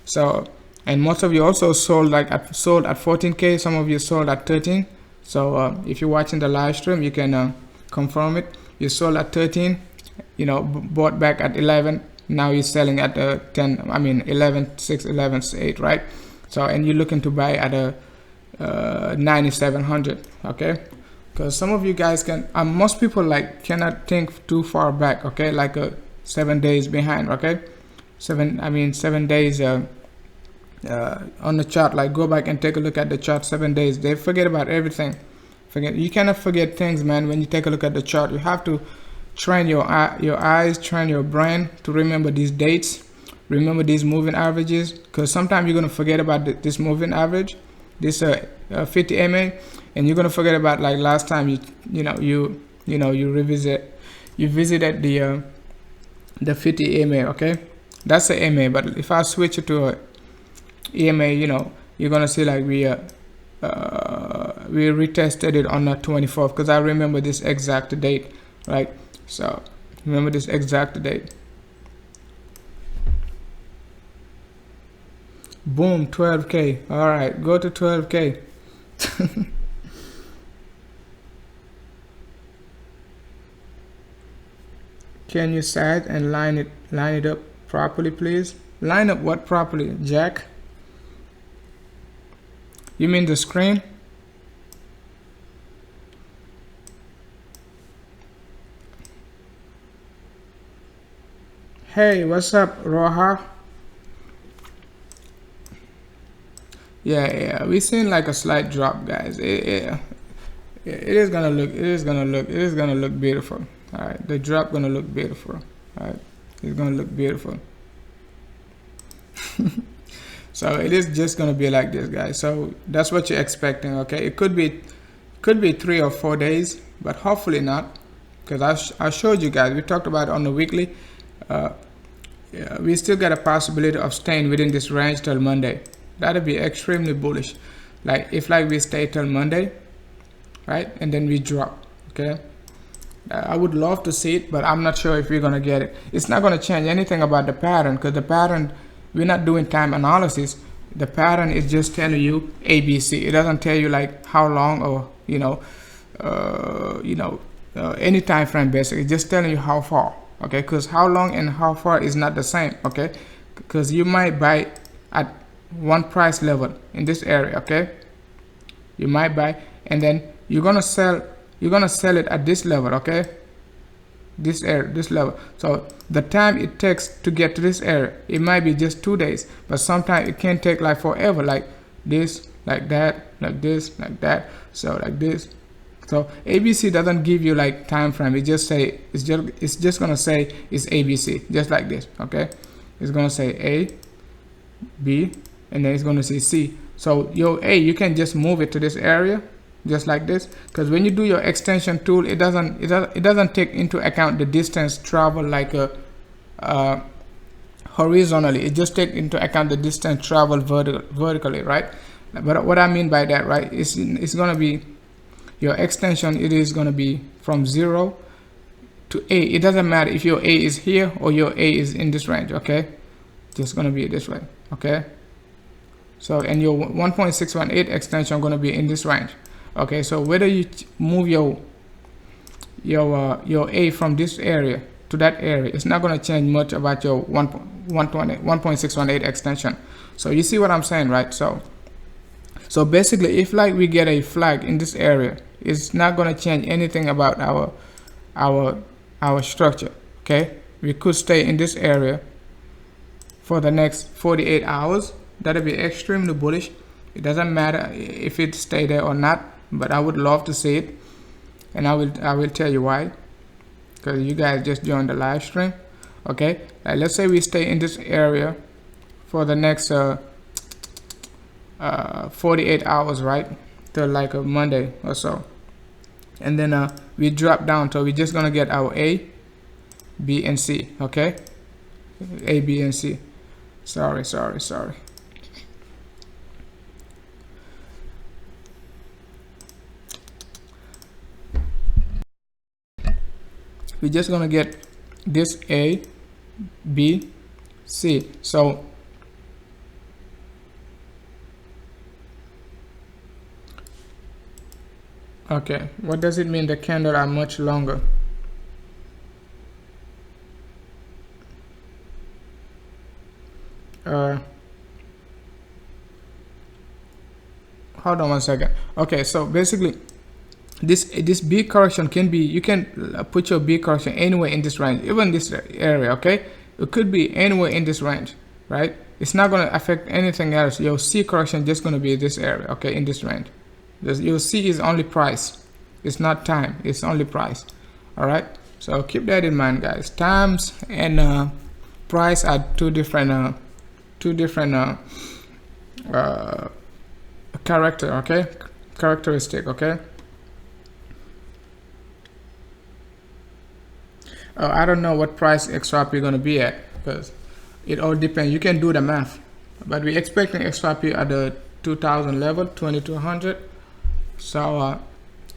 So, and most of you also sold at 14K. Some of you sold at 13. So if you're watching the live stream, you can confirm it. You sold at 13, bought back at 11. Now you're selling at 10. I mean 11.6, 11.8, right? So, and you're looking to buy at a 9,700, okay? Because some of you guys can, most people cannot think too far back, okay? Like 7 days behind, okay? 7 days on the chart. Like, go back and take a look at the chart 7 days. They forget about everything. You cannot forget things, man. When you take a look at the chart, you have to train your eyes, train your brain to remember these dates, remember these moving averages, because sometimes you're going to forget about this moving average, this 50 MA, and you're going to forget about like last time you visited the 50 MA, okay? That's the MA. But if I switch it to a EMA, you're going to see like we retested it on the 24th, because I remember this exact date, right? So remember this exact date. Boom, 12K. All right, go to 12K. Can you sag and line it up properly, please? Line up what properly, Jack? You mean the screen? Hey, what's up, Roha? Yeah, we've seen like a slight drop, guys. It is gonna look beautiful. All right, the drop gonna look beautiful. All right, it's gonna look beautiful. So it is just gonna be like this, guys. So that's what you're expecting, okay? It could be 3 or 4 days, but hopefully not, because I showed you guys. We talked about it on the weekly. Yeah, we still got a possibility of staying within this range till Monday. That'll be extremely bullish. Like if we stay till Monday, right, and then we drop, okay? I would love to see it, but I'm not sure if we're gonna get it. It's not gonna change anything about the pattern, because the pattern, we're not doing time analysis. The pattern is just telling you ABC. It doesn't tell you like how long or any time frame. Basically, it's just telling you how far, okay? Because how long and how far is not the same, okay? Because you might buy at one price level in this area, okay? You might buy, and then you're gonna sell it at this level, okay? This area, this level. So the time it takes to get to this area, it might be just 2 days, but sometimes it can take like forever, like this, like that, like this, like that, so like this. So ABC doesn't give you like time frame. It just say it's just gonna say it's ABC, just like this, okay? It's gonna say A, B, and then it's gonna say C. So your A, you can just move it to this area, just like this, because when you do your extension tool, it doesn't take into account the distance traveled like horizontally. It just take into account the distance traveled vertically, right? But what I mean by that, right, it's gonna be your extension. It is gonna be from 0 to A. It doesn't matter if your A is here or your A is in this range, okay? Just gonna be this way, okay? So, and your 1.618 extension gonna be in this range, okay? So whether you move your A from this area to that area, it's not gonna change much about your 1.618 extension. So you see what I'm saying, right? So basically, if like we get a flag in this area, it's not gonna change anything about our structure, okay? We could stay in this area for the next 48 hours. That'll be extremely bullish. It doesn't matter if it stay there or not, but I would love to see it, and I will tell you why, because you guys just joined the live stream, okay? Let's say we stay in this area for the next 48 hours, right, till like a Monday or so, and then we drop down, so we're just gonna get our A, B, and C, okay? A, B, and C. Sorry. We're just gonna get this A, B, C. So okay, what does it mean the candle are much longer? Hold on one second. Okay, so basically this B correction can be, you can put your B correction anywhere in this range, even this area, okay? It could be anywhere in this range, right? It's not going to affect anything else. Your C correction just going to be this area, okay, in this range. Your C is only price. It's not time. It's only price. All right. So keep that in mind, guys. Times and price are two different character, okay? Characteristic, okay? I don't know what price XRP going to be at, because it all depends. You can do the math, but we're expecting XRP at the 2000 level, 2200. So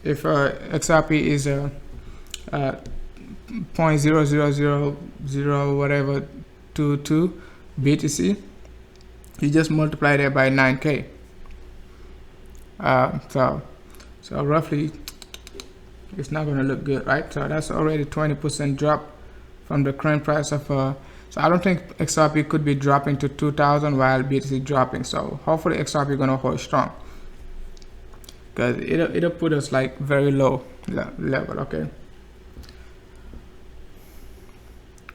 if XRP is 0.0000 whatever 22 BTC, you just multiply that by 9K. So roughly, it's not going to look good, right? So that's already 20% drop from the current price of so I don't think XRP could be dropping to 2000 while BTC dropping. So hopefully XRP going to hold strong, because it'll put us like very low level, okay?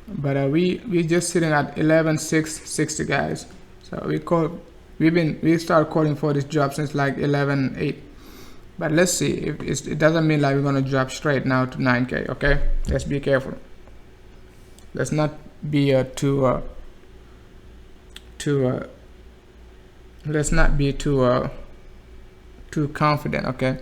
But we just sitting at 11,660, guys. So we start calling for this drop since like 11.8. But let's see, if it doesn't mean like we're gonna drop straight now to 9K, okay? Let's be careful. Let's not be too confident, okay?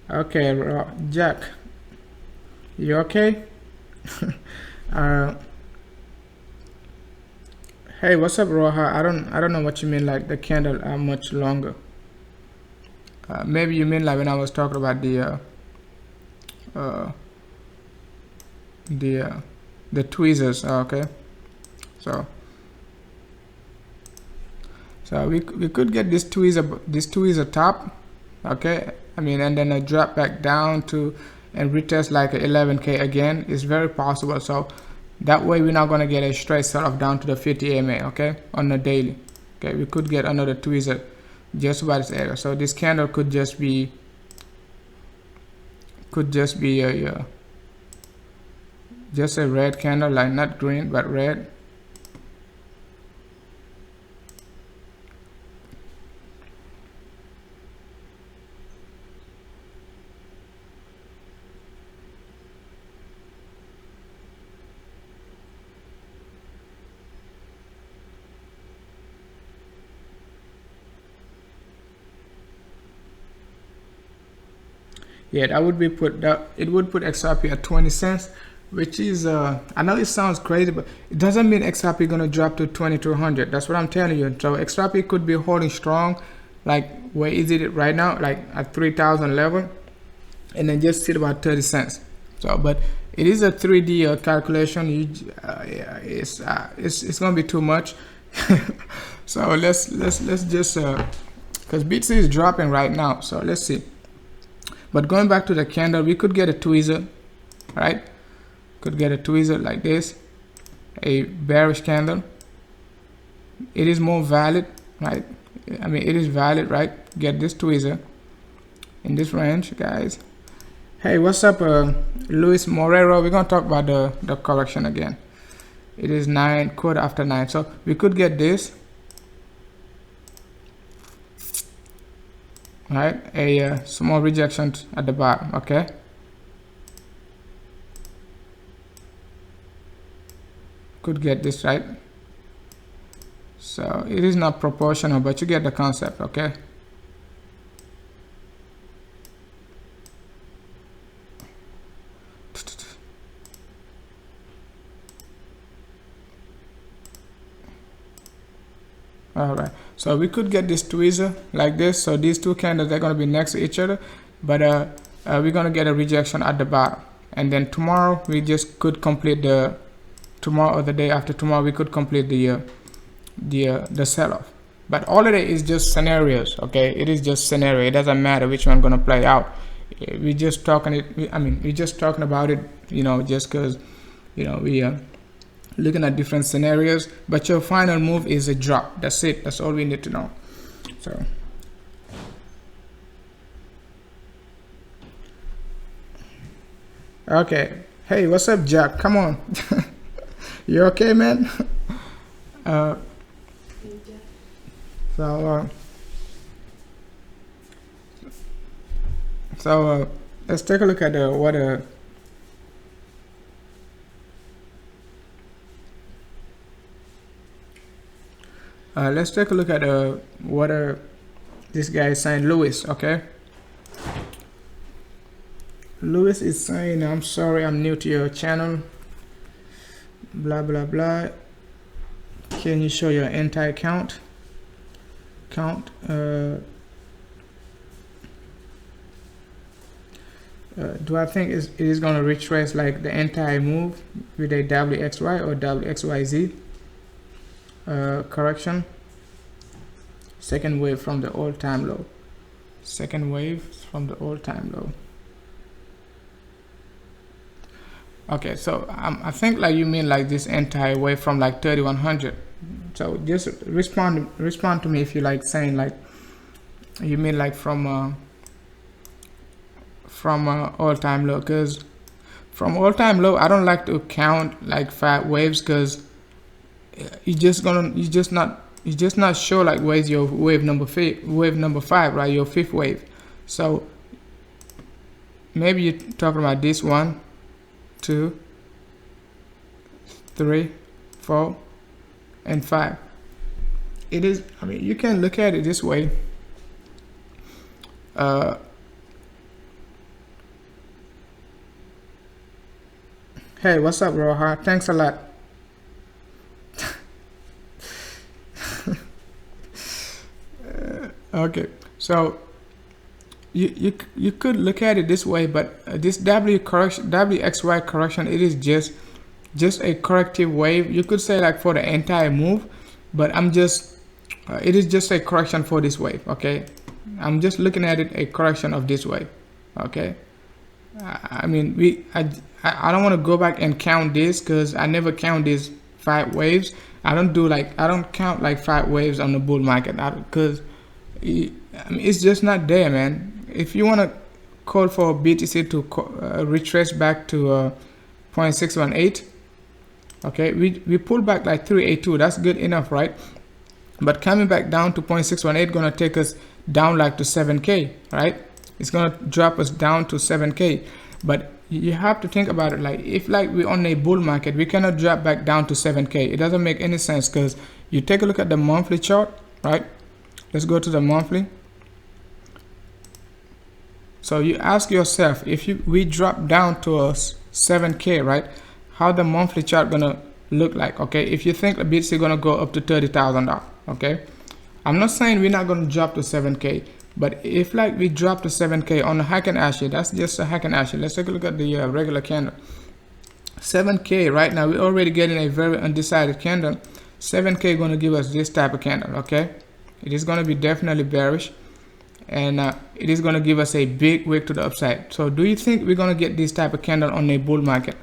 Okay, Jack, you okay? Hey, what's up, Roha? I don't know what you mean, like the candle are much longer. Maybe you mean like when I was talking about the tweezers, okay? So we could get this tweezer top, okay? I mean, and then a drop back down to and retest like a 11K again. It's very possible. So that way we're not going to get a straight sell off down to the 50 MA, okay, on the daily. Okay, we could get another tweezer just about this area. So this candle could just be just a red candle, like not green but red. Yeah, that would be it would put XRP at 20 cents, which is I know it sounds crazy, but it doesn't mean XRP gonna drop to 2200. That's what I'm telling you. So XRP could be holding strong, like where is it right now, like at 3000 level, and then just sit about 30 cents. So but it is a 3D calculation. It's gonna be too much. So let's just because BTC is dropping right now, so let's see. But going back to the candle, we could get a tweezer, right? Could get a tweezer like this, a bearish candle. It is more valid, right? I mean, it is valid, right? Get this tweezer in this range, guys. Hey, what's up, Luis Morero? We're gonna talk about the correction again. It is 9, quarter after 9, so we could get this, right? A small rejection at the bottom, okay? Could get this, right? So it is not proportional, but you get the concept, okay? All right, so we could get this tweezer like this. So these two candles, they're going to be next to each other, but we're going to get a rejection at the bottom, and then tomorrow we just could complete the tomorrow or the day after tomorrow we could complete the sell-off. But all of it is just scenarios, okay? It is just scenario. It doesn't matter which one going to play out. We just talking it. We're just talking about it, you know, just because, you know, we are looking at different scenarios. But your final move is a drop. That's it. That's all we need to know. So okay. Hey, what's up, Jack? Come on. You okay, man? So let's take a look at what let's take a look at what this guy is saying, Lewis. Okay, Lewis is saying, I'm sorry, I'm new to your channel, blah blah blah. Can you show your entire count? Do I think it is going to retrace like the entire move with a WXY or WXYZ correction? Second wave from the all-time low. Second wave from the all-time low. Okay, so I think like you mean like this entire wave from like 3100. So just respond to me if you like saying like you mean like from all-time low, because from all-time low I don't like to count like 5 waves, because you just not sure like where's your wave number 5, right? Your 5th wave. So maybe you're talking about this 1, 2, 3, 4 and 5. It is, I mean, you can look at it this way. Hey, what's up, Roha? Thanks a lot. Okay, so you could look at it this way, but this WXY correction, it is just a corrective wave. You could say like for the entire move, but I'm just it is just a correction for this wave. Okay, I'm just looking at it a correction of this wave. Okay, I mean I don't want to go back and count this, because I never count these 5 waves. I don't count like 5 waves on the bull market, because it's just not there, man. If you want to call for BTC to retrace back to 0.618, okay, we pull back like 382. That's good enough, right? But coming back down to 0.618 gonna take us down like to 7K, right? It's gonna drop us down to 7K. But you have to think about it, like if like we're on a bull market, we cannot drop back down to 7K. It doesn't make any sense, because you take a look at the monthly chart, right? Let's go to the monthly. So you ask yourself, if we drop down to us 7K, right? How the monthly chart gonna look like? Okay, if you think a BTC gonna go up to $30,000, okay, I'm not saying we're not gonna drop to 7K, but if like we drop to 7K on the Heiken Ashi, that's just a Heiken Ashi. Let's take a look at the regular candle. 7K right now, we're already getting a very undecided candle. 7K going to give us this type of candle, okay? It is going to be definitely bearish, and it is going to give us a big wick to the upside. So do you think we're going to get this type of candle on a bull market?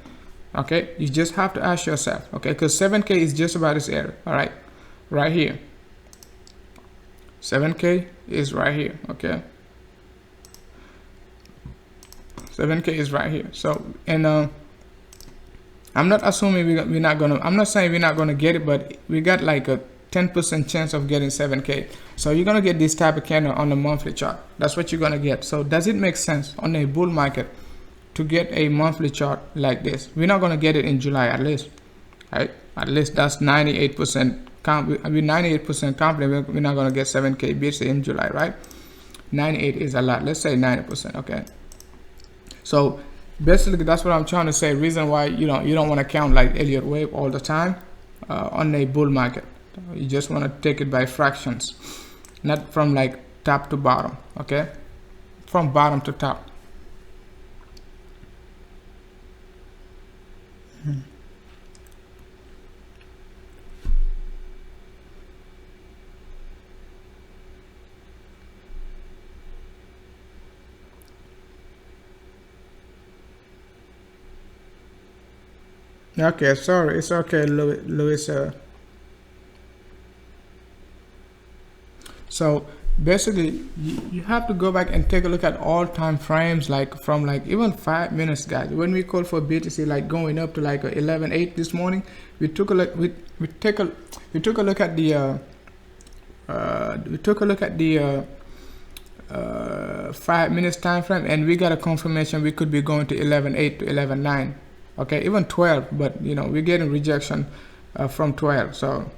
Okay, you just have to ask yourself, okay, because 7K is just about this area, all right, right here. 7K is right here, okay? 7K is right here. So, and I'm not assuming we're not gonna, I'm not saying we're not gonna get it, but we got like a 10% chance of getting 7K. So you're gonna get this type of candle on the monthly chart. That's what you're gonna get. So does it make sense on a bull market to get a monthly chart like this? We're not gonna get it in July at least, right? At least that's 98%. We're 98% confident we're not gonna get 7K BTC in July, right? 98 is a lot. Let's say 90%. Okay. So basically, that's what I'm trying to say. Reason why you don't want to count like Elliott wave all the time on a bull market. You just want to take it by fractions, not from like top to bottom. Okay, from bottom to top. Okay, sorry, it's okay, Louis. So basically, you have to go back and take a look at all time frames, like from like even 5 minutes, guys. When we called for BTC like going up to like 11.8 this morning, we took a look. We took a look at the 5 minutes time frame, and we got a confirmation we could be going to 11.8 to 11.9. Okay, even 12, but we're getting rejection from 12. So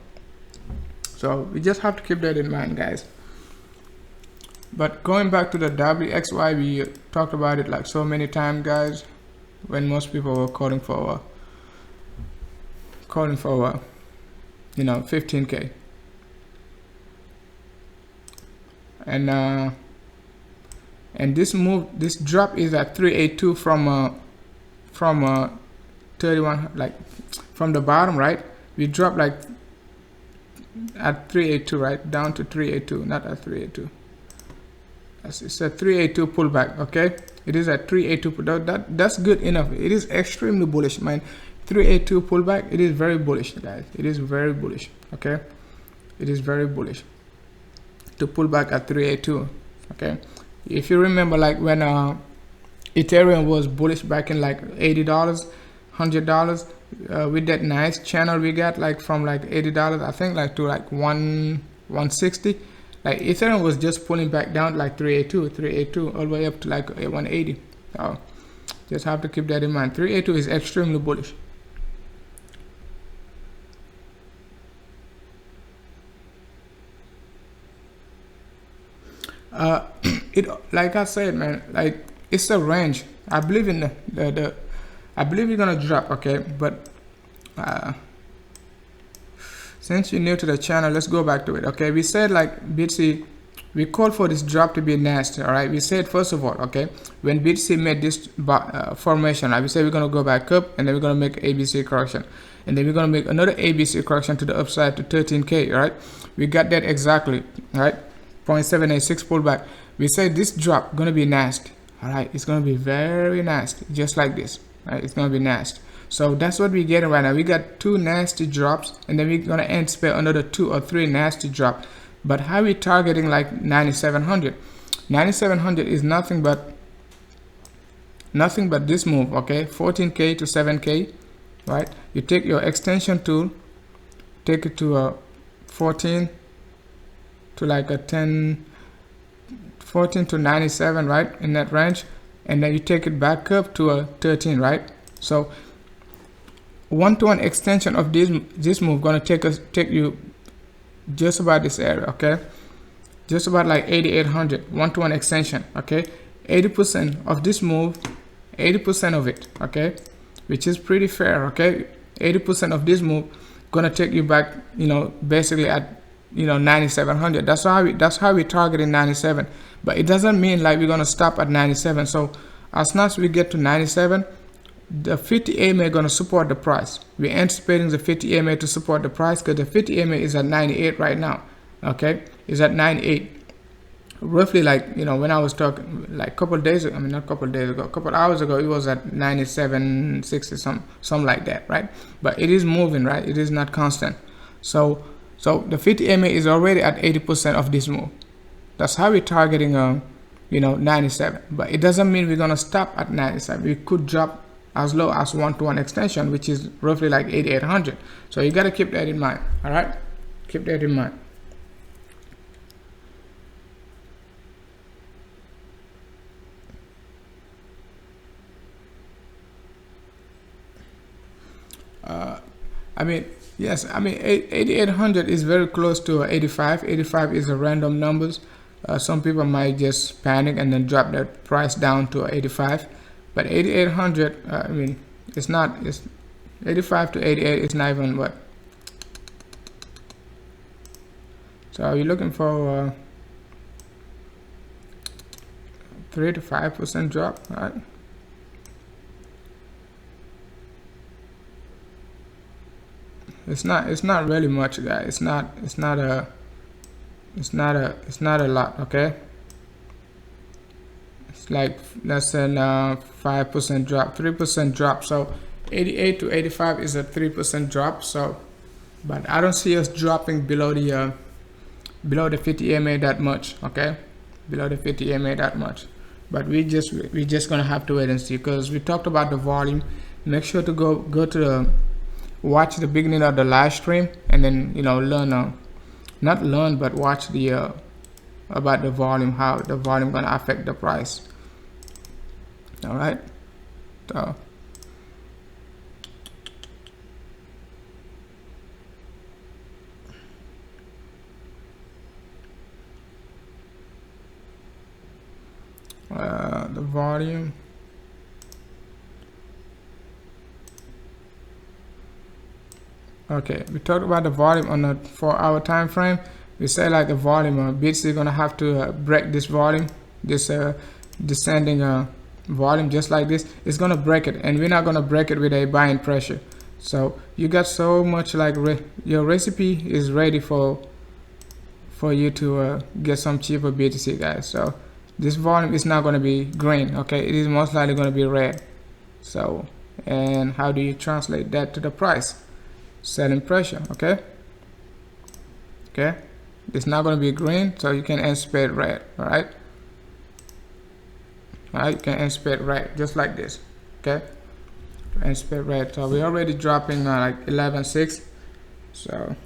we just have to keep that in mind, guys. But going back to the WXY, we talked about it like so many times, guys, when most people were calling for 15K. And this drop is at 382 from 31, like from the bottom, right? We dropped like at 382, right? Down to 382, not at 382. It's a 382 pullback, okay? It is at 382. That's good enough. It is extremely bullish, man. 382 pullback. It is very bullish, guys. It is very bullish, okay? It is very bullish to pull back at 382, okay? If you remember, like when Ethereum was bullish back in like $80, $100, with that nice channel we got like from like $80, I think, like to like 160. Like Ethereum was just pulling back down like 382 all the way up to like 180. So just have to keep that in mind. 382 is extremely bullish. It, like I said, man, like it's a range. I believe in I believe you're gonna drop, okay? But since you're new to the channel, let's go back to it, okay? We said like BTC, we called for this drop to be nasty, all right? We said first of all, okay, when BTC made this formation, like we said we're gonna go back up, and then we're gonna make ABC correction, and then we're gonna make another ABC correction to the upside to 13K, all right? We got that exactly, all right? 0.786 pullback. We said this drop gonna be nasty, all right? It's gonna be very nasty, just like this. Right, it's gonna be nasty. So that's what we're getting right now. We got 2 nasty drops, and then we're gonna anticipate another 2 or 3 nasty drops. But how we targeting like 9,700? 9,700 is nothing but this move, okay? 14K to 7K, right? You take your extension tool, take it to a 14 to like a 10, 14 to 97, right? In that range. And then you take it back up to a 13, right? So 1-to-1 extension of this move gonna take you just about this area, okay? Just about like 8,800. 1-to-1 extension, okay? 80% of this move, 80% of it, okay? which is pretty fair. Okay, 80% of this move gonna take you back, basically at 9,700. That's how we targeting 97. But it doesn't mean like we're gonna stop at 97. So as soon as we get to 97, the 50 EMA gonna support the price. We're anticipating the 50 EMA to support the price because the 50 EMA is at 98 right now. Okay, it's at 98. Roughly, like, when I was talking like a couple days ago, not a couple days ago, a couple hours ago, it was at 97.60, something like that, right? But it is moving, right? It is not constant. So the 50 EMA is already at 80% of this move. That's how we're targeting 97. But it doesn't mean we're gonna stop at 97. We could drop as low as 1-to-1 extension, which is roughly like 8,800. So you gotta keep that in mind. All right, keep that in mind. Yes, 8,800 is very close to 85. 85 is a random numbers. Some people might just panic and then drop that price down to 85. But 8,800, it's 85 to 88. It's not even what. So you're looking for 3 to 5% drop, right? It's not really much, guys. It's not a lot. Okay, it's like less than 5% drop, 3% drop. So 88 to 85 is a 3% drop. So, but I don't see us dropping below the 50 EMA that much. Okay, below the 50 EMA that much. But we just gonna have to wait and see, because we talked about the volume. Make sure to go to the watch the beginning of the live stream, and then learn not learn but watch the about the volume, how the volume gonna affect the price. All right, so the volume. Okay, we talked about the volume on a 4-hour time frame. We say like the volume BTC gonna have to break this volume, this descending volume, just like this. It's gonna break it, and we're not gonna break it with a buying pressure. So you got so much, like your recipe is ready for you to get some cheaper BTC, guys. So this volume is not gonna be green. Okay, it is most likely gonna be red. So, and how do you translate that to the price? Selling pressure. Okay, it's not going to be green, so you can anticipate red. All right, you can anticipate red just like this. Okay, anticipate red. So we're already dropping like 11.6. So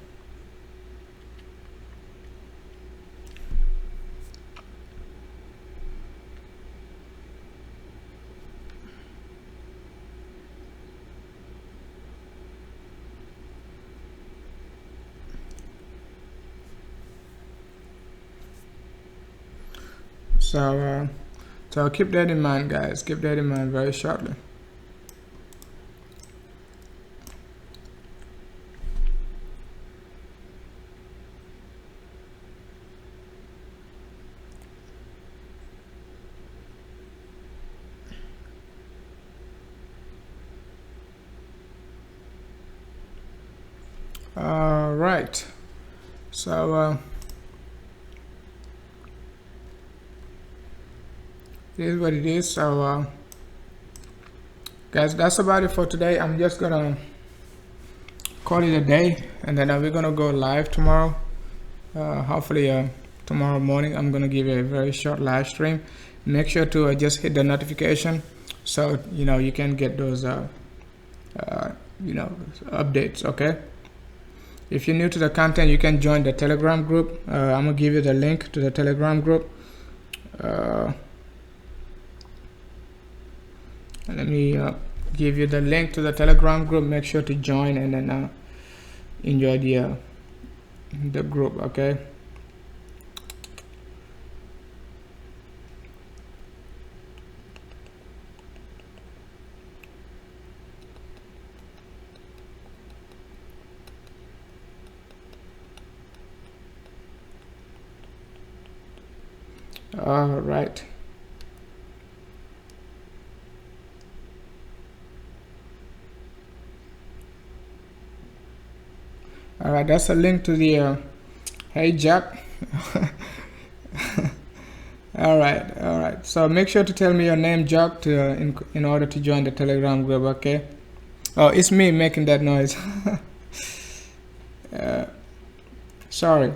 so keep that in mind, guys. Keep that in mind very shortly. All right, so it is what it is. So guys, that's about it for today. I'm just gonna call it a day, and then we're gonna go live tomorrow. Hopefully tomorrow morning I'm gonna give you a very short live stream. Make sure to just hit the notification, so you can get those updates. Okay, if you're new to the content, you can join the Telegram group. I'm gonna give you the link to the Telegram group. Let me give you the link to the Telegram group. Make sure to join, and then enjoy the group. Okay, All right. All right, that's a link to the hey Jack. All right. So make sure to tell me your name, Jack, to in order to join the Telegram group. Okay. Oh, it's me making that noise. Sorry.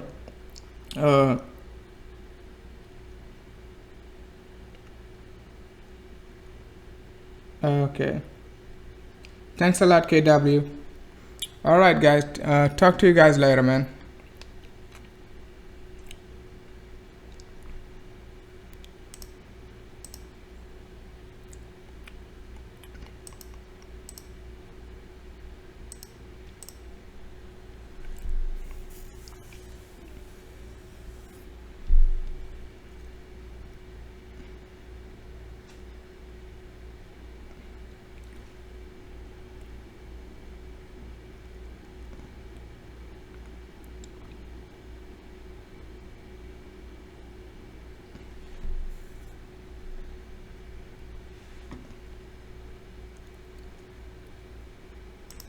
Okay. Thanks a lot, KW. All right, guys. Talk to you guys later, man.